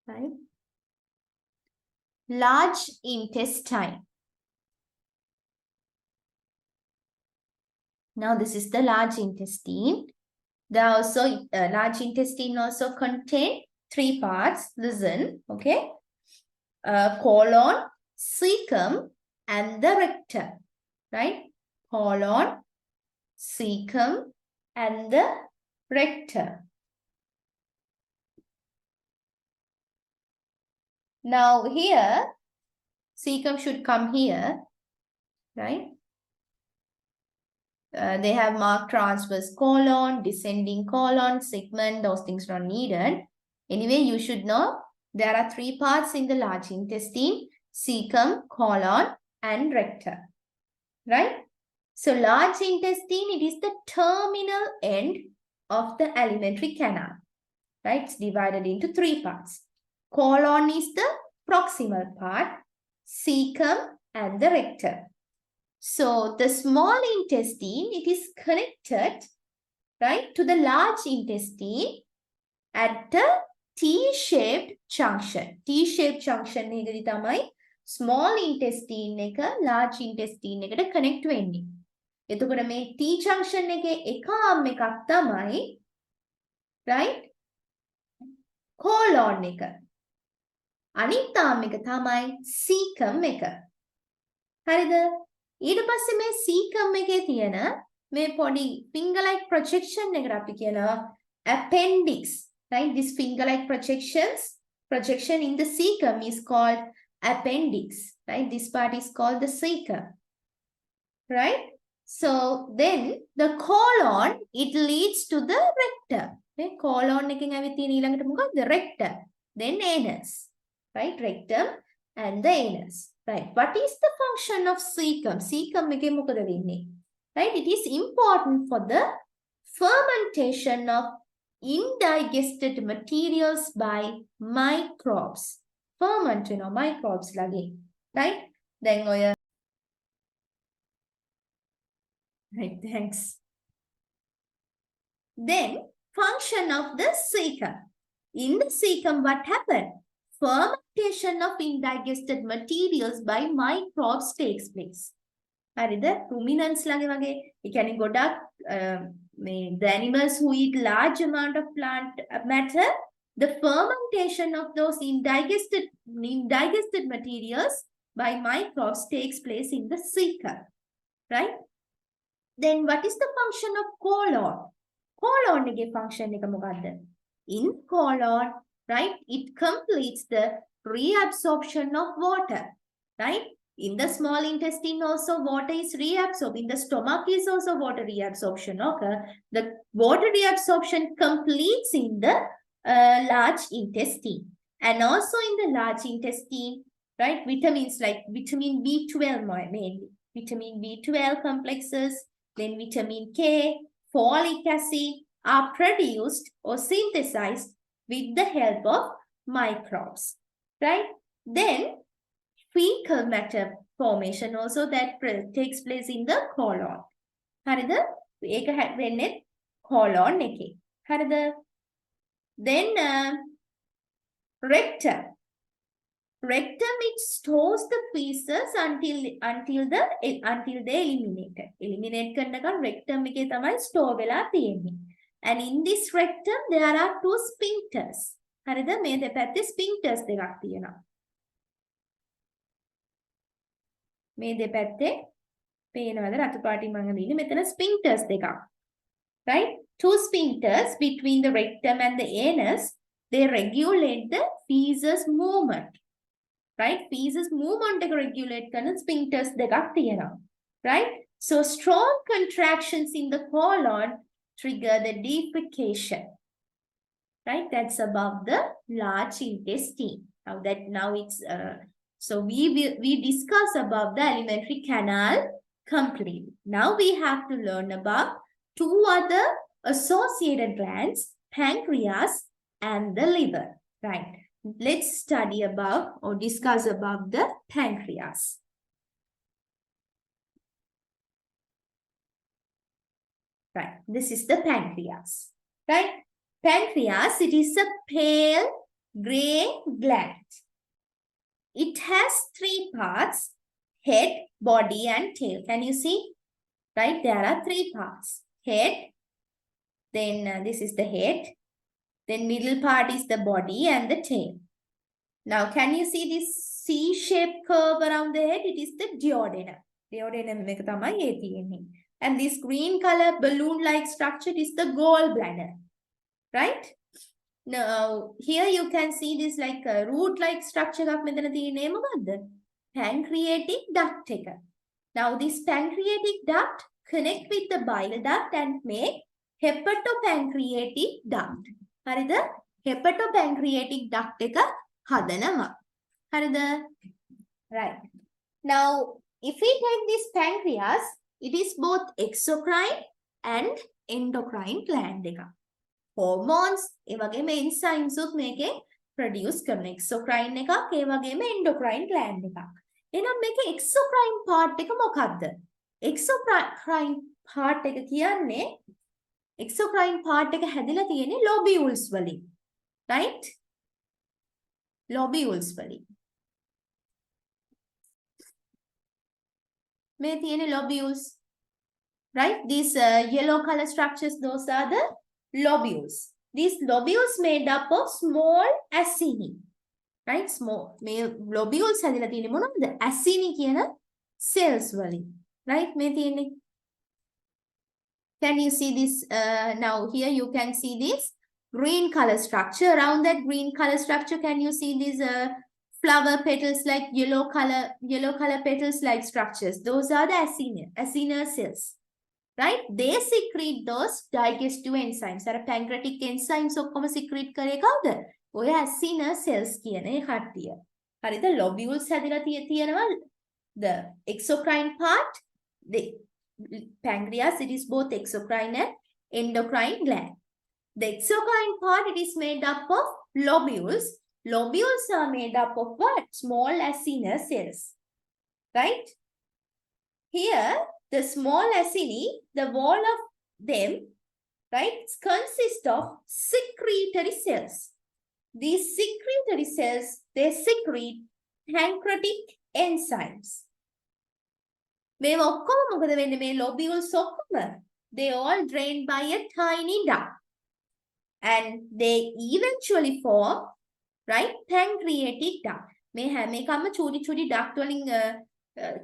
Right. Large intestine. Now this is the large intestine. The also large intestine also contain 3 parts. Listen, okay? Colon, cecum, and the rectum. Right? Colon, cecum, and the rectum. Now here, cecum should come here, right? They have marked transverse colon, descending colon, segment, those things not needed. Anyway, you should know there are 3 parts in the large intestine, cecum, colon, and rectum, right? So large intestine, it is the terminal end of the alimentary canal. Right? It's divided into 3 parts. Colon is the proximal part, cecum and the rectum. So the small intestine, it is connected, right, to the large intestine at the T-shaped junction. T-shaped junction එකදී තමයි small intestine එක large intestine එකට connect වෙන්නේ. එතකොට මේ T junction එකේ එක arm එකක් තමයි, right, colon එක. අනිත් arm එක තමයි cecum එක. හරිද? ඊට පස්සේ මේ cecum එකේ තියෙන මේ පොඩි finger like projection එකට අපි කියනවා appendix. Right? This finger-like projection in the cecum is called appendix. Right? This part is called the cecum. Right? So then the colon, it leads to the rectum. Okay? Colon එකෙන් ඇවිත් තියෙන ඊළඟට මොකක්ද? Rectum. Then anus. Right? Rectum and the anus. Right? What is the function of cecum? Cecum එකේ මොකද වෙන්නේ? Right? It is important for the fermentation of indigested materials by microbes. Ferment, microbes lagi. Right? Then right, thanks. Then function of the cecum. In the cecum, what happened? Fermentation of indigested materials by microbes takes place. හරිද? ruminants ළඟ වගේ. ඒ කියන්නේ ගොඩක් the animals who eat large amount of plant matter, the fermentation of those indigested materials by microbes takes place in the cecum. Right? Then what is the function of colon? Colon එකේ function එක මොකද්ද? In colon, right, it completes the reabsorption of water. Right? In the small intestine also water is reabsorbed. In the stomach is also water reabsorption occur. The water reabsorption completes in the large intestine. And also in the large intestine, right, vitamins like vitamin B12 mainly. Vitamin B12 complexes, then vitamin K, folic acid are produced or synthesized with the help of microbes. Right? Then fecal matter formation also that takes place in the colon. හරිද? ඒක වෙන්නේ colon එකේ. හරිද? Then rectum. Rectum, it stores the feces until they eliminated. Eliminate කරනකම් rectum එකේ තමයි store වෙලා තියෙන්නේ. And in this rectum there are 2 sphincters. හරිද? මේ දෙපැත්තේ sphincters දෙකක් තියෙනවා. මේ දෙපැත්තේ පේනවද රතු පාටින් මම දින්නේ මෙතන sphincters දෙකක්. Right? 2 sphincters between the rectum and the anus, they regulate the feces movement. Right? Feces movement එක regulate කරන sphincters දෙකක් තියෙනවා. Right? So strong contractions in the colon trigger the defecation. Right? That's above the large intestine. Now it's so we discuss about the alimentary canal completely. Now we have to learn about 2 other associated glands, pancreas and the liver. Right. Let's study about or discuss about the pancreas. Right. This is the pancreas. Right. Pancreas, it is a pale gray gland. It has 3 parts, head, body and tail. Can you see? Right, there are 3 parts. Head, then this is the head, then middle part is the body and the tail. Now, can you see this C-shaped curve around the head? It is the duodenum. Duodenum එක තමයි ඒ තියෙන්නේ. And this green color balloon-like structure is the gallbladder. Right? Now, here you can see this like a root-like structure එකක් මෙතන තියෙන්නේ මොකද්ද? Pancreatic duct එක. Now, this pancreatic duct connect with the bile duct and make hepatopancreatic duct. හරිද? hepatopancreatic duct එක හදනවා. හරිද? Right. Now, if we take this pancreas, it is both exocrine and endocrine gland එක. Hormones ඒ වගේම enzymes උත් මේකේ produce කරන exocrine එකක් ඒ වගේම endocrine gland එකක්. එහෙනම් මේකේ exocrine part එක මොකක්ද? exocrine part එක කියන්නේ exocrine part එක හැදිලා තියෙන්නේ lobules වලින්. Right? Lobules වලින්. මේ තියෙන්නේ lobules. Right? These yellow color structures, those are the lobules. These lobules made up of small acini. Right? Small. මේ lobules හැදිලා තියෙන්නේ මොනවද? acini කියන cells වලින්. Right? මේ තියෙන්නේ. Can you see this? Now here you can see this green color structure. Around that green color structure, can you see these flower petals like yellow color petals like structures? Those are the acinar cells. Right? They secrete those digestive enzymes. අර pancreatic enzymes ඔක්කොම secrete කරේ කවුද? ඔය acinar cells කියන ඒ කට්ටිය. හරිද? lobules හැදිලා තියෙනවා. The exocrine part, the pancreas, it is both exocrine and endocrine gland. The exocrine part, it is made up of lobules. Lobules are made up of what? Small acinar cells. Right? Here, the small acini, the wall of them, right, consists of secretory cells. These secretory cells, they secrete pancreatic enzymes. මේව ඔක්කොම මොකද වෙන්නේ මේ lobules ඔක්කොම? They all drained by a tiny duct. And they eventually form, right, pancreatic duct. මේ හැම එකම චූටි duct වලින්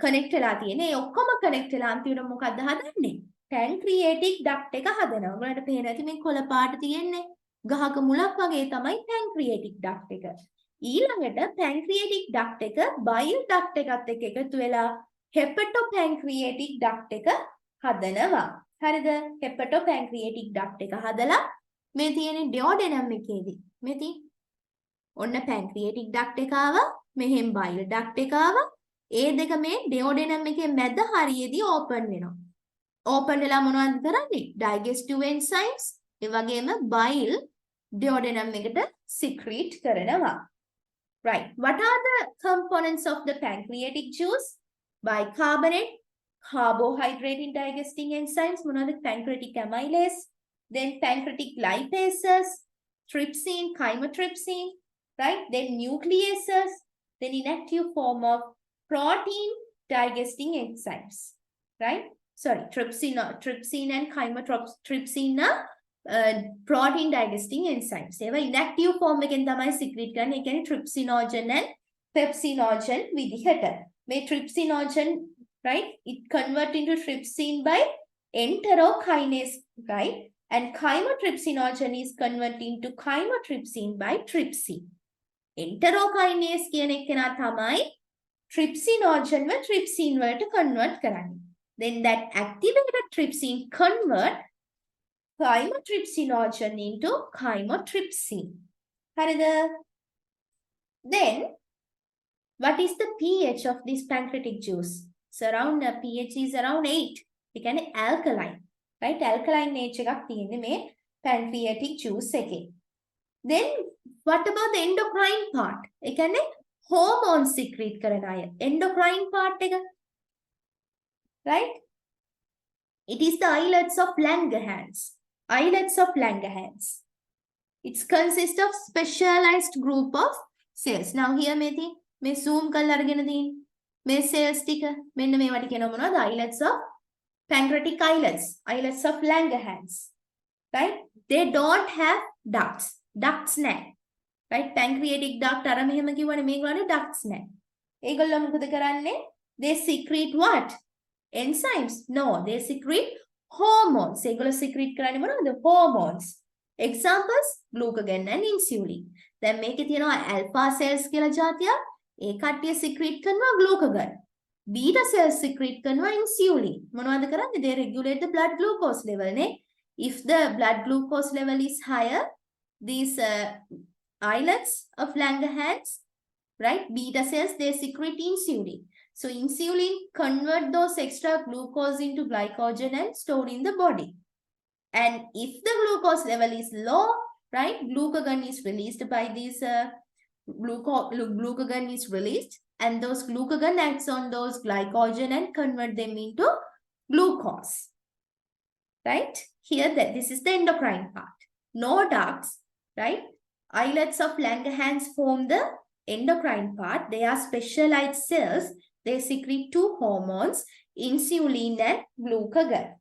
connect වෙලා තියෙන්නේ. ඒ ඔක්කොම connect වෙලා අන්තිමට මොකක්ද හදන්නේ? pancreatic duct එක හදනවා. ඔයාලට පේනවා ඇති මේ කොළ පාට තියෙන්නේ. ගහක මුලක් වගේ තමයි pancreatic duct එක. ඊළඟට pancreatic duct එක bile duct එකත් එක්ක එකතු වෙලා hepatopancreatic duct එක හදනවා. හරිද? hepatopancreatic duct එක හදලා මේ තියෙන්නේ duodenum එකේදී. මේ තියෙන්නේ ඔන්න pancreatic duct එක ආවා. මෙහෙන් bile duct එක ආවා. ඒ දෙක මේ duodenum එකේ මැද හරියේදී open වෙනවා. Open වෙලා මොනවද කරන්නේ? Digestive enzymes ඒ වගේම bile duodenum එකට secrete කරනවා. Right. What are the components of the pancreatic juice? Bicarbonate, carbohydrate in digesting enzymes, මොනවද? Pancreatic amylase, then pancreatic lipases, trypsin, chymotrypsin, right? Then nucleases, then inactive form of protein digesting enzymes, right? Sorry, trypsin and chymotrypsin protein digesting enzymes. ඒවා inactive form එකෙන් තමයි secrete කරන්නේ. ඒ කියන්නේ trypsinogen and pepsinogen විදිහට. මේ trypsinogen, right? It convert into trypsin by enterokinase, right? And chymotrypsinogen is converted into chymotrypsin by trypsin. Enterokinase කියන එකනා තමයි trypsinogen ව trypsin වලට convert කරන්නේ. Then that activated trypsin convert chymotrypsinogen into chymotrypsin. හරිද? Then what is the pH of this pancreatic juice? So around pH is around 8. ඒ කියන්නේ alkaline. Right? Alkaline nature එකක් තියෙන්නේ මේ pancreatic juice එකේ. Then what about the endocrine part? ඒ කියන්නේ hormone secrete කරන අය. Endocrine part එක. Right? It is the islets of Langerhans. Islets of Langerhans. It consists of specialized group of cells. Now here මේ zoom කරලා අරගෙන තියෙන්නේ. මේ cells ටික මෙන්න මේවට කියනවා මොනවද? Islets of pancreatic islets. Islets of Langerhans. Right? They don't have ducts. Ducts නැහැ. Right? Pancreatic duct අර මෙහෙම කිව්වනේ මේගොල්ලන්ට ducts නැහැ. ඒගොල්ලෝ මොකද කරන්නේ? They secrete what? Enzymes? No, they secrete hormones. ඒගොල්ලෝ secrete කරන්නේ මොනවද? Hormones. Examples, glucagon and insulin. දැන් මේකේ තියෙනවා alpha cells කියලා જાතියක්. ඒ කට්ටිය secrete කරනවා glucagon. Beta cells secrete කරනවා insulin. මොනවද කරන්නේ? They regulate the blood glucose level නේ. If the blood glucose level is higher, these islets of Langerhans, right? Beta cells, they secrete insulin. So insulin convert those extra glucose into glycogen and stored in the body. And if the glucose level is low, right, glucagon is released by this glucagon is released, and those glucagon acts on those glycogen and convert them into glucose. Right? Here that this is the endocrine part. No ducts, right? Islets of Langerhans form the endocrine part. They are specialized cells. They secrete two hormones, insulin and glucagon.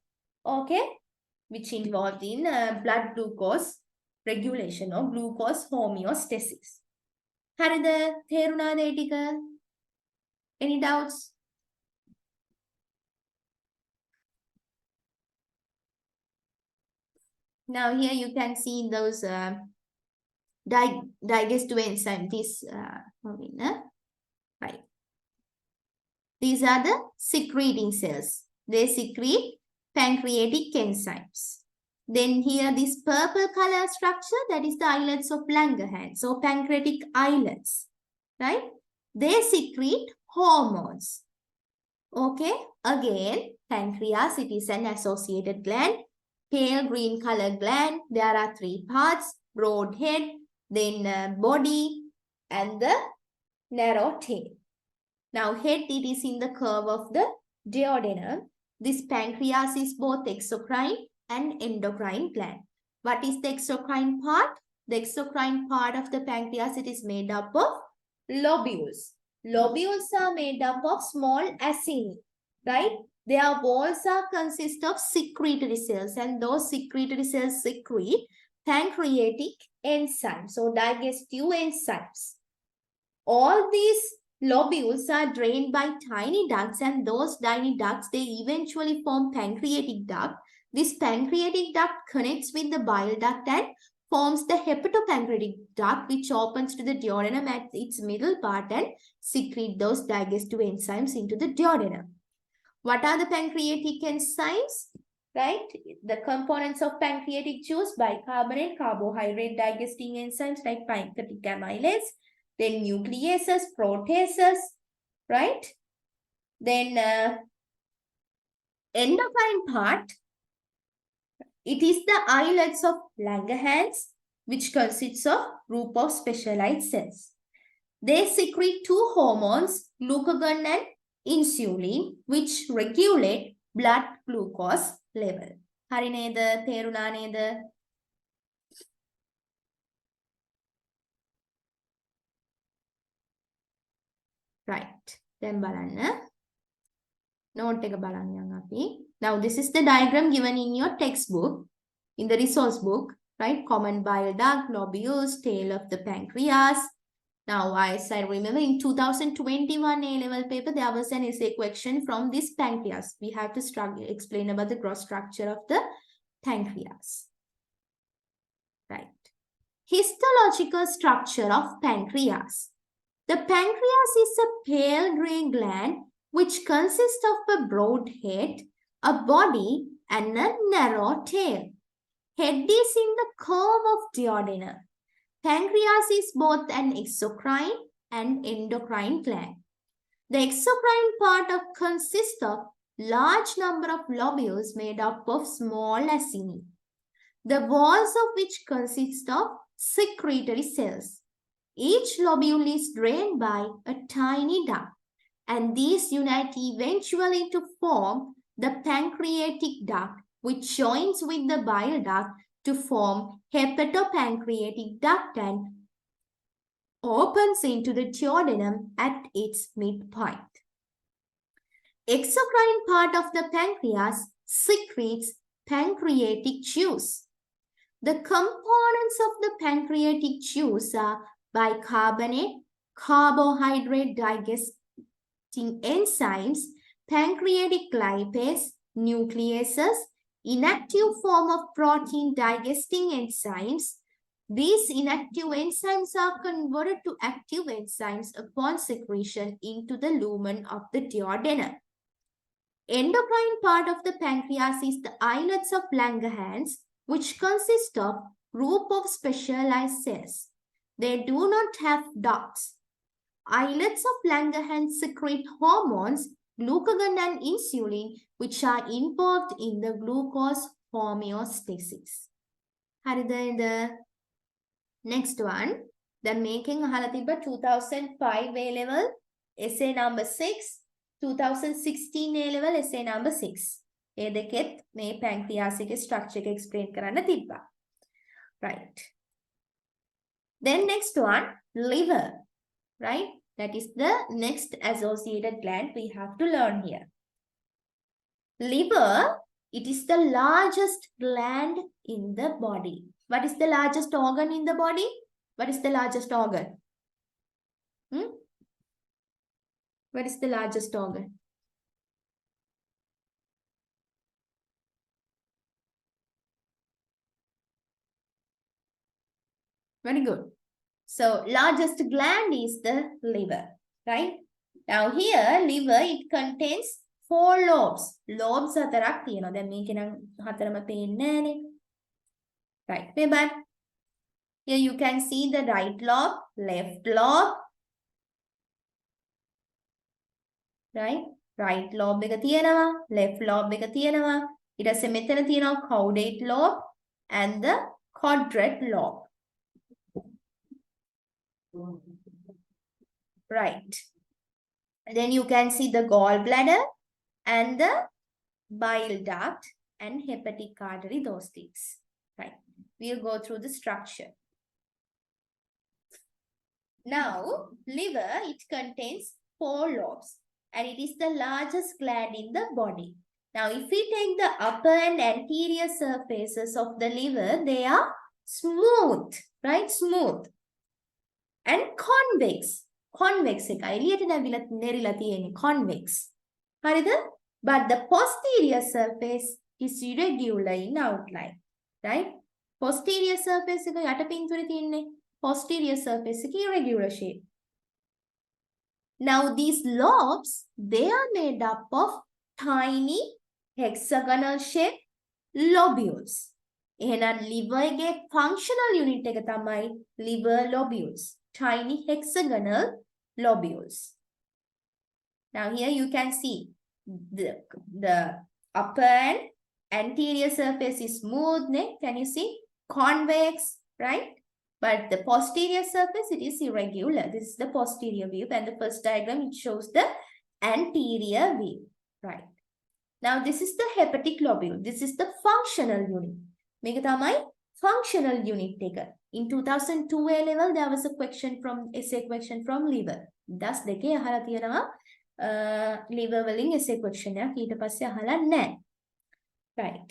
Okay? Which involved in blood glucose regulation or glucose homeostasis. හරිද? තේරුණාද ඒ ටික? Any doubts? Now here you can see those digestive enzyme. Right. These are the secreting cells. They secrete pancreatic enzymes. Then here this purple color structure, that is the islets of Langerhans, so pancreatic islets, right? They secrete hormones. Okay, again, pancreas, it is an associated gland, pale green color gland. There are three parts, broad head, then body, and the narrow tail. Now head, it is in the curve of the duodenum. This pancreas is both exocrine and endocrine gland. What is the exocrine part? The exocrine part of the pancreas, it is made up of lobules. Lobules are made up of small acini, right? Their walls are consist of secretory cells, and those secretory cells secrete pancreatic enzymes, so digestive enzymes. All these lobules are drained by tiny ducts, and those tiny ducts, they eventually form pancreatic duct. This pancreatic duct connects with the bile duct and forms the hepatopancreatic duct, which opens to the duodenum at its middle part and secrete those digestive enzymes into the duodenum. What are the pancreatic enzymes? Right? The components of pancreatic juice: bicarbonate, carbohydrate digesting enzymes like pancreatic amylase, then nucleases, proteases, right? Then endocrine part, it is the islets of Langerhans, which consists of group of specialized cells. They secrete two hormones, glucagon and insulin, which regulate blood glucose level. හරි නේද? තේරුණා නේද? Right. දැන් බලන්න. Note එක බලන්න අපි. Now this is the diagram given in your textbook, in the resource book, right? Common bile duct, lobules, tail of the pancreas. Now, as I remember, in 2021 A-level paper, there was an essay question from this pancreas. We have to explain about the gross structure of the pancreas. Right. Histological structure of pancreas. The pancreas is a pale grey gland which consists of a broad head, a body, and a narrow tail. Head is in the curve of duodenum. Pancreas is both an exocrine and endocrine gland. The exocrine part consists of large number of lobules made up of small acini, the walls of which consist of secretory cells. Each lobule is drained by a tiny duct, and these unite eventually to form the pancreatic duct, which joins with the bile duct to form hepatopancreatic duct and opens into the duodenum at its midpoint. Exocrine part of the pancreas secretes pancreatic juice. The components of the pancreatic juice are bicarbonate, carbohydrate digesting enzymes, pancreatic lipase, nucleases, inactive form of protein digesting enzymes. These inactive enzymes are converted to active enzymes upon secretion into the lumen of the duodenum. Endocrine part of the pancreas is the islets of Langerhans, which consist of group of specialized cells. They do not have ducts. Islets of Langerhans secrete hormones, glucagon and insulin, which are involved in the glucose homeostasis. The next one, the making Halatiba 2005 A level, essay number 6, 2016 A level, essay number 6. ඒ දෙකෙත් මේ pancreatic structure එක explain කරන්න තිබ්බා. Right. Then next one, liver. Right? That is the next associated gland we have to learn here. Liver, it is the largest gland in the body. What is the largest organ in the body? What is the largest organ? What is the largest organ? Very good. So, largest gland is the liver, right? Now here, liver, it contains 4 lobes. Lobes are the දැන් මේක නම් හතරම පේන්නේ නැහනේ. Right. But here you can see the right lobe, left lobe. Right? Right lobe එක තියෙනවා, left lobe එක තියෙනවා. ඊට පස්සේ මෙතන තියෙනවා caudate lobe and the quadrate lobe. Right. Then you can see the gallbladder and the bile duct and hepatic artery, those things. Right. We'll go through the structure. Now, liver, it contains 4 lobes and it is the largest gland in the body. Now, if we take the upper and anterior surfaces of the liver, they are smooth, right? Smooth. And convex. Convex එක එළියට නැරිලා තියෙන්නේ convex. හරිද? But the posterior surface is irregular in outline. Right? Posterior surface එක යට පින්තූරේ තියෙන්නේ. Posterior surface එක irregular shape. Now these lobes, they are made up of tiny hexagonal shaped lobules. එහෙනම් liver එකේ functional unit එක තමයි liver lobules. Tiny hexagonal lobules. Now here you can see the upper and anterior surface is smooth. Can you see? Convex, right? But the posterior surface, it is irregular. This is the posterior view, and the first diagram, it shows the anterior view, right? Now this is the hepatic lobule. This is the functional unit. මේක තමයි functional unit එක. In 2002 A level, there was a question from essay question from liver. Das දෙකේ අහලා තියෙනවා liver වලින් essay question එකක්. ඊට පස්සේ අහලා නැහැ. Right.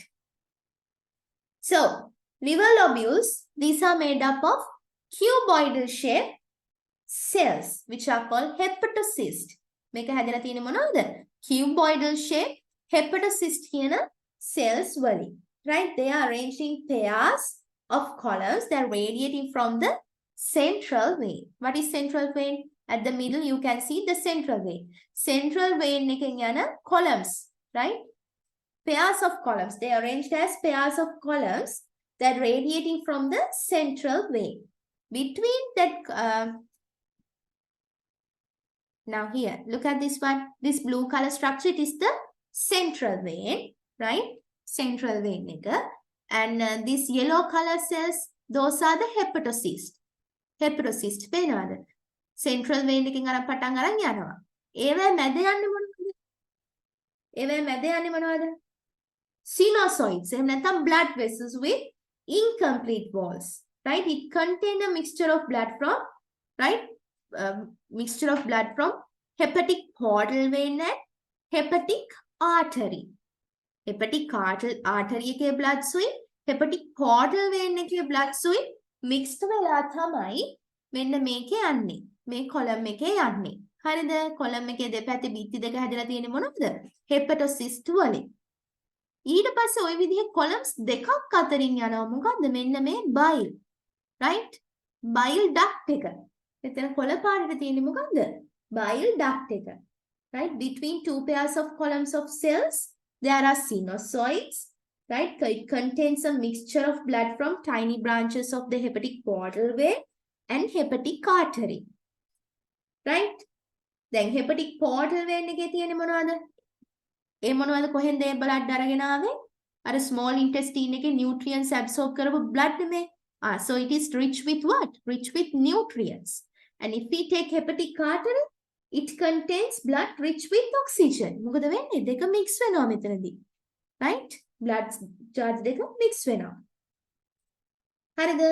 So, liver lobules, these are made up of cuboidal shaped cells, which are called hepatocysts. මේක හැදලා තියෙන්නේ මොනවද? Cuboidal shaped hepatocyst කියන cells වලින්. Right? They are arranged in pairs of columns that are radiating from the central vein. What is central vein? At the middle, you can see the central vein. Central vein එකෙන් යන columns, right? Pairs of columns. They are arranged as pairs of columns that are radiating from the central vein. Between that, now here, look at this one. This blue color structure, it is the central vein, right? Central vein එක. And these yellow color cells, those are the hepatocysts. Hepatocysts පේනවද? Central vein එකෙන් අරන් පටන් අරන් යනවා. ඒවැ මැද යන්නේ මොනවද? Sinusoids. එහෙම නැත්නම් blood vessels with incomplete walls. Right? It contains a mixture of blood from, right? Mixture of blood from hepatic portal vein and hepatic artery. Hepatic artery එකේ blood සුයි hepatic portal vein එකේ blood සුයි mixed වෙලා තමයි මෙන්න මේකේ යන්නේ. මේ column එකේ යන්නේ. හරිද? column එකේ දෙපැත්තේ බිත්ති දෙක හැදලා තියෙන්නේ මොනවද? hepatocyst වලින්. ඊට පස්සේ ওই විදිහේ columns දෙකක් අතරින් යනවා මොකද්ද? මෙන්න මේ bile. Right? Bile duct එක. එතන කොළ පාටට තියෙන්නේ මොකද්ද? Bile duct එක. Right? Between two pairs of columns of cells, there are sinusoids, right? So it contains a mixture of blood from tiny branches of the hepatic portal vein and hepatic artery. right? දැන් hepatic portal vein එකේ තියෙන්නේ මොනවද? ඒ මොනවද කොහෙන්ද ඒ blood අරගෙන ආවේ? අර small intestine එකේ nutrients absorb කරපු blood නේ. So it is rich with what? Rich with nutrients. And if we take hepatic artery, it contains blood rich with oxygen. මොකද වෙන්නේ? දෙක mix වෙනවා මෙතනදී. Right? Blood charge දෙක mix වෙනවා. හරිද?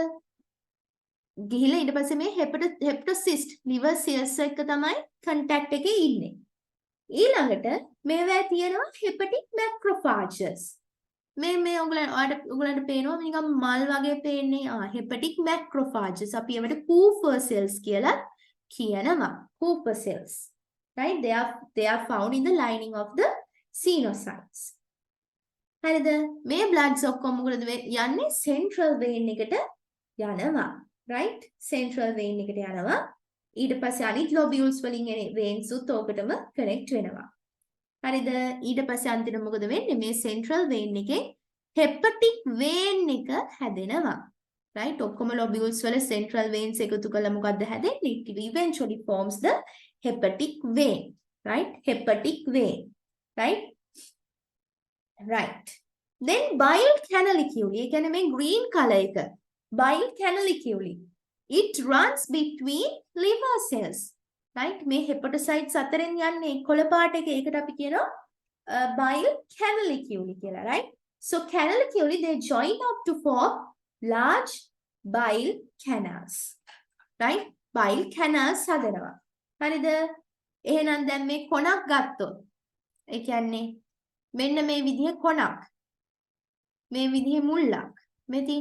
ගිහිලා ඊට පස්සේ මේ hepatocyst liver cells එක්ක තමයි contact එකේ ඉන්නේ. ඊළඟට මේවා තියෙනවා hepatic macrophages. මේ ඔයගලන්ට පේනවා නිකන් මල් වගේ පේන්නේ. hepatic macrophages. අපි ඒවට Kupffer cells කියලා කියනවා. Kupffer cells. Right? They are found in the lining of the sinusoids. හරිද? මේ bloods ඔක්කොම මොකද යන්නේ? central vein එකට යනවා. Right? Central vein එකට යනවා. ඊට පස්සේ අනිත් lobules වලින් එන veins උත් ඕකටම connect වෙනවා. හරිද? ඊට පස්සේ අන්තිමට මොකද වෙන්නේ? මේ central vein එකේ hepatic vein එක හැදෙනවා. Right? ඔක්කොම lobules වල central veins එකතු කරලා මොකද්ද හැදෙන්නේ? It eventually forms the hepatic vein. Right? Hepatic vein. Right? Right. Then bile canaliculi. ඒ කියන්නේ මේ green color එක. Bile canaliculi. It runs between liver cells. Right? මේ hepatocytes අතරින් යන්නේ කොළ පාට එක. ඒකට අපි කියනවා bile canaliculi කියලා. Right? So canaliculi they join up to form large bile canals. Right? Bile canals හදනවා. හරිද? එහෙනම් දැන් මේ කොනක් ගත්තොත් ඒ කියන්නේ මෙන්න මේ විදිහේ කොනක්. මේ විදිහේ මුල්ලක්. මෙති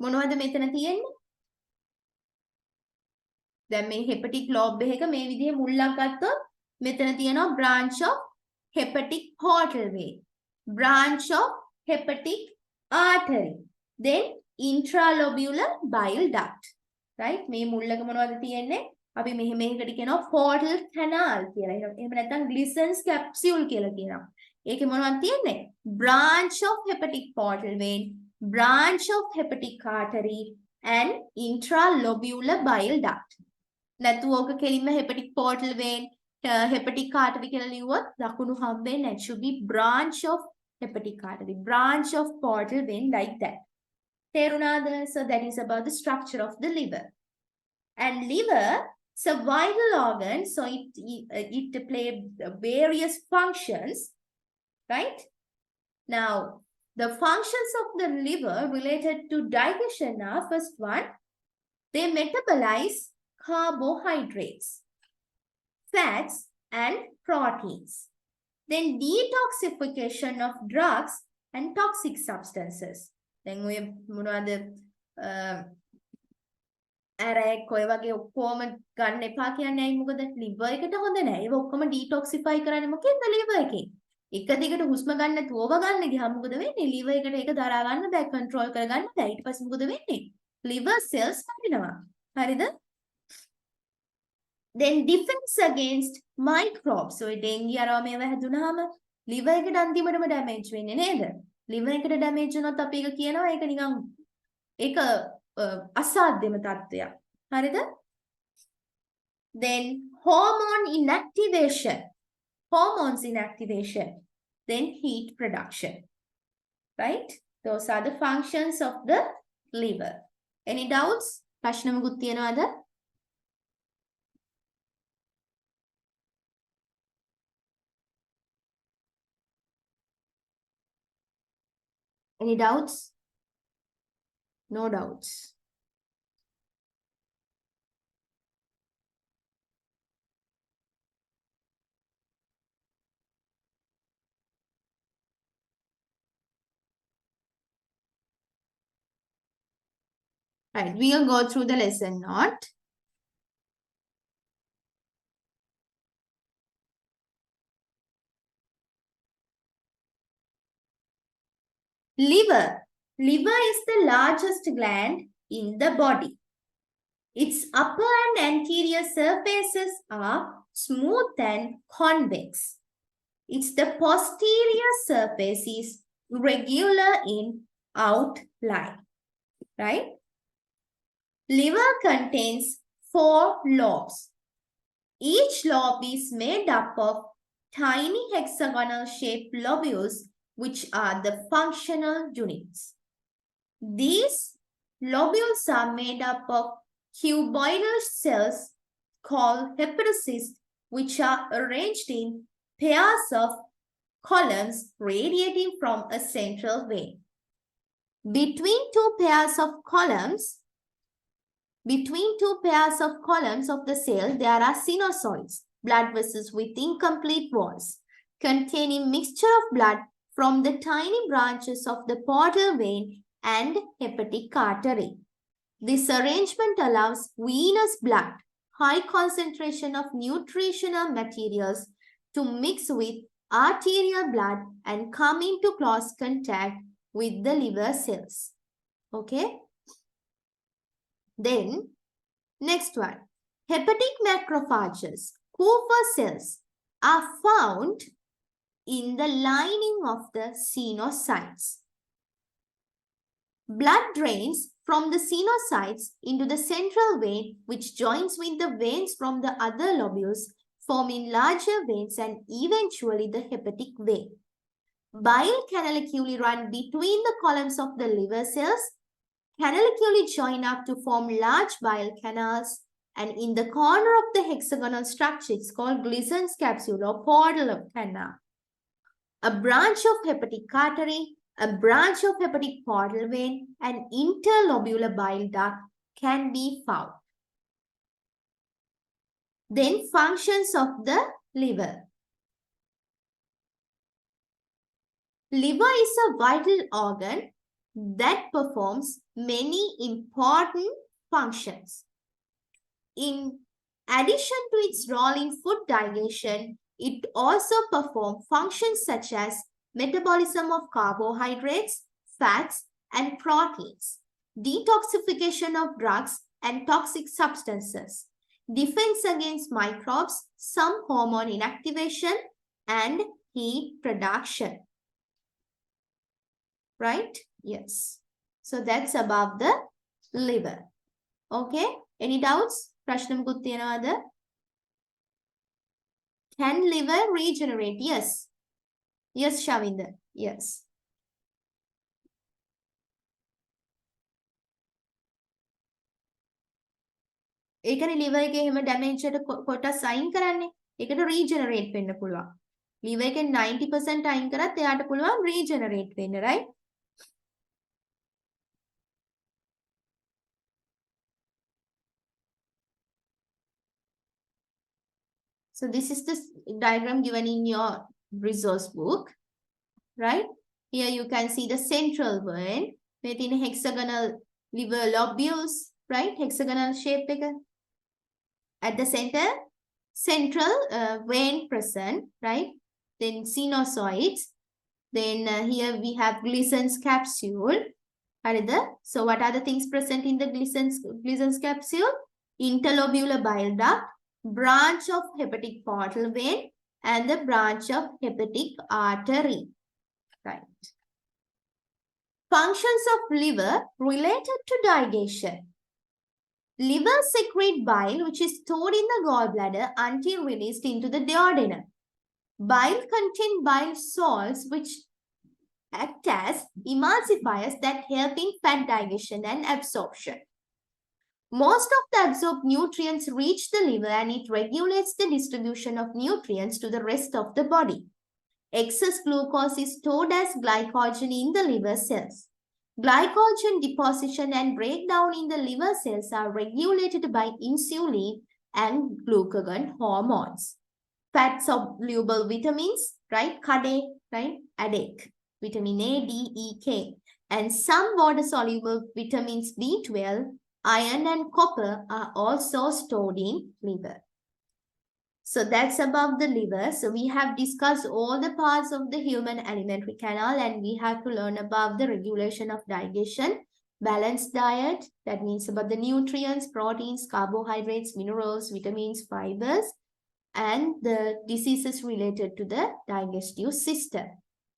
මොනවද මෙතන තියෙන්නේ? දැන් මේ hepatic lobe එකක මේ විදිහේ මුල්ලක් ගත්තොත් මෙතන තියෙනවා branch of hepatic portal vein, branch of hepatic artery, then intralobular bile duct. Right? මේ මුල්ලක මොනවද තියෙන්නේ? අපි මේකට කියනවා portal canal කියලා. එහෙම නැත්නම් Glissen's capsule කියලා කියනවා. ඒකේ මොනවද තියෙන්නේ? branch of hepatic portal vein, branch of hepatic artery and intralobular bile duct. නැතු ඕක කෙලින්ම hepatic portal vein, hepatic artery කියලා ලියුවොත් දකුණු හම්බෙන්නේ නැහැ. It should be branch of hepatic artery, branch of portal vein like that. තේරුණාද? So that is about the structure of the liver. And liver is a vital organ, so it play various functions, right? Now, the functions of the liver related to digestion are, first one, they metabolize carbohydrates, fats, and proteins. Then detoxification of drugs and toxic substances. Then we මොනවද ඇරෙක් ඔය වගේ ඔක්කොම ගන්න එපා කියන්නේ ඇයි මොකද liver එකට හොඳ නැහැ. ඒක ඔක්කොම detoxify කරන්නේ මොකෙන්ද liver එකෙන්? එක දිගට හුස්ම ගන්න නැතුව ඕව ගන්න ගියාම මොකද වෙන්නේ? liver එකට ඒක දරා ගන්න බෑ, control කර ගන්න බෑ. ඊට පස්සේ මොකද වෙන්නේ? liver cells මැරෙනවා. හරිද? Then defense against microbes. So dengue අරව මේව හැදුනහම liver එකට අන්තිමටම damage වෙන්නේ නේද? liver එකට damage වුණොත් අපි ඒක කියනවා ඒක නිකන් ඒක අසාධ්‍යම තත්ත්වයක්. හරිද? Then hormone inactivation. Hormones inactivation. Then heat production. Right? Those are the functions of the liver. Any doubts? ප්‍රශ්න මොකුත් තියෙනවද? Any doubts? No doubts. Right, we'll go through the lesson note. Liver. Liver is the largest gland in the body. Its upper and anterior surfaces are smooth and convex. The posterior surface is irregular in outline. Right? Liver contains 4 lobes. Each lobe is made up of tiny hexagonal-shaped lobules, which are the functional units. These lobules are made up of cuboidal cells called hepatocysts, which are arranged in pairs of columns radiating from a central vein. Between two pairs of columns of the cell, there are sinusoids, blood vessels with incomplete walls, containing mixture of blood from the tiny branches of the portal vein and hepatic artery. This arrangement allows venous blood, high concentration of nutritional materials, to mix with arterial blood and come into close contact with the liver cells. Okay? Then, next one. Hepatic macrophages, Kupffer cells, are found in the lining of the sinusoids. Blood drains from the sinusoids into the central vein, which joins with the veins from the other lobules, forming larger veins and eventually the hepatic vein. Bile canaliculi run between the columns of the liver cells. Canaliculi join up to form large bile canals, and in the corner of the hexagonal structure, it's called Glissen's capsule or portal of canal. A branch of hepatic artery, a branch of hepatic portal vein, and interlobular bile duct can be found. Then functions of the liver. Liver is a vital organ that performs many important functions. In addition to its role in food digestion, it also performs functions such as metabolism of carbohydrates, fats, and proteins, detoxification of drugs and toxic substances, defense against microbes, some hormone inactivation, and heat production. Right? Yes. So that's about the liver. Okay? Any doubts? ප්‍රශ්නමකුත් තියෙනවද? Can liver regenerate? Yes. Yes, Shavinda. Yes. ඒකනේ liver එකේ හැම damage එකට කොටස් අයින් කරන්නේ. ඒකට regenerate වෙන්න පුළුවන්. liver එකේ 90% අයින් කරත් එයාට පුළුවන් regenerate වෙන්න, right? So this is the diagram given in your resource book, right? Here you can see the central vein within hexagonal liver lobules, right? Hexagonal shape. At the center, central vein present, right? Then sinusoids. Then here we have Glissen's capsule. So what are the things present in the Glissen's capsule? Interlobular bile duct, branch of hepatic portal vein, and the branch of hepatic artery. Right. Functions of liver related to digestion. Liver secrete bile, which is stored in the gallbladder until released into the duodenum. Bile contain bile salts, which act as emulsifiers that help in fat digestion and absorption. Most of the absorbed nutrients reach the liver and it regulates the distribution of nutrients to the rest of the body. Excess glucose is stored as glycogen in the liver cells. Glycogen deposition and breakdown in the liver cells are regulated by insulin and glucagon hormones. Fat-soluble vitamins, right? Kade, right? ADEK, vitamin A, D, E, K. And some water-soluble vitamins B12, iron and copper are also stored in liver. So that's about the liver. So we have discussed all the parts of the human alimentary canal and we have to learn about the regulation of digestion, balanced diet, that means about the nutrients, proteins, carbohydrates, minerals, vitamins, fibers, and the diseases related to the digestive system,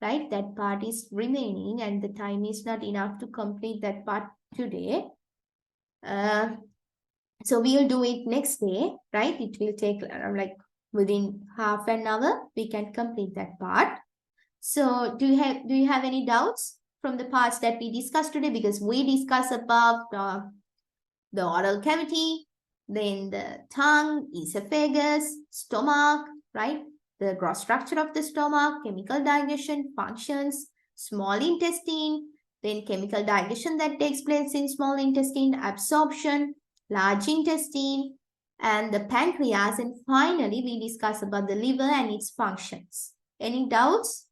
right? That part is remaining and the time is not enough to complete that part today. So we'll do it next day, right? It will take like within half an hour, we can complete that part. So do you have any doubts from the parts that we discussed today? Because we discussed about the oral cavity, then the tongue, esophagus, stomach, right? The gross structure of the stomach, chemical digestion, functions, small intestine, then chemical digestion that takes place in small intestine, absorption, large intestine, and the pancreas. And finally, we discuss about the liver and its functions. Any doubts?